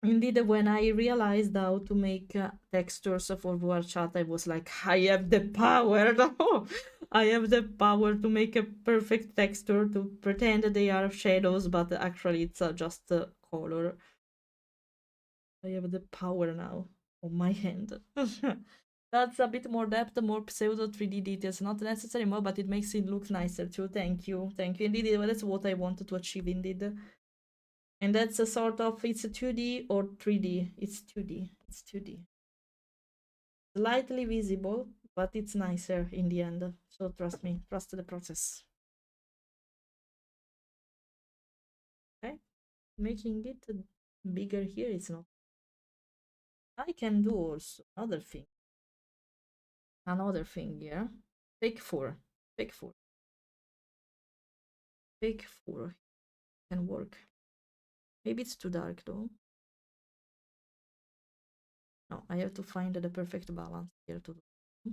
Indeed, when I realized how to make textures for VR chat, I was like, I have the power. No, I have the power to make a perfect texture to pretend they are shadows, but actually it's just color. I have the power now on my hand. That's a bit more depth, more pseudo 3D details. Not necessary more, but it makes it look nicer too. Thank you. Thank you. Indeed, that's what I wanted to achieve indeed. And that's a sort of, it's a 2D or 3D. It's 2D. It's 2D. Slightly visible, but it's nicer in the end. So trust me, trust the process. Okay, making it bigger here is not. I can do also another thing. Another thing here. Fake 4. Fake 4. Fake 4 can work. Maybe it's too dark though. No, I have to find the perfect balance here to do.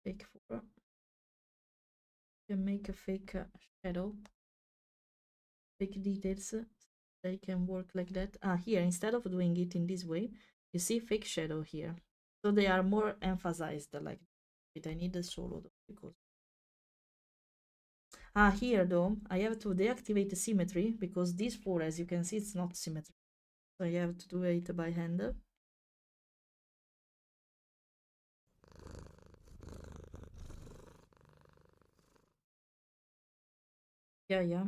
Fake 4. Can make a fake shadow. Fake details. They can work like that. Ah, here, instead of doing it in this way, you see fake shadow here. So they are more emphasized like that. I need a solo though, because here though, I have to deactivate the symmetry because this 4, as you can see, it's not symmetry. So I have to do it by hand. Yeah.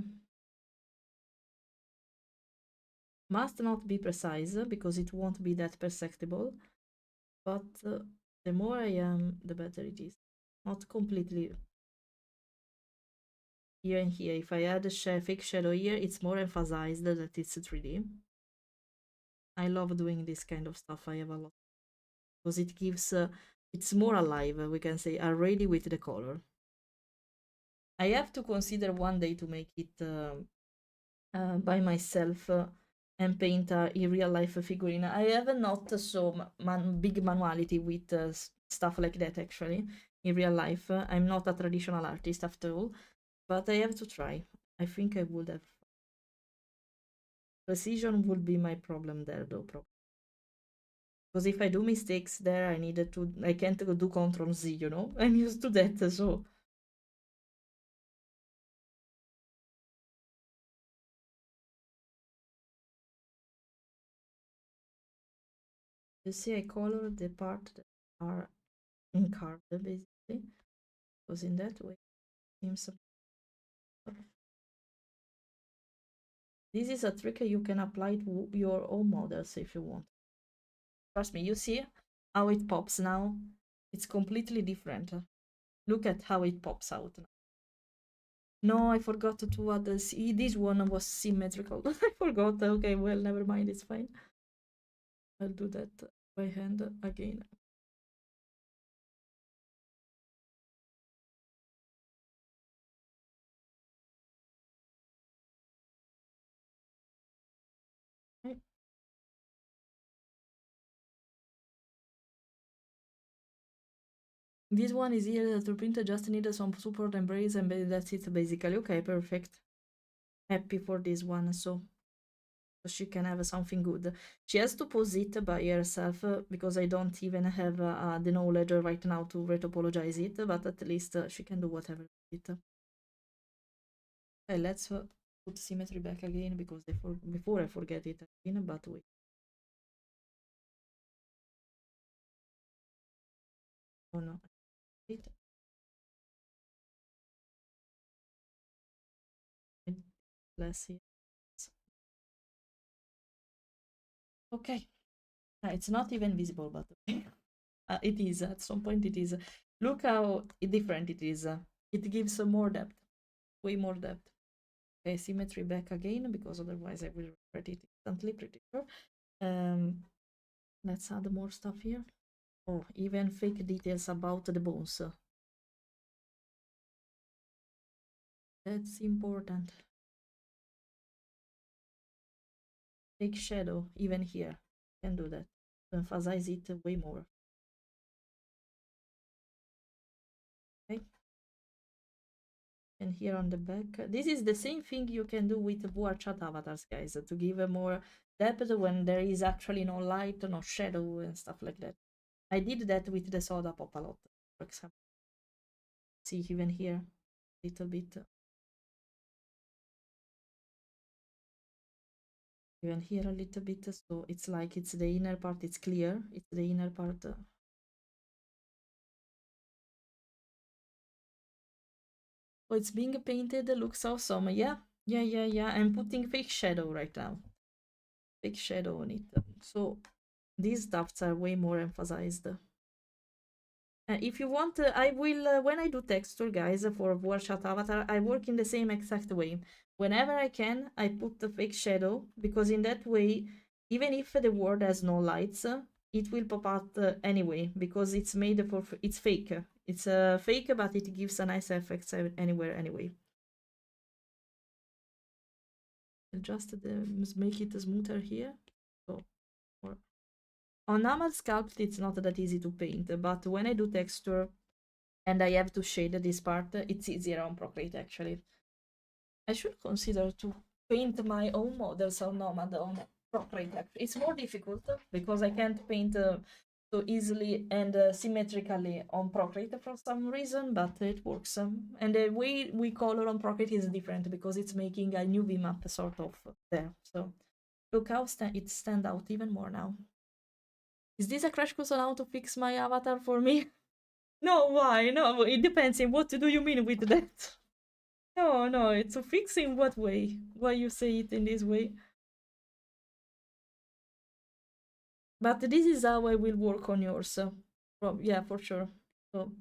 Must not be precise because it won't be that perceptible. But the more I am, the better it is. Not completely here and here. If I add a fake shadow here, it's more emphasized that it's 3D. I love doing this kind of stuff. I have a lot because it gives it's more alive. We can say already with the color. I have to consider one day to make it by myself and paint a real life figurine. I have not so big manuality with stuff like that actually in real life. I'm not a traditional artist after all, but I have to try. I think I would have. Precision would be my problem there though, probably. Because if I do mistakes there, I can't do Control Z, you know? I'm used to that, so. You see, I color the part that are incarved, basically. Because in that way, it seems. This is a trick you can apply to your own models if you want. Trust me, you see how it pops now? It's completely different. Look at how it pops out. No, I forgot to add this. This one was symmetrical. I forgot. Okay, well, never mind. It's fine. I'll do that by hand again. Okay. This one is here to print. I just need some support and brace, and that's it basically. Okay, perfect. Happy for this one. So so she can have something good. She has to pose it by herself because I don't even have the knowledge right now to retopologize it, but at least she can do whatever with it. Okay, let's put symmetry back again because before I forget it again, but wait. Oh no. Wait. Let's see. Okay. It's not even visible, but okay. It is. At some point it is. Look how different it is. It gives more depth. Way more depth. Okay, symmetry back again, because otherwise I will regret it instantly, pretty sure. Let's add more stuff here. Oh, even fake details about the bones. That's important. Fake shadow, even here. Can do that. To emphasize it way more. Okay. And here on the back, this is the same thing you can do with VR chat avatars, guys, to give a more depth when there is actually no light, no shadow, and stuff like that. I did that with the soda pop a lot, for example. See, even here, a little bit. Even here a little bit, so it's like it's the inner part, it's clear, it's the inner part. Oh, it's being painted, looks awesome. Yeah, yeah. I'm putting fake shadow right now. Fake shadow on it. So these dots are way more emphasized. If you want, I will, when I do texture, guys, for Warchat Avatar, I work in the same exact way. Whenever I can, I put the fake shadow, because in that way, even if the world has no lights, it will pop out anyway, because it's made for, it's fake. It's fake, but it gives a nice effects anywhere anyway. Just make it smoother here. So, on normal sculpt, it's not that easy to paint, but when I do texture, and I have to shade this part, it's easier on Procreate actually. I should consider to paint my own models on Nomad on Procreate actually. It's more difficult because I can't paint so easily and symmetrically on Procreate for some reason, but it works. And the way we color on Procreate is different because it's making a new VMAP sort of there. So look how it stands out even more now. Is this a crash course on how to fix my avatar for me? No, why? No, it depends on what do you mean with that. No, it's a fix in what way? Why you say it in this way? But this is how I will work on yours. So, yeah, for sure. So,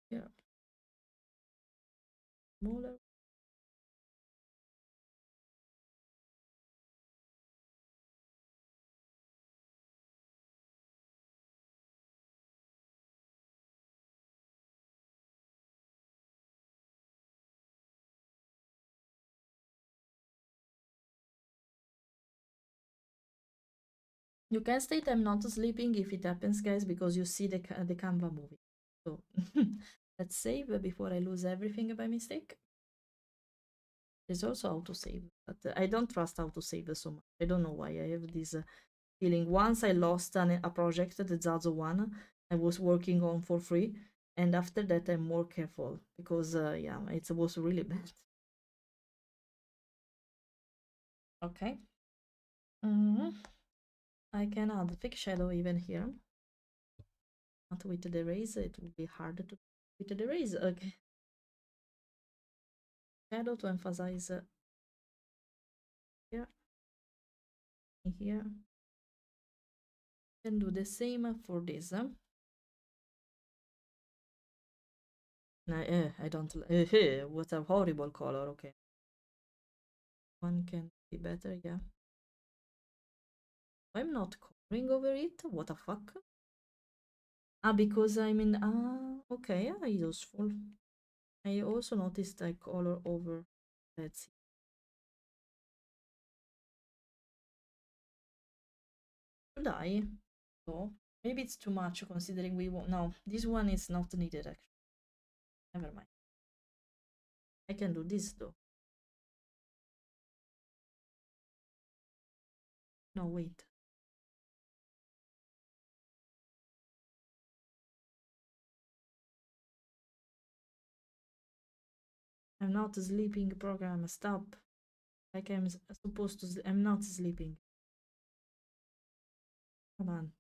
yeah. Smaller. You can state I'm not sleeping if it happens, guys, because you see the Canva movie. So, let's save before I lose everything by mistake. There's also autosave, but I don't trust autosave so much. I don't know why I have this feeling. Once I lost a project, the Zazo one, I was working on for free, and after that I'm more careful because yeah, it was really bad. Okay. I can add fake shadow even here. Not with the raise, it would be hard to with the raise. Okay. Shadow to emphasize here, here. Can do the same for this. I don't. What a horrible color. Okay. One can be better. Yeah. I'm not coloring over it. What the fuck? Ah, because I'm in. Ah, okay. Yeah, useful. I also noticed I color over. Let's see. Should I? So maybe it's too much considering we won't. No, this one is not needed actually. Never mind. I can do this though. No, wait. I'm not sleeping program. Stop. Like I'm supposed to. I'm not sleeping. Come on.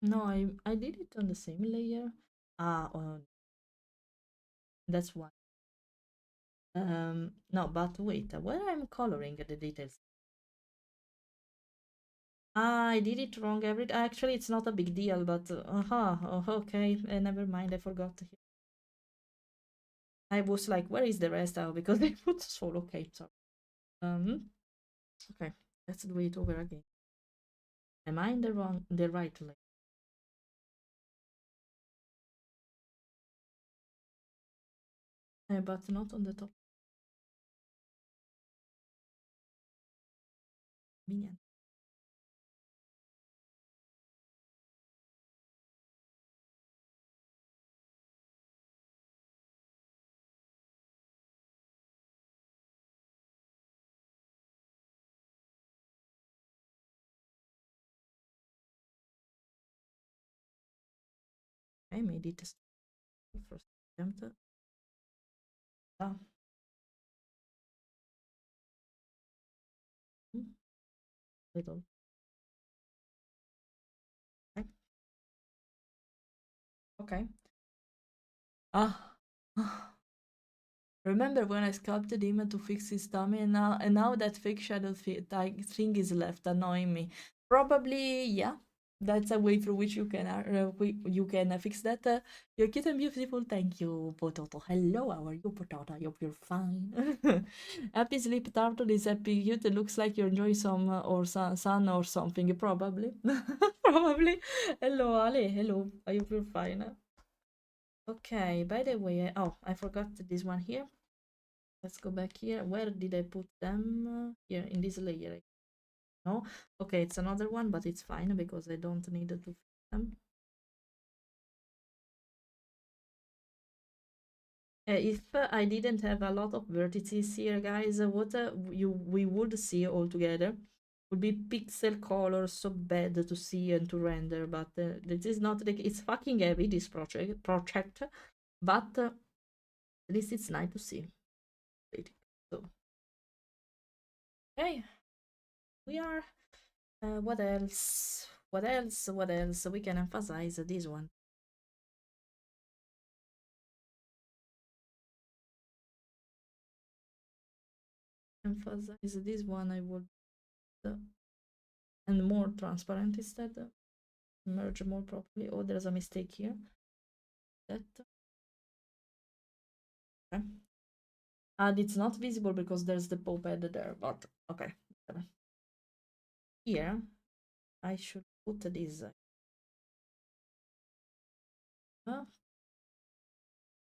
No, I did it on the same layer. That's one. No, but wait. Where I'm coloring the details. I did it wrong. Actually, it's not a big deal, but okay. Never mind. I forgot. I was like, where is the rest now? Because they put soul. Okay, sorry. Okay, let's do it over again. Am I in the right lane? But not on the top. Minion. I made it first attempt. Ah. Little. Okay. Okay. Ah. Remember when I sculpted him to fix his tummy, and now that fake shadow thing is left annoying me. Probably, yeah. That's a way through which you can fix that. You're cute and beautiful. Thank you, Potato. Hello, how are you, Potato? I hope you're fine. Happy sleep, Turtle is happy cute. It looks like you're enjoying some or sun or something. Probably, probably. Hello, Ale. Hello. I hope you're fine. Okay. By the way, oh, I forgot this one here. Let's go back here. Where did I put them? Here in this layer. No? Okay, it's another one, but it's fine because I don't need to fix them. If I didn't have a lot of vertices here, guys, what we would see all together would be pixel colors so bad to see and to render, but this is not like it's fucking heavy, this project, but at least it's nice to see. So, okay, we are. What else? What else? What else? We can emphasize this one. Emphasize this one. I would and more transparent instead. Merge more properly. Oh, there's a mistake here. That okay. And it's not visible because there's the pop head there, but okay. Here, I should put this.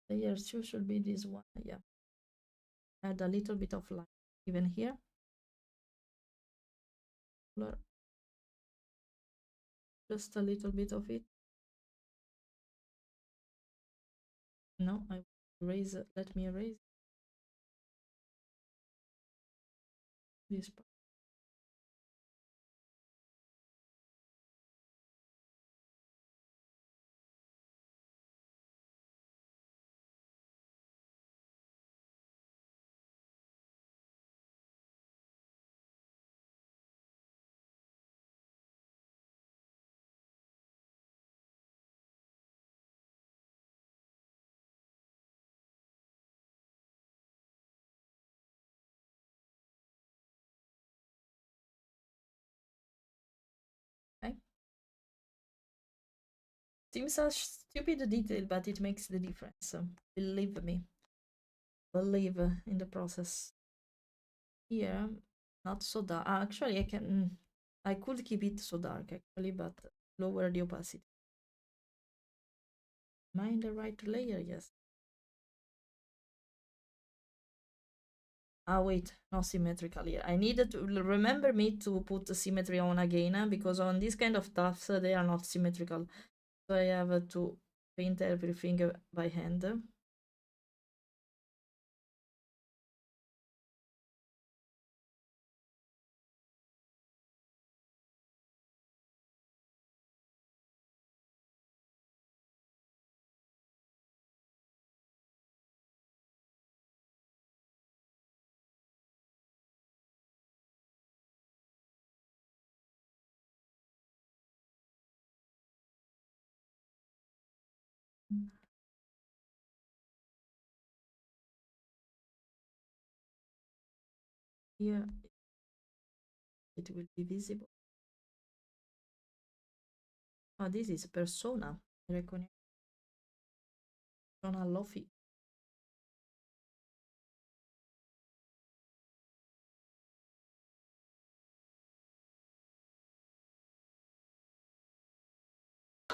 Layer 2 should be this one. Yeah. Add a little bit of light even here. Blur. Just a little bit of it. No, I erase. Let me erase this part. Okay. Seems a stupid detail, but it makes the difference. So believe me. Believe in the process. Here, not so dark. Actually, I could keep it so dark actually, but lower the opacity. Am I in the right layer? Yes. Ah, wait, no symmetrical here. I needed to remember me to put the symmetry on again because on this kind of stuff they are not symmetrical. So I have to paint everything by hand. Here it will be visible. Oh, this is persona. Recognition Lofi.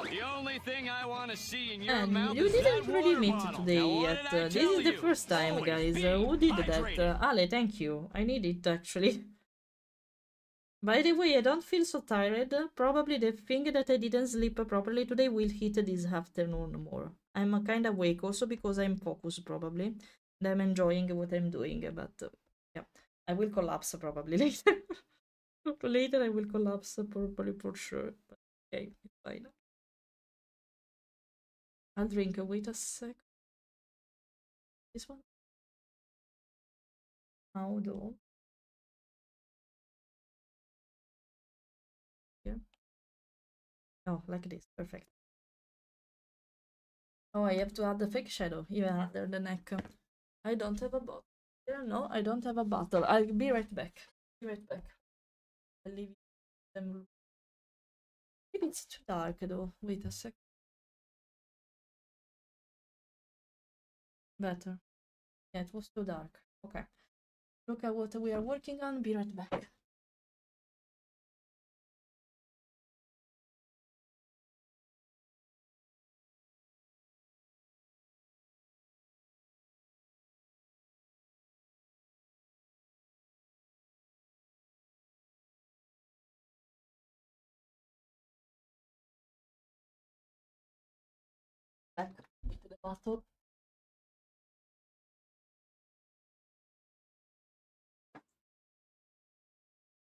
The only thing I want to see in your And mouth you is didn't that really water meet bottle. today Now, what yet. did I This tell is the you? first time, Always guys. be Who did that? hydrated. Ale, thank you. I need it actually. By the way, I don't feel so tired. Probably the thing that I didn't sleep properly today will hit this afternoon more. I'm kind of awake also because I'm focused probably. And I'm enjoying what I'm doing, but yeah, I will collapse probably later. Later I will collapse probably for sure. But okay, it's fine. I'll drink. Wait a sec. This one? How though? Here. Oh, like this. Perfect. Oh, I have to add the fake shadow even under the neck. I don't have a bottle. Yeah, no, I don't have a bottle. I'll be right back. Be right back. I'll leave them. Maybe it's too dark though. Wait a sec. Better. Yeah, it was too dark. Okay. Look at what we are working on. Be right back. Back to the bottle.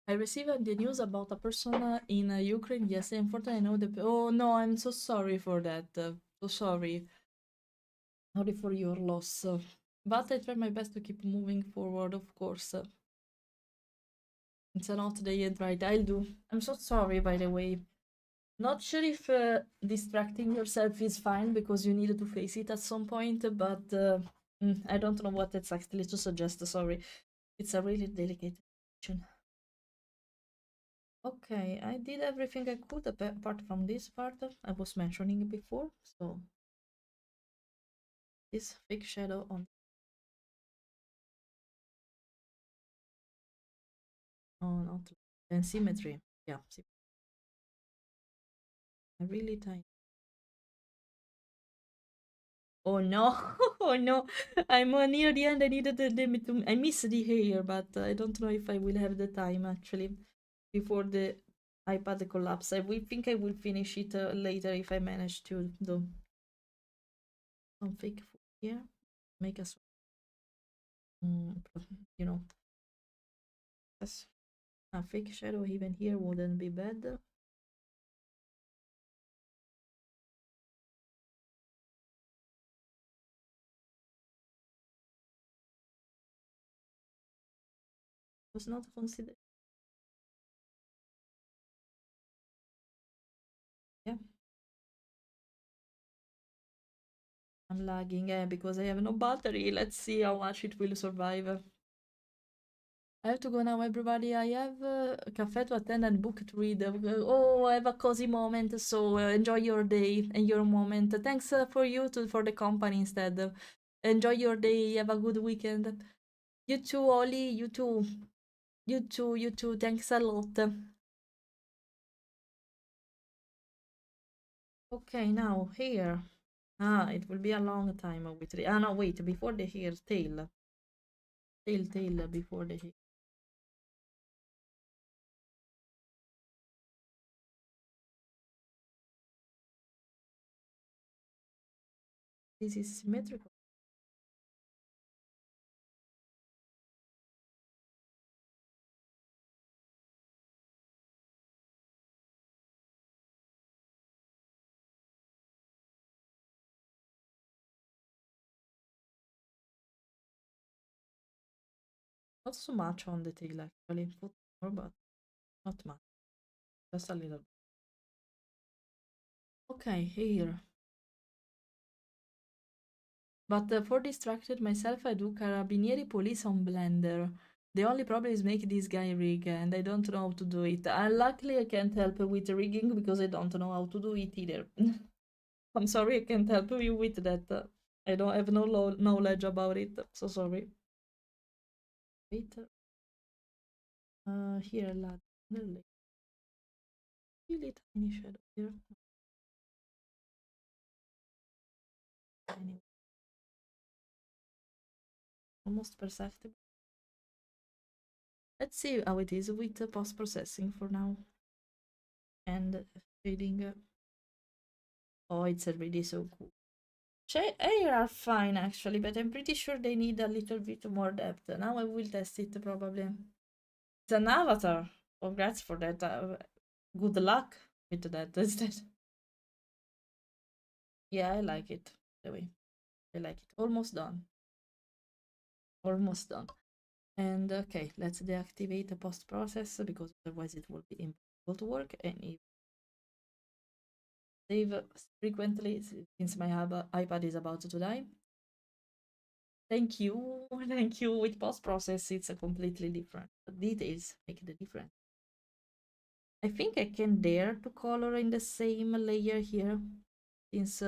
I received the news about a person in Ukraine. Yes, unfortunately, I know the. Oh no, I'm so sorry for that. So sorry. Sorry for your loss. But I try my best to keep moving forward, of course. It's not the end right. I'll do. I'm so sorry, by the way. Not sure if distracting yourself is fine because you need to face it at some point, but I don't know what exactly to suggest. Sorry. It's a really delicate situation. Okay, I did everything I could apart from this part I was mentioning before. So this fake shadow on not and symmetry. Yeah, really tiny. Oh no, oh no, I'm near the end. I needed I miss the hair, but I don't know if I will have the time actually before the iPad collapse. I will think I will finish it later if I manage to do some fake food here. Make us, you know, yes, a fake shadow even here wouldn't be bad. Was not considered. Yeah, I'm lagging because I have no battery. Let's see how much it will survive. I have to go now, everybody. I have a cafe to attend and book to read. Oh, I have a cozy moment. So enjoy your day and your moment. Thanks for you for the company instead. Enjoy your day. Have a good weekend. You too, Ollie. You too. You too. You too. Thanks a lot. Okay, now here. Ah, it will be a long time with the. Ah, no, wait. Before the hair, tail. Tail before the hair. This is symmetrical. Not so much on the tail actually. Put more, but not much. Just a little. Okay, here. But for distracted myself, I do Carabinieri Police on Blender. The only problem is make this guy rig, and I don't know how to do it. Luckily, I can't help with rigging because I don't know how to do it either. I'm sorry, I can't help you with that. I don't have no knowledge about it. So sorry. Wait. Here, lad. Really tiny shadow here. Anyway, almost perceptible. Let's see how it is with post-processing for now. And shading. Oh, it's already so cool. They are fine actually, but I'm pretty sure they need a little bit more depth. Now I will test it probably. It's an avatar. Congrats for that. Good luck with that instead. Yeah, I like it. Anyway, I like it. Almost done. Almost done. And okay, let's deactivate the post process because otherwise it will be impossible to work. And if save frequently since my iPad is about to die. Thank you, thank you. With post process, it's a completely different. Details make the difference. I think I can dare to color in the same layer here, since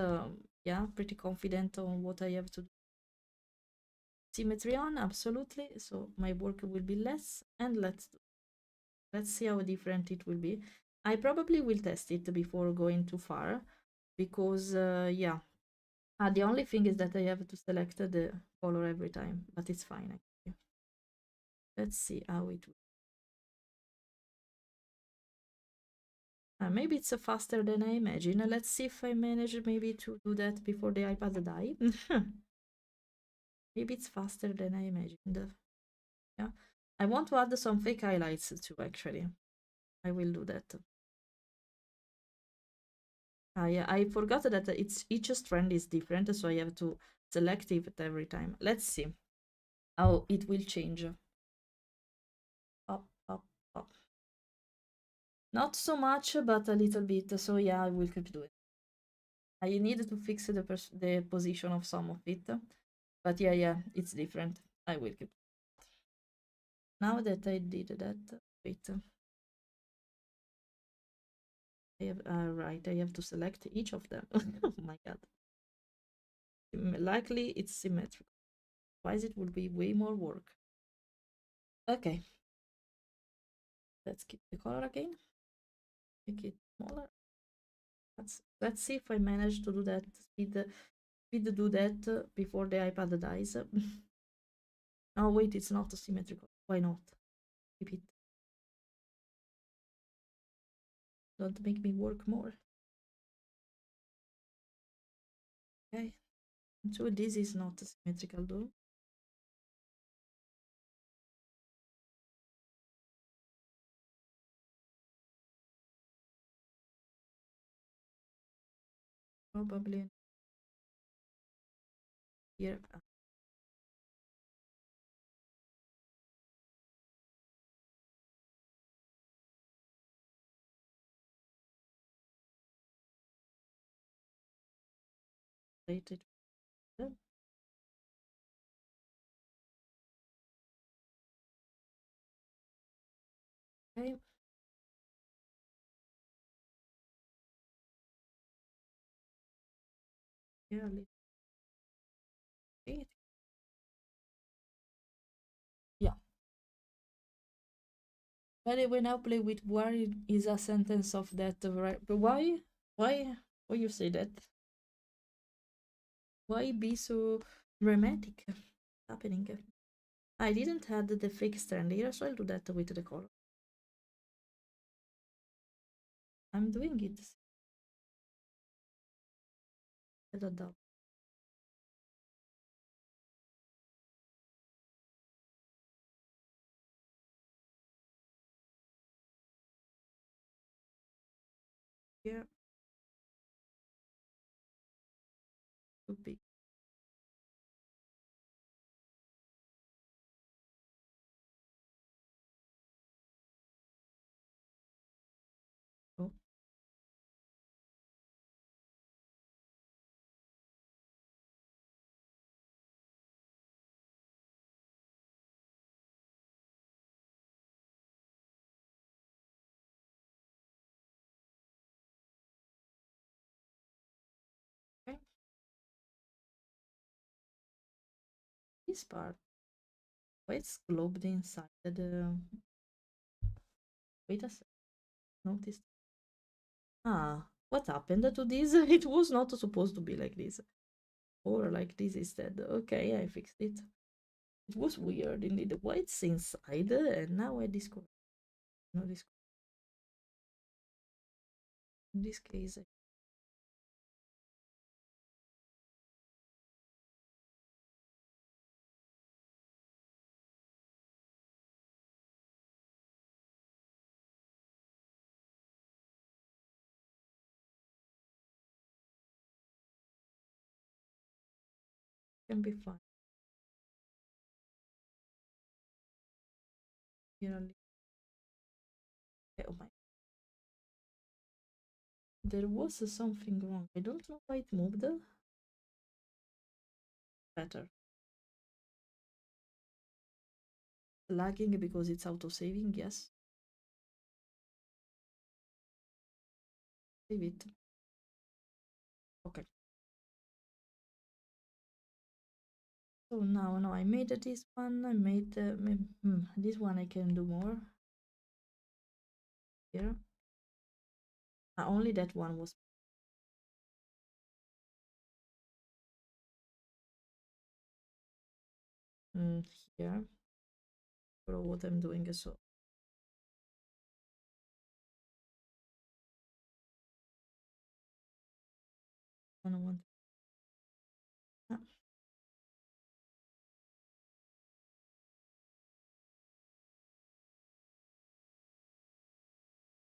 yeah, pretty confident on what I have to do. Symmetry on, absolutely. So my work will be less, and let's see how different it will be. I probably will test it before going too far, because yeah, the only thing is that I have to select the color every time, but it's fine actually. Let's see how it will. Maybe it's faster than I imagine. Let's see if I manage maybe to do that before the iPad die. Maybe it's faster than I imagined. Yeah, I want to add some fake highlights too actually. I will do that. Yeah, I forgot that each strand is different, so I have to select it every time. Let's see how it will change. Up, up, up. Not so much, but a little bit. So yeah, I will keep doing. I need to fix the position of some of it, but yeah, it's different. I will keep. Now that I did that, wait. I have right. I have to select each of them. Oh my god. Likely it's symmetrical. Otherwise, it will be way more work. Okay. Let's keep the color again. Make it smaller. Let's see if I manage to do that. Speed do that before the iPad dies. Oh wait, it's not symmetrical. Why not? Keep it. Don't make me work more. Okay. So this is not symmetrical though. Probably here. Rated. Okay. Here, okay. Yeah. By the way, now play with where is a sentence of that right? But why you say that? Why be so dramatic? Happening. I didn't add the fake strand here, so I'll do that with the color. I'm doing it. here. Too big. Oh. Okay. This part. Why it's globed inside the. Wait a sec. Notice. Ah, what happened to this? It was not supposed to be like this. Or like this instead. Okay, I fixed it. It was weird indeed. Why it's inside and now I discover. No, this in this case. Can be fun. Here, oh my. There was something wrong. I don't know why it moved. Better. Lagging because it's auto-saving, yes. Save it. Okay. So now, I made this one. I made this one. I can do more. Here. Only that one was. Here. For what I'm doing, so. I don't want. Ah.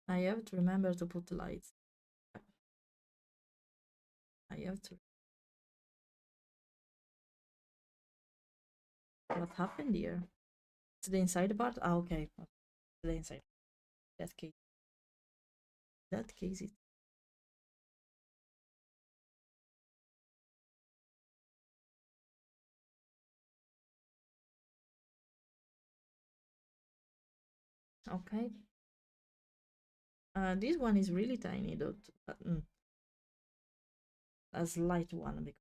I have to remember to put lights. I have to. What happened here? It's the inside part? Ah, okay. The inside. That case. That case it. Okay. This one is really tiny though. A slight one.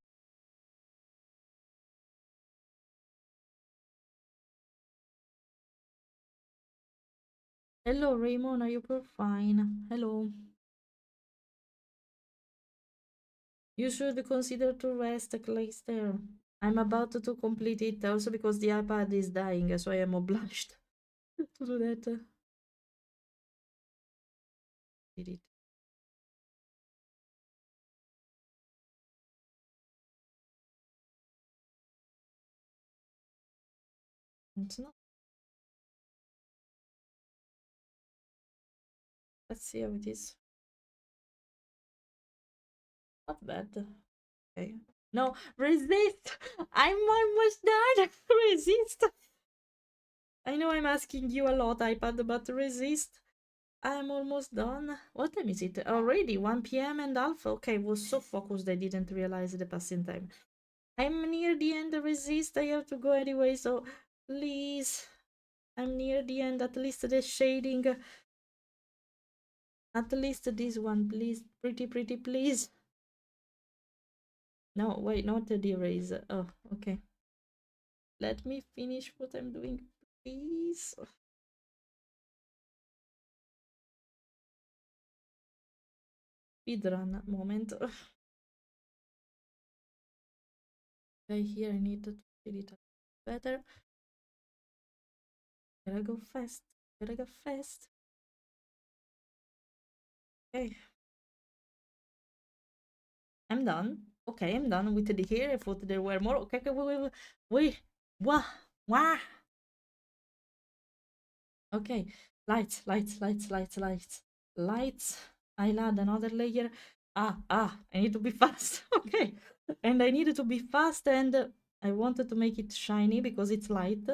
Hello, Raymond. Are you fine? Hello. You should consider to rest, Clayster. I'm about to complete it also because the iPad is dying, so I am obliged to do that. Did it. It's not. Let's see how it is. Not bad. Okay. No, resist! I'm almost done! Resist! I know I'm asking you a lot, iPad, but resist. I'm almost done. What time is it? Already 1 p.m. and half? Okay, I was so focused I didn't realize the passing time. I'm near the end, resist. I have to go anyway, so please. I'm near the end, at least the shading. At least this one, please. Pretty, please. No, wait, not the erase. Oh, okay. Let me finish what I'm doing, please. Speedrun moment. Okay, here I need to feel it better. Gotta go fast. Gotta go fast. Okay. I'm done. Okay, I'm done with the hair. I thought there were more. Okay, wait. Wah. Okay, lights. I'll add another layer. I need to be fast. Okay. And I needed to be fast, and I wanted to make it shiny because it's light.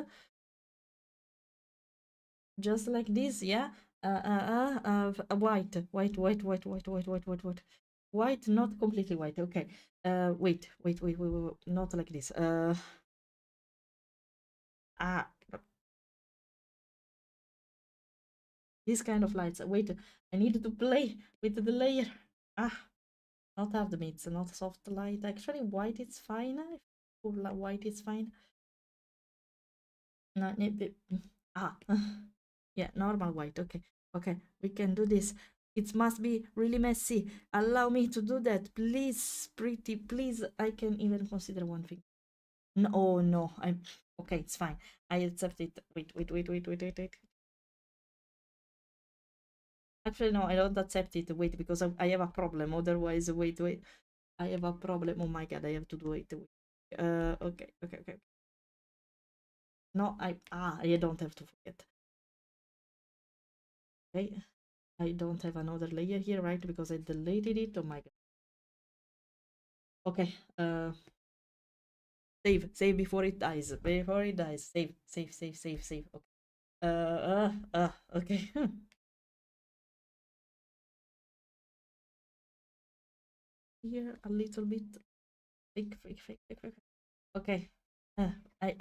Just like this, yeah. White, white, white, white, white, white, white, white, white. White, not completely white. Okay. Wait. Not like this. Ah, this kind of lights. Wait, I needed to play with the layer. Not hard meats, not soft light. Actually, white is fine. White is fine. No, ah, yeah, normal white. Okay, okay, we can do this. It must be really messy. Allow me to do that, please, pretty, please. I can even consider one thing. No, oh no, I'm okay. It's fine. I accept it. Wait. Actually, no, I don't accept it. Wait, because I have a problem. Otherwise, wait. I have a problem. Oh my god, I have to do it. Okay. No, I don't have to forget. Okay, I don't have another layer here, right? Because I deleted it. Oh my god. Okay, save before it dies. Before it dies. Save. Okay. Okay. Here a little bit. Fake. Okay. I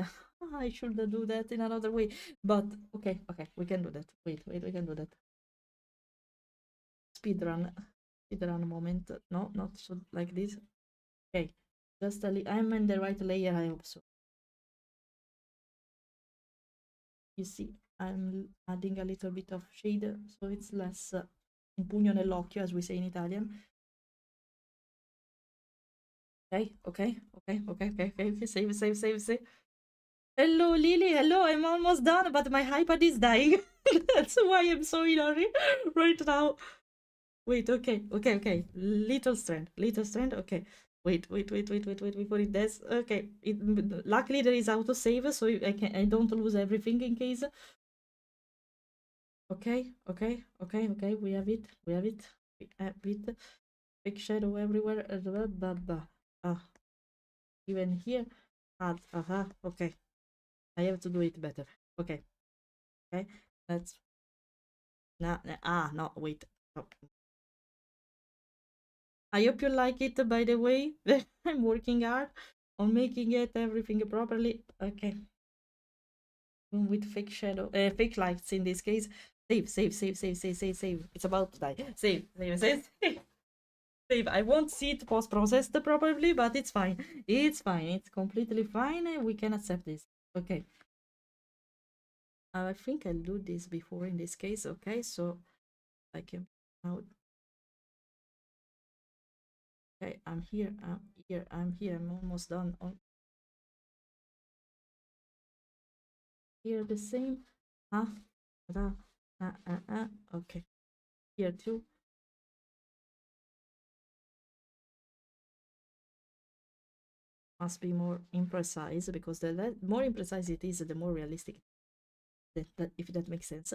I should do that in another way, but okay, we can do that. Wait, we can do that. Speedrun moment. No, not so like this. Okay, just I'm in the right layer. I hope so. You see, I'm adding a little bit of shade so it's less un pugno nell'occhio, as we say in Italian. Okay. Save. Hello, Lily. Hello, I'm almost done, but my iPad is dying. That's why I'm so in a hurry right now. Wait, okay. Little strand. Okay. Wait before it does. Okay. Luckily there is autosave, so I don't lose everything in case. Okay. We have it. We have it. Big shadow everywhere. Even here. Okay. I have to do it better. Okay. Let's. No. Wait. Oh. I hope you like it, by the way. I'm working hard on making it everything properly. Okay. With fake shadow, fake lights in this case. Save. It's about to die. Save. Save. I won't see it post-processed probably, but it's fine. It's completely fine. We can accept this. Okay. I think I'll do this before in this case. Okay, so I can now. Okay, I'm here. I'm almost done. Here the same. Okay. Here too. Must be more imprecise because the more imprecise it is, the more realistic. That if that makes sense.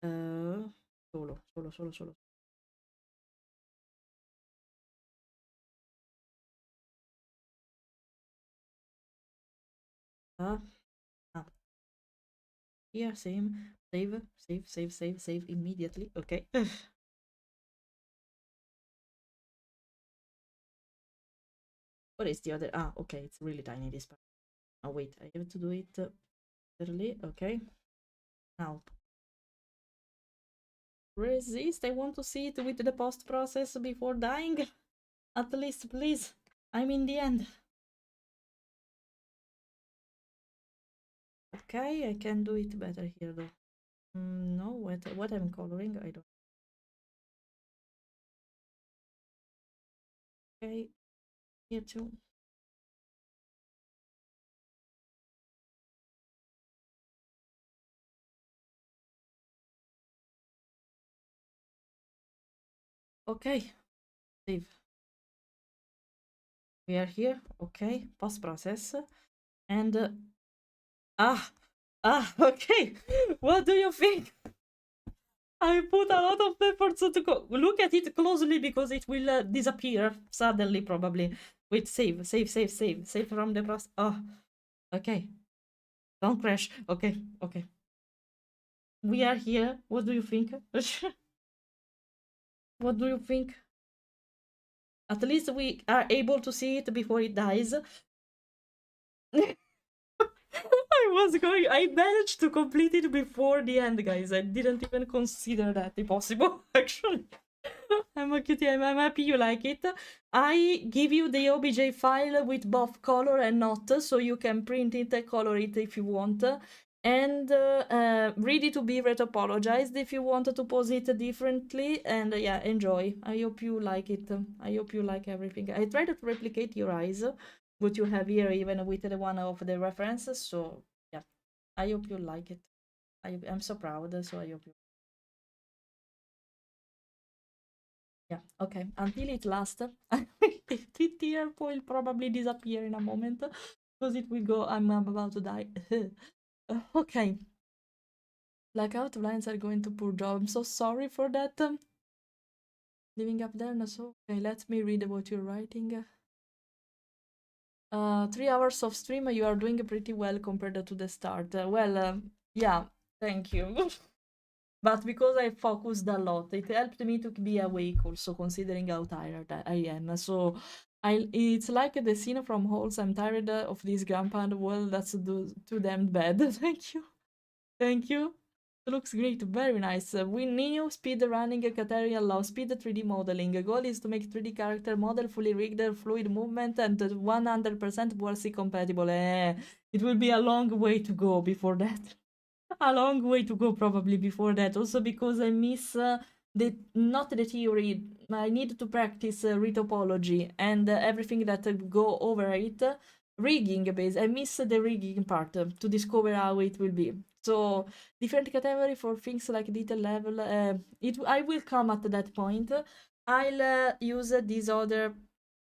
Solo. Here, same. Save immediately. Okay. What is the other? Okay, it's really tiny this part. Oh wait, I have to do it early. Okay. Now resist. I want to see it with the post process before dying. At least, please. I'm in the end. Okay, I can do it better here though. No, what I'm coloring, I don't. Okay, here too. Okay, save. We are here. Okay, post process, and okay. What do you think? I put a lot of efforts to go. Look at it closely because it will disappear suddenly, probably. Wait, save, save, save, save, save from the past. Oh, okay. Don't crash. Okay, okay. We are here. What do you think? What do you think? At least we are able to see it before it dies. I managed to complete it before the end, guys. I didn't even consider that impossible, actually. I'm happy you like it. I give you the OBJ file with both color and not, so you can print it and color it if you want. And ready to be retopologized if you want to pose it differently. And yeah, enjoy. I hope you like it. I hope you like everything. I tried to replicate your eyes, what you have here, even with the one of the references. So yeah, I hope you like it. I'm so proud, so I hope you. Yeah, okay. Until it lasts, the tear will probably disappear in a moment because it will go. I'm about to die. Okay. Blackout lines are going to poor job. I'm so sorry for that. Living up there, no, so okay. Let me read what you're writing. 3 hours of stream. You are doing pretty well compared to the start. Yeah. Thank you. But because I focused a lot, it helped me to be awake also, considering how tired I am. So it's like the scene from Halls. I'm tired of this grandpa. Well, that's too damn bad. Thank you. Thank you. It looks great. Very nice. We new speed running Katerian law, speed 3D modeling. The goal is to make 3D character model fully rigged, fluid movement, and 100% WRC compatible. It will be a long way to go before that. A long way to go probably before that, also because I miss the not the theory. I need to practice retopology and everything that go over it. Rigging base, I miss the rigging part to discover how it will be. So different category for things like detail level. I will come at that point. I'll use this other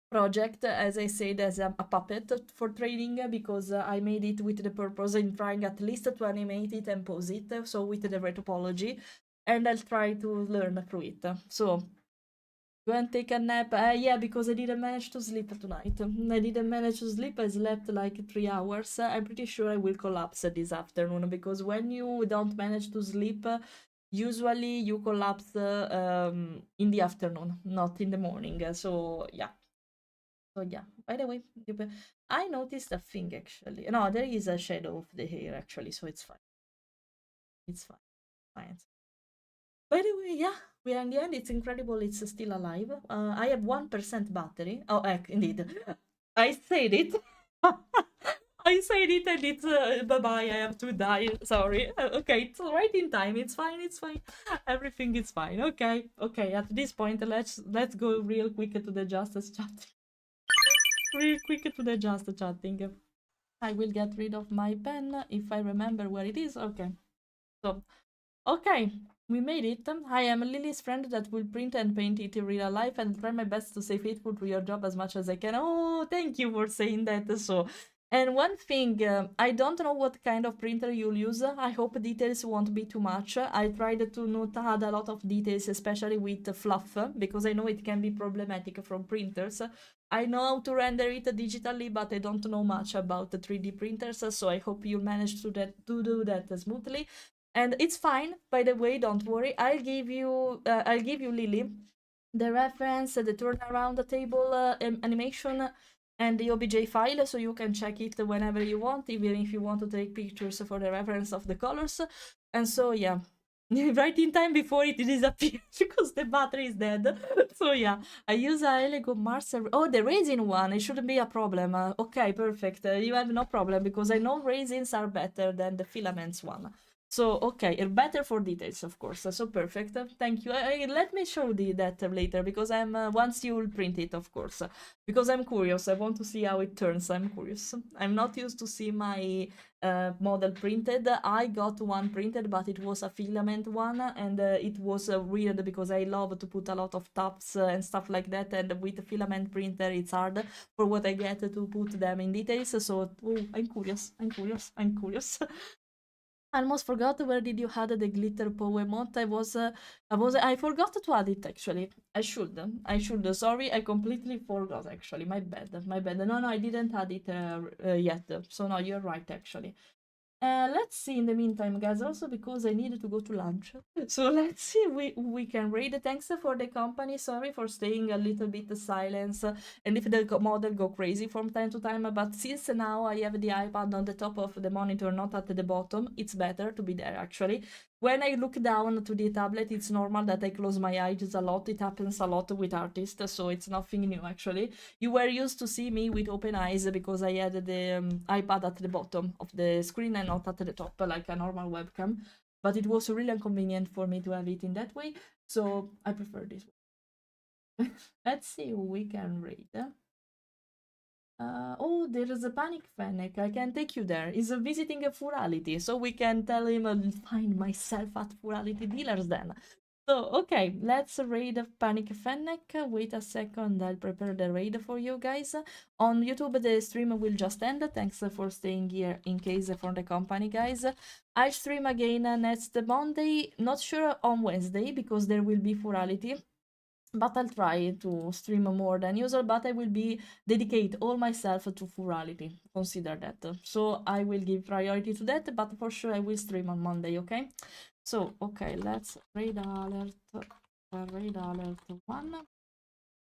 project, as I said, as a puppet for trading, because I made it with the purpose in trying at least to animate it and pose it, so with the retopology, and I'll try to learn through it. So go and take a nap. Yeah, because I didn't manage to sleep tonight. I didn't manage to sleep. I slept like 3 hours. I'm pretty sure I will collapse this afternoon, because when you don't manage to sleep, usually you collapse in the afternoon, not in the morning. So yeah. So yeah, by the way, I noticed a thing actually. No, there is a shadow of the hair actually, so it's fine. It's fine. Fine. By the way, yeah, we are in the end. It's incredible. It's still alive. I have 1% battery. Oh, indeed. I said it. I said it and it's bye bye. I have to die. Sorry. Okay, it's right in time. It's fine. It's fine. Everything is fine. Okay. Okay. At this point, let's go real quick to the justice chat. Real quick to the just chatting. I will get rid of my pen if I remember where it is. Okay. So, okay, we made it. I am Lily's friend that will print and paint it in real life and try my best to stay faithful to your job as much as I can. Oh, thank you for saying that. So, and one thing, I don't know what kind of printer you'll use. I hope details won't be too much. I tried to not add a lot of details, especially with fluff, because I know it can be problematic from printers. I know how to render it digitally, but I don't know much about the 3D printers, so I hope you'll manage to do that smoothly. And it's fine, by the way, don't worry. I'll give you Lily the reference, the turnaround table animation, and the OBJ file, so you can check it whenever you want, even if you want to take pictures for the reference of the colors. And so yeah, right in time before it disappears because the battery is dead. So yeah, I use a Lego Mars. Oh, the resin one, it shouldn't be a problem. Okay, perfect. You have no problem, because I know resins are better than the filaments one. So, okay, better for details, of course. So, perfect. Thank you. Let me show that later, because I'm, once you will print it, of course. Because I'm curious. I want to see how it turns. I'm curious. I'm not used to see my model printed. I got one printed, but it was a filament one, and it was weird because I love to put a lot of tabs and stuff like that, and with a filament printer, it's hard for what I get to put them in details. So, I'm curious. I'm curious. I almost forgot where did you add the glitter poem emote. I forgot to add it actually. I should. Sorry, I completely forgot actually. My bad. No, I didn't add it yet. So no, you're right actually. Let's see in the meantime, guys, also because I needed to go to lunch. So let's see we can read. Thanks for the company. Sorry for staying a little bit silence and if the model go crazy from time to time. But since now I have the iPad on the top of the monitor, not at the bottom, it's better to be there actually. When I look down to the tablet, it's normal that I close my eyes a lot. It happens a lot with artists, so it's nothing new actually. You were used to see me with open eyes because I had the iPad at the bottom of the screen and not at the top like a normal webcam. But it was really inconvenient for me to have it in that way, so I prefer this one. Let's see who we can read. Oh, there is a panic fennec. I can take you there. He's visiting a Furality, so we can tell him find myself at Furality dealers then. So, okay, let's raid Panic Fennec. Wait a second, I'll prepare the raid for you guys. On YouTube, the stream will just end. Thanks for staying here in case for the company, guys. I'll stream again next Monday. Not sure on Wednesday because there will be Furality. But I'll try to stream more than usual, but I will be dedicate all myself to Furality. Consider that. So I will give priority to that, but for sure I will stream on Monday, okay? So, okay, let's raid alert 1.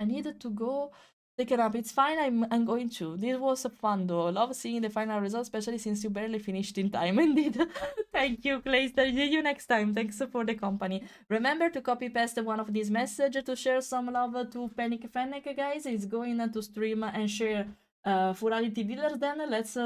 I needed to go take a nap. It's fine, I'm going to. This was fun though. Love seeing the final result, especially since you barely finished in time. Indeed. Thank you, Clayster. See you next time. Thanks for the company. Remember to copy paste one of these messages to share some love to Panic Fennec, guys. He's going to stream and share Furality dealers then. Let's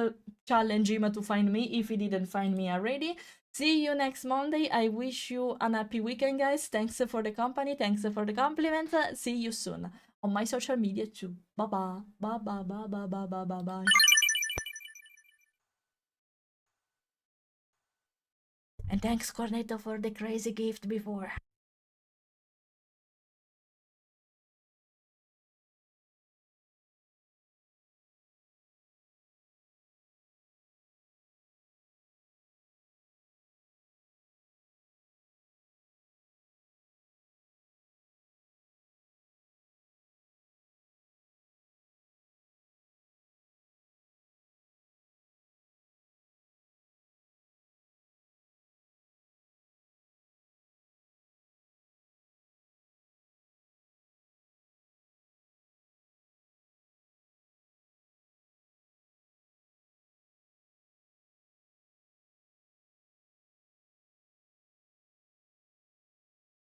challenge him to find me if he didn't find me already. See you next Monday. I wish you an happy weekend, guys. Thanks for the company. Thanks for the compliment. See you soon on my social media too. Bye bye. Bye bye bye bye bye bye bye bye. And thanks Cornetto for the crazy gift before.